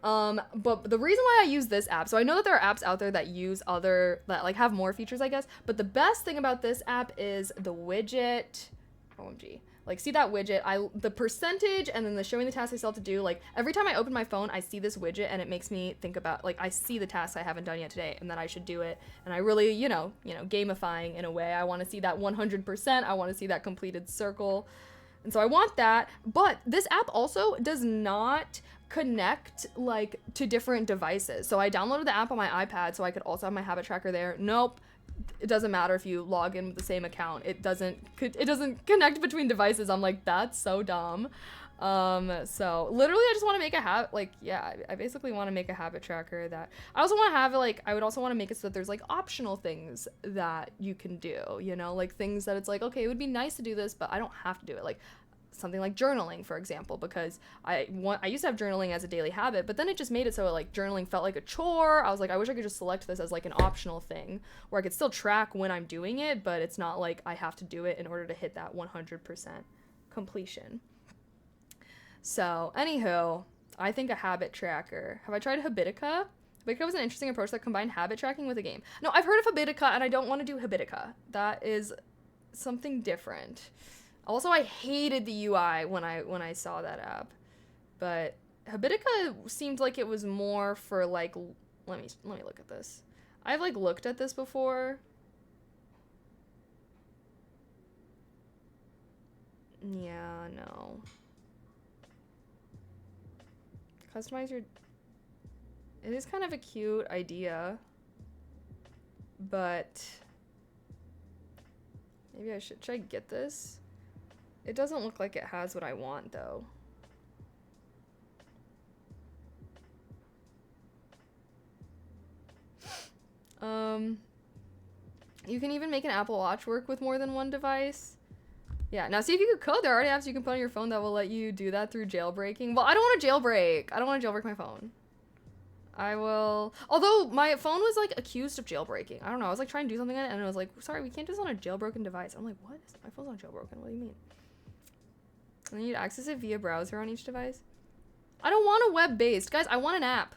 But the reason why I use this app, so I know that there are apps out there that use that like have more features, I guess. But the best thing about this app is the widget. OMG. Like, see that widget? The percentage and then the showing the tasks I still have to do. Like, every time I open my phone, I see this widget and it makes me think about, like, I see the tasks I haven't done yet today and that I should do it. And I really, you know, gamifying in a way. I want to see that 100%. I want to see that completed circle. And so I want that. But this app also does not connect, like, to different devices. So I downloaded the app on my iPad so I could also have my habit tracker there. Nope. It doesn't matter if you log in with the same account. It doesn't connect between devices. I'm like, that's so dumb. So literally I just want to make a habit, like, yeah, I basically want to make a habit tracker that I also want to have, like, I would also want to make it so that there's like optional things that you can do, you know, like things that it's like, okay, it would be nice to do this, but I don't have to do it. Like something like journaling, for example, because I used to have journaling as a daily habit, but then it just made it so like journaling felt like a chore. I was like, I wish I could just select this as like an optional thing where I could still track when I'm doing it, but it's not like I have to do it in order to hit that 100% completion. So, anywho, I think a habit tracker. Have I tried Habitica? Habitica was an interesting approach that combined habit tracking with a game. No, I've heard of Habitica, and I don't want to do Habitica. That is something different. Also, I hated the UI when I saw that app. But Habitica seemed like it was more for like, let me look at this. I've like looked at this before. Yeah, no. Customize your... It is kind of a cute idea. But maybe I should I get this? It doesn't look like it has what I want, though. You can even make an Apple Watch work with more than one device. Yeah, now see if you could code. There are already apps you can put on your phone that will let you do that through jailbreaking. Well, I don't want to jailbreak. I don't want to jailbreak my phone. I will... Although, my phone was, like, accused of jailbreaking. I don't know. I was, like, trying to do something on it, and it was like, sorry, we can't do this on a jailbroken device. I'm like, what? My phone's not jailbroken. What do you mean? And then you'd access it via browser on each device. I don't want a web-based. Guys, I want an app.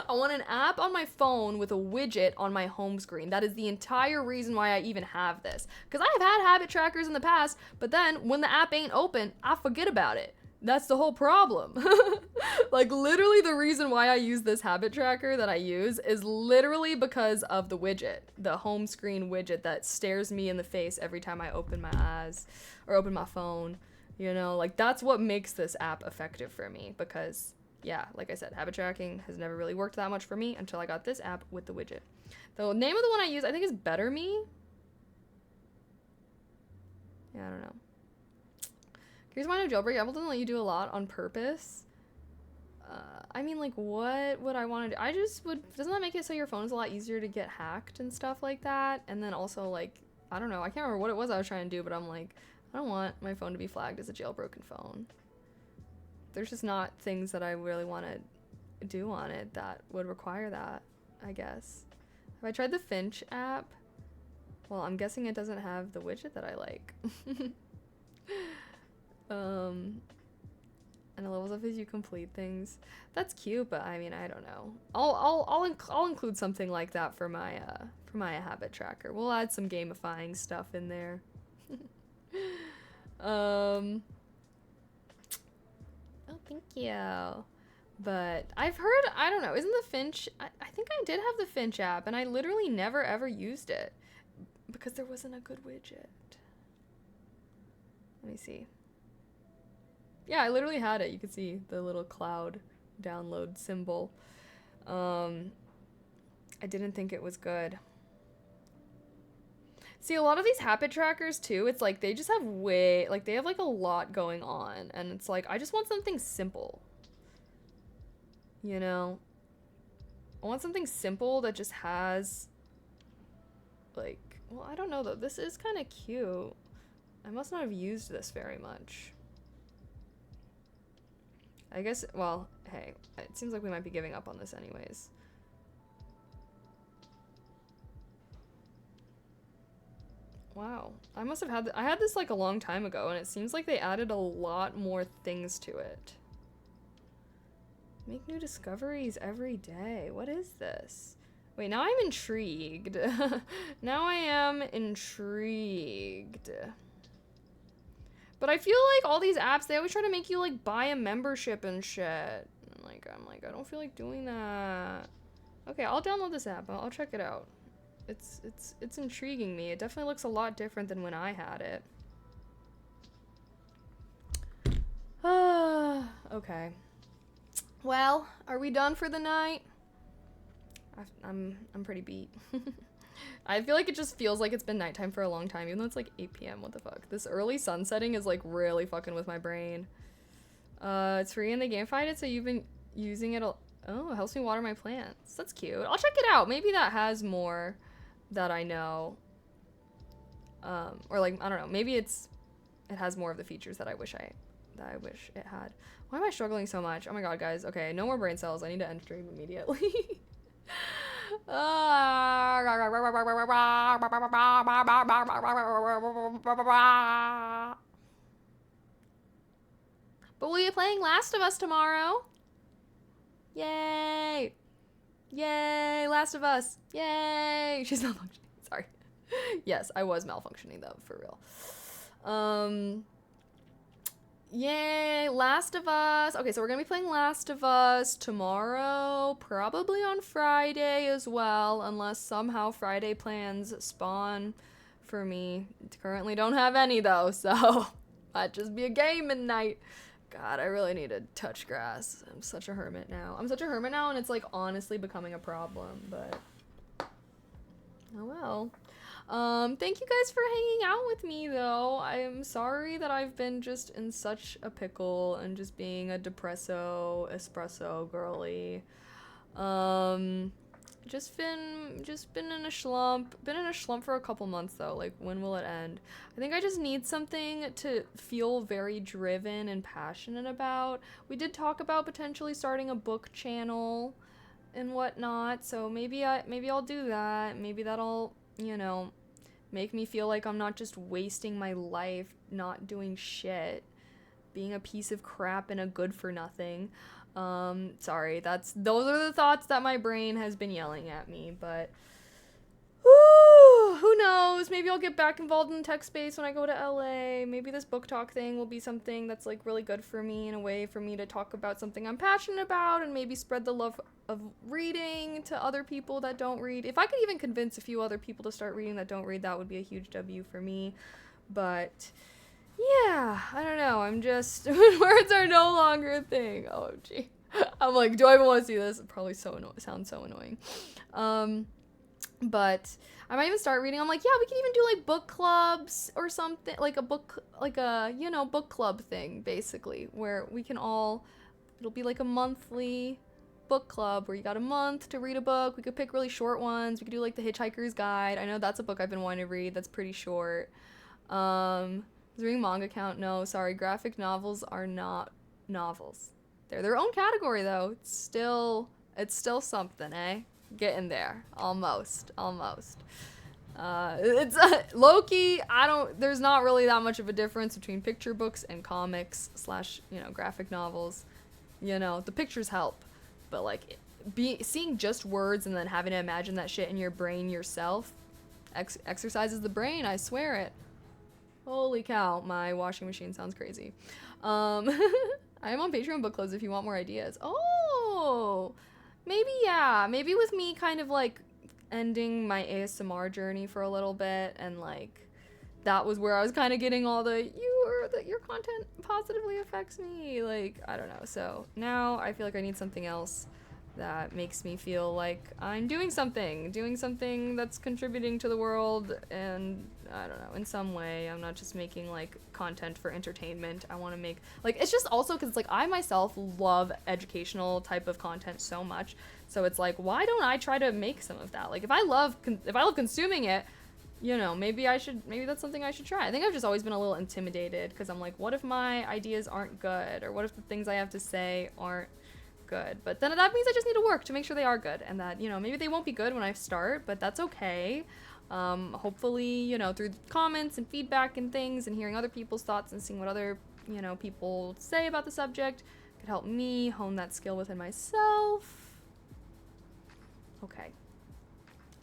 I want an app on my phone with a widget on my home screen. That is the entire reason why I even have this. Because I have had habit trackers in the past, but then when the app ain't open, I forget about it. That's the whole problem. Like, literally the reason why I use this habit tracker that I use is literally because of the widget, the home screen widget that stares me in the face every time I open my eyes or open my phone. You know, like, that's what makes this app effective for me because, yeah, like I said, habit tracking has never really worked that much for me until I got this app with the widget. The name of the one I use, I think, is Better Me. Yeah, I don't know. Here's why no jailbreak. Apple doesn't let you do a lot on purpose. I mean, like, what would I want to do? I just would, doesn't that make it so your phone is a lot easier to get hacked and stuff like that? And then also, like, I don't know, I can't remember what it was I was trying to do, but I'm like, I don't want my phone to be flagged as a jailbroken phone. There's just not things that I really want to do on it that would require that, I guess. Have I tried the Finch app? Well, I'm guessing it doesn't have the widget that I like. And it levels up as you complete things. That's cute, but I mean, I don't know. I'll include something like that for my habit tracker. We'll add some gamifying stuff in there. Oh, thank you. But I've heard, I don't know, isn't the Finch, I think I did have the Finch app, and I literally never ever used it because there wasn't a good widget. Let me see. Yeah, I literally had it. You could see the little cloud download symbol. I didn't think it was good. See, a lot of these habit trackers too, it's like they just have they have like a lot going on, and it's like I just want something simple. You know? I want something simple that just has like, well, I don't know though. This is kind of cute. I must not have used this very much. I guess, well, hey, it seems like we might be giving up on this anyways. Wow, I must have had, I had this like a long time ago, and it seems like they added a lot more things to it. Make new discoveries every day. What is this? Wait, now I'm intrigued. Now I am intrigued. But I feel like all these apps, they always try to make you like buy a membership and shit. I'm like, I don't feel like doing that. Okay, I'll download this app. I'll check it out. It's intriguing me. It definitely looks a lot different than when I had it. Okay. Well, are we done for the night? I'm pretty beat. I feel like it just feels like it's been nighttime for a long time, even though it's like 8 p.m. What the fuck? This early sun setting is like really fucking with my brain. It's free and they gamified it, so you've been using it. Oh, it helps me water my plants. That's cute. I'll check it out. Maybe that has more that I know. Or like, I don't know. Maybe it has more of the features that I wish it had. Why am I struggling so much? Oh my god, guys. Okay, no more brain cells. I need to end stream immediately. But we'll be playing Last of Us tomorrow. Yay! Yay! Last of Us. Yay! She's malfunctioning. Sorry. Yes, I was malfunctioning though, for real. Yay, Last of Us. Okay, so we're gonna be playing Last of Us tomorrow, probably on Friday as well, unless somehow Friday plans spawn for me. Currently don't have any though, so might just be a gaming night. God, I really need to touch grass. I'm such a hermit now. And it's like honestly becoming a problem, but oh well. Thank you guys for hanging out with me though. I'm sorry that I've been just in such a pickle and just being a espresso girly. Just been in a slump. Been in a slump for a couple months though. Like, when will it end? I think I just need something to feel very driven and passionate about. We did talk about potentially starting a book channel and whatnot, so maybe I'll do that. Maybe that'll, you know, make me feel like I'm not just wasting my life not doing shit, being a piece of crap and a good for nothing. Sorry, those are the thoughts that my brain has been yelling at me, but who knows? Maybe I'll get back involved in tech space when I go to LA. Maybe this book talk thing will be something that's like really good for me, in a way for me to talk about something I'm passionate about, and maybe spread the love of reading to other people that don't read. If I could even convince a few other people to start reading that don't read, that would be a huge W for me. But yeah, I don't know. I'm just, words are no longer a thing. OMG. I'm like, do I even want to see this? It probably sounds so annoying. But I might even start reading. I'm like, yeah, we can even do like book clubs or something, like a book club thing, basically, where we can all It'll be like a monthly book club where you got a month to read a book. We could pick really short ones. We could do like The Hitchhiker's Guide. I know that's a book I've been wanting to read. That's pretty short. Does reading manga count? No, sorry. Graphic novels are not novels. They're their own category though. It's still something, eh? Getting there. Almost. It's low-key, there's not really that much of a difference between picture books and comics / graphic novels. The pictures help, but like seeing just words and then having to imagine that shit in your brain yourself exercises the brain, I swear it. Holy cow, my washing machine sounds crazy. I am on Patreon book clubs if you want more ideas. Oh, maybe with me kind of like ending my ASMR journey for a little bit, and like that was where I was kind of getting all your content positively affects me, like I don't know. So now I feel like I need something else that makes me feel like I'm doing something that's contributing to the world, and I don't know, in some way. I'm not just making like content for entertainment. I want to make like, it's just also because like I myself love educational type of content so much, so it's like, why don't I try to make some of that? Like if I love consuming it, maybe that's something I should try. I think I've just always been a little intimidated because I'm like, what if my ideas aren't good, or what if the things I have to say aren't good? But then that means I just need to work to make sure they are good, and that maybe they won't be good when I start, but that's okay. Hopefully through comments and feedback and things, and hearing other people's thoughts and seeing what other people say about the subject could help me hone that skill within myself.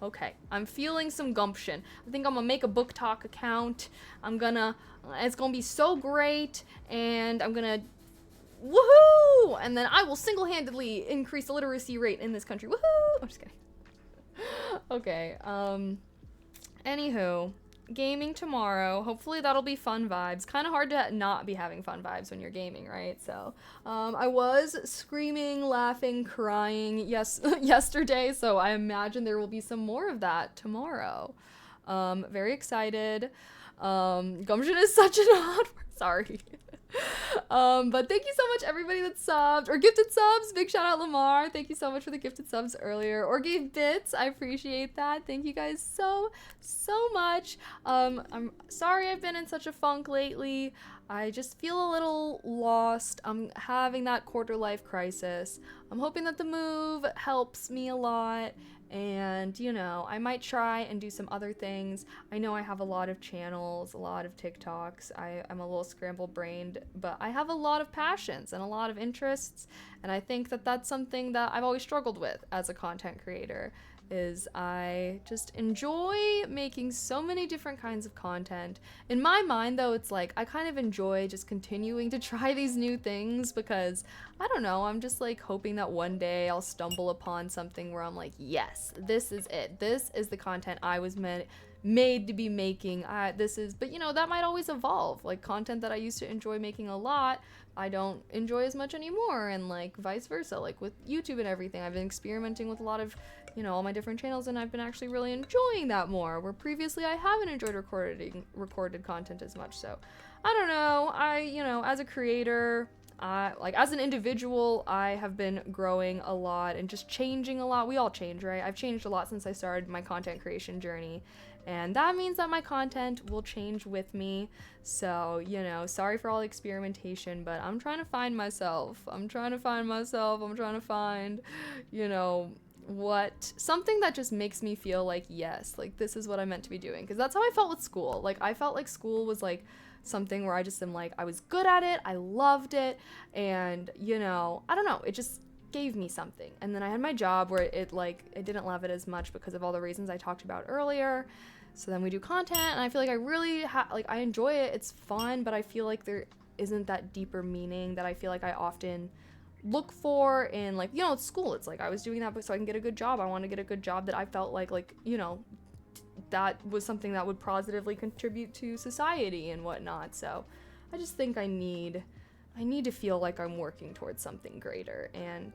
Okay, I'm feeling some gumption. I think I'm gonna make a book talk account. It's gonna be so great, and I'm gonna woohoo! And then I will single-handedly increase the literacy rate in this country. Woohoo! I'm just kidding. Okay, anywho, gaming tomorrow. Hopefully that'll be fun vibes. Kind of hard to not be having fun vibes when you're gaming, right? So, I was screaming, laughing, crying yesterday, so I imagine there will be some more of that tomorrow. Very excited. Gumption is such an odd word. Sorry. But thank you so much everybody that subbed or gifted subs. Big shout out Lamar. Thank you so much for the gifted subs earlier, or gave bits. I appreciate that. Thank you guys so much. I'm sorry I've been in such a funk lately. I just feel a little lost. I'm having that quarter life crisis. I'm hoping that the move helps me a lot, and I might try and do some other things. I know I have a lot of channels, a lot of TikToks. I'm a little scrambled brained, but I have a lot of passions and a lot of interests, and I think that that's something that I've always struggled with as a content creator. Is I just enjoy making so many different kinds of content. In my mind though, it's like I kind of enjoy just continuing to try these new things, because I don't know, I'm just like hoping that one day I'll stumble upon something where I'm like, yes, this is it. This is the content I was made to be making. But that might always evolve. Like content that I used to enjoy making a lot, I don't enjoy as much anymore, and like vice versa. Like with YouTube and everything, I've been experimenting with a lot of all my different channels, and I've been actually really enjoying that more, where previously I haven't enjoyed recorded content as much. So I don't know, as a creator, like as an individual, I have been growing a lot and just changing a lot. We all change, right? I've changed a lot since I started my content creation journey, and that means that my content will change with me. So, sorry for all the experimentation, but I'm trying to find myself. I'm trying to find, something that just makes me feel like, yes, like this is what I'm meant to be doing. Because that's how I felt with school. Like I felt like school was like something where I just am like, I was good at it, I loved it, and I don't know, it just gave me something. And then I had my job where it didn't love it as much because of all the reasons I talked about earlier. So then we do content, and I feel like I really I enjoy it, it's fun, but I feel like there isn't that deeper meaning that I feel like I often look for in school. It's like I was doing that so I can get a good job. I want to get a good job that I felt like that was something that would positively contribute to society and whatnot. So I just think I need to feel like I'm working towards something greater, and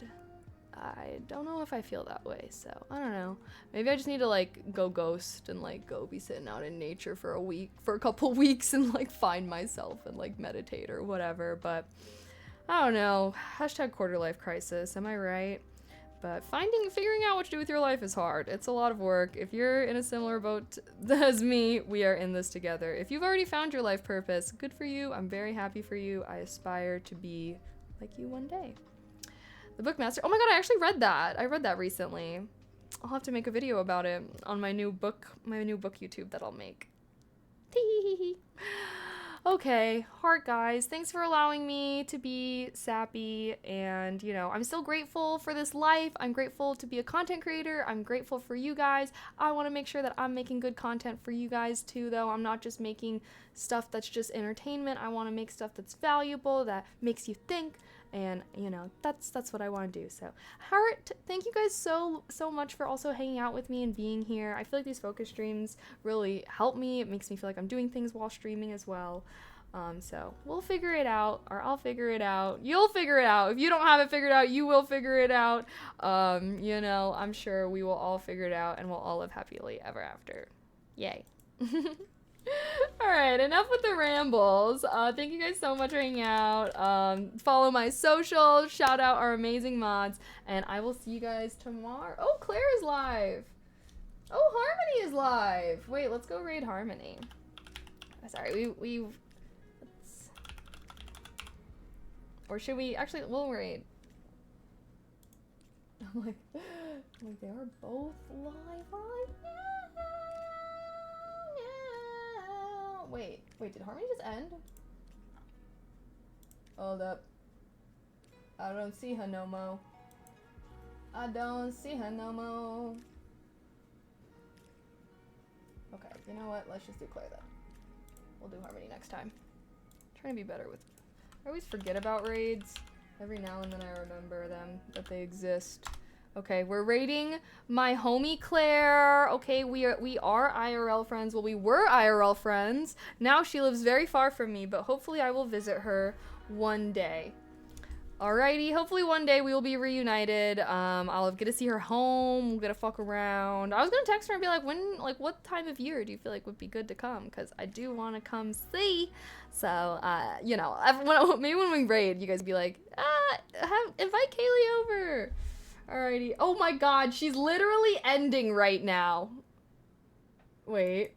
I don't know if I feel that way. So I don't know, maybe I just need to go ghost and go be sitting out in nature for a couple weeks and find myself and meditate or whatever. But I don't know. Hashtag quarter life crisis. Am I right? But figuring out what to do with your life is hard. It's a lot of work. If you're in a similar boat as me, we are in this together. If you've already found your life purpose, good for you. I'm very happy for you. I aspire to be like you one day. The Bookmaster. Oh my god, I actually read that. I read that recently. I'll have to make a video about it on my new book YouTube that I'll make. Tee. Okay, heart guys, thanks for allowing me to be sappy, and you know, I'm still grateful for this life. I'm grateful to be a content creator. I'm grateful for you guys. I want to make sure that I'm making good content for you guys too, though. I'm not just making stuff that's just entertainment. I want to make stuff that's valuable, that makes you think, and you know, that's what I want to do. So heart, thank you guys so much for also hanging out with me and being here. I feel like these focus streams really help me. It makes me feel like I'm doing things while streaming as well. So we'll figure it out, or I'll figure it out. You'll figure it out. If you don't have it figured out, you will figure it out. You know, I'm sure we will all figure it out, and we'll all live happily ever after. Yay. All right, enough with the rambles. Thank you guys so much for hanging out. Follow my socials, shout out our amazing mods, and I will see you guys tomorrow. Oh, Claire is live. Oh, Harmony is live. Wait, let's go raid Harmony. Sorry, let's, or should we actually? We'll raid. I'm like they are both live right now. Wait, did Harmony just end? Hold up. I don't see her no more. I don't see her no more. Okay, you know what? Let's just do Claire then. We'll do Harmony next time. I'm trying to be better with... I always forget about raids. Every now and then I remember them, that they exist. Okay, we're raiding my homie Claire. Okay, we are IRL friends. Well, we were IRL friends. Now she lives very far from me, but hopefully I will visit her one day. Alrighty, hopefully one day we will be reunited. I'll get to see her home. We'll get to fuck around. I was gonna text her and be like, what time of year do you feel like would be good to come? Because I do want to come see. So, you know, maybe when we raid, you guys be like, invite Kaylee over. Alrighty. Oh my god, she's literally ending right now. Wait.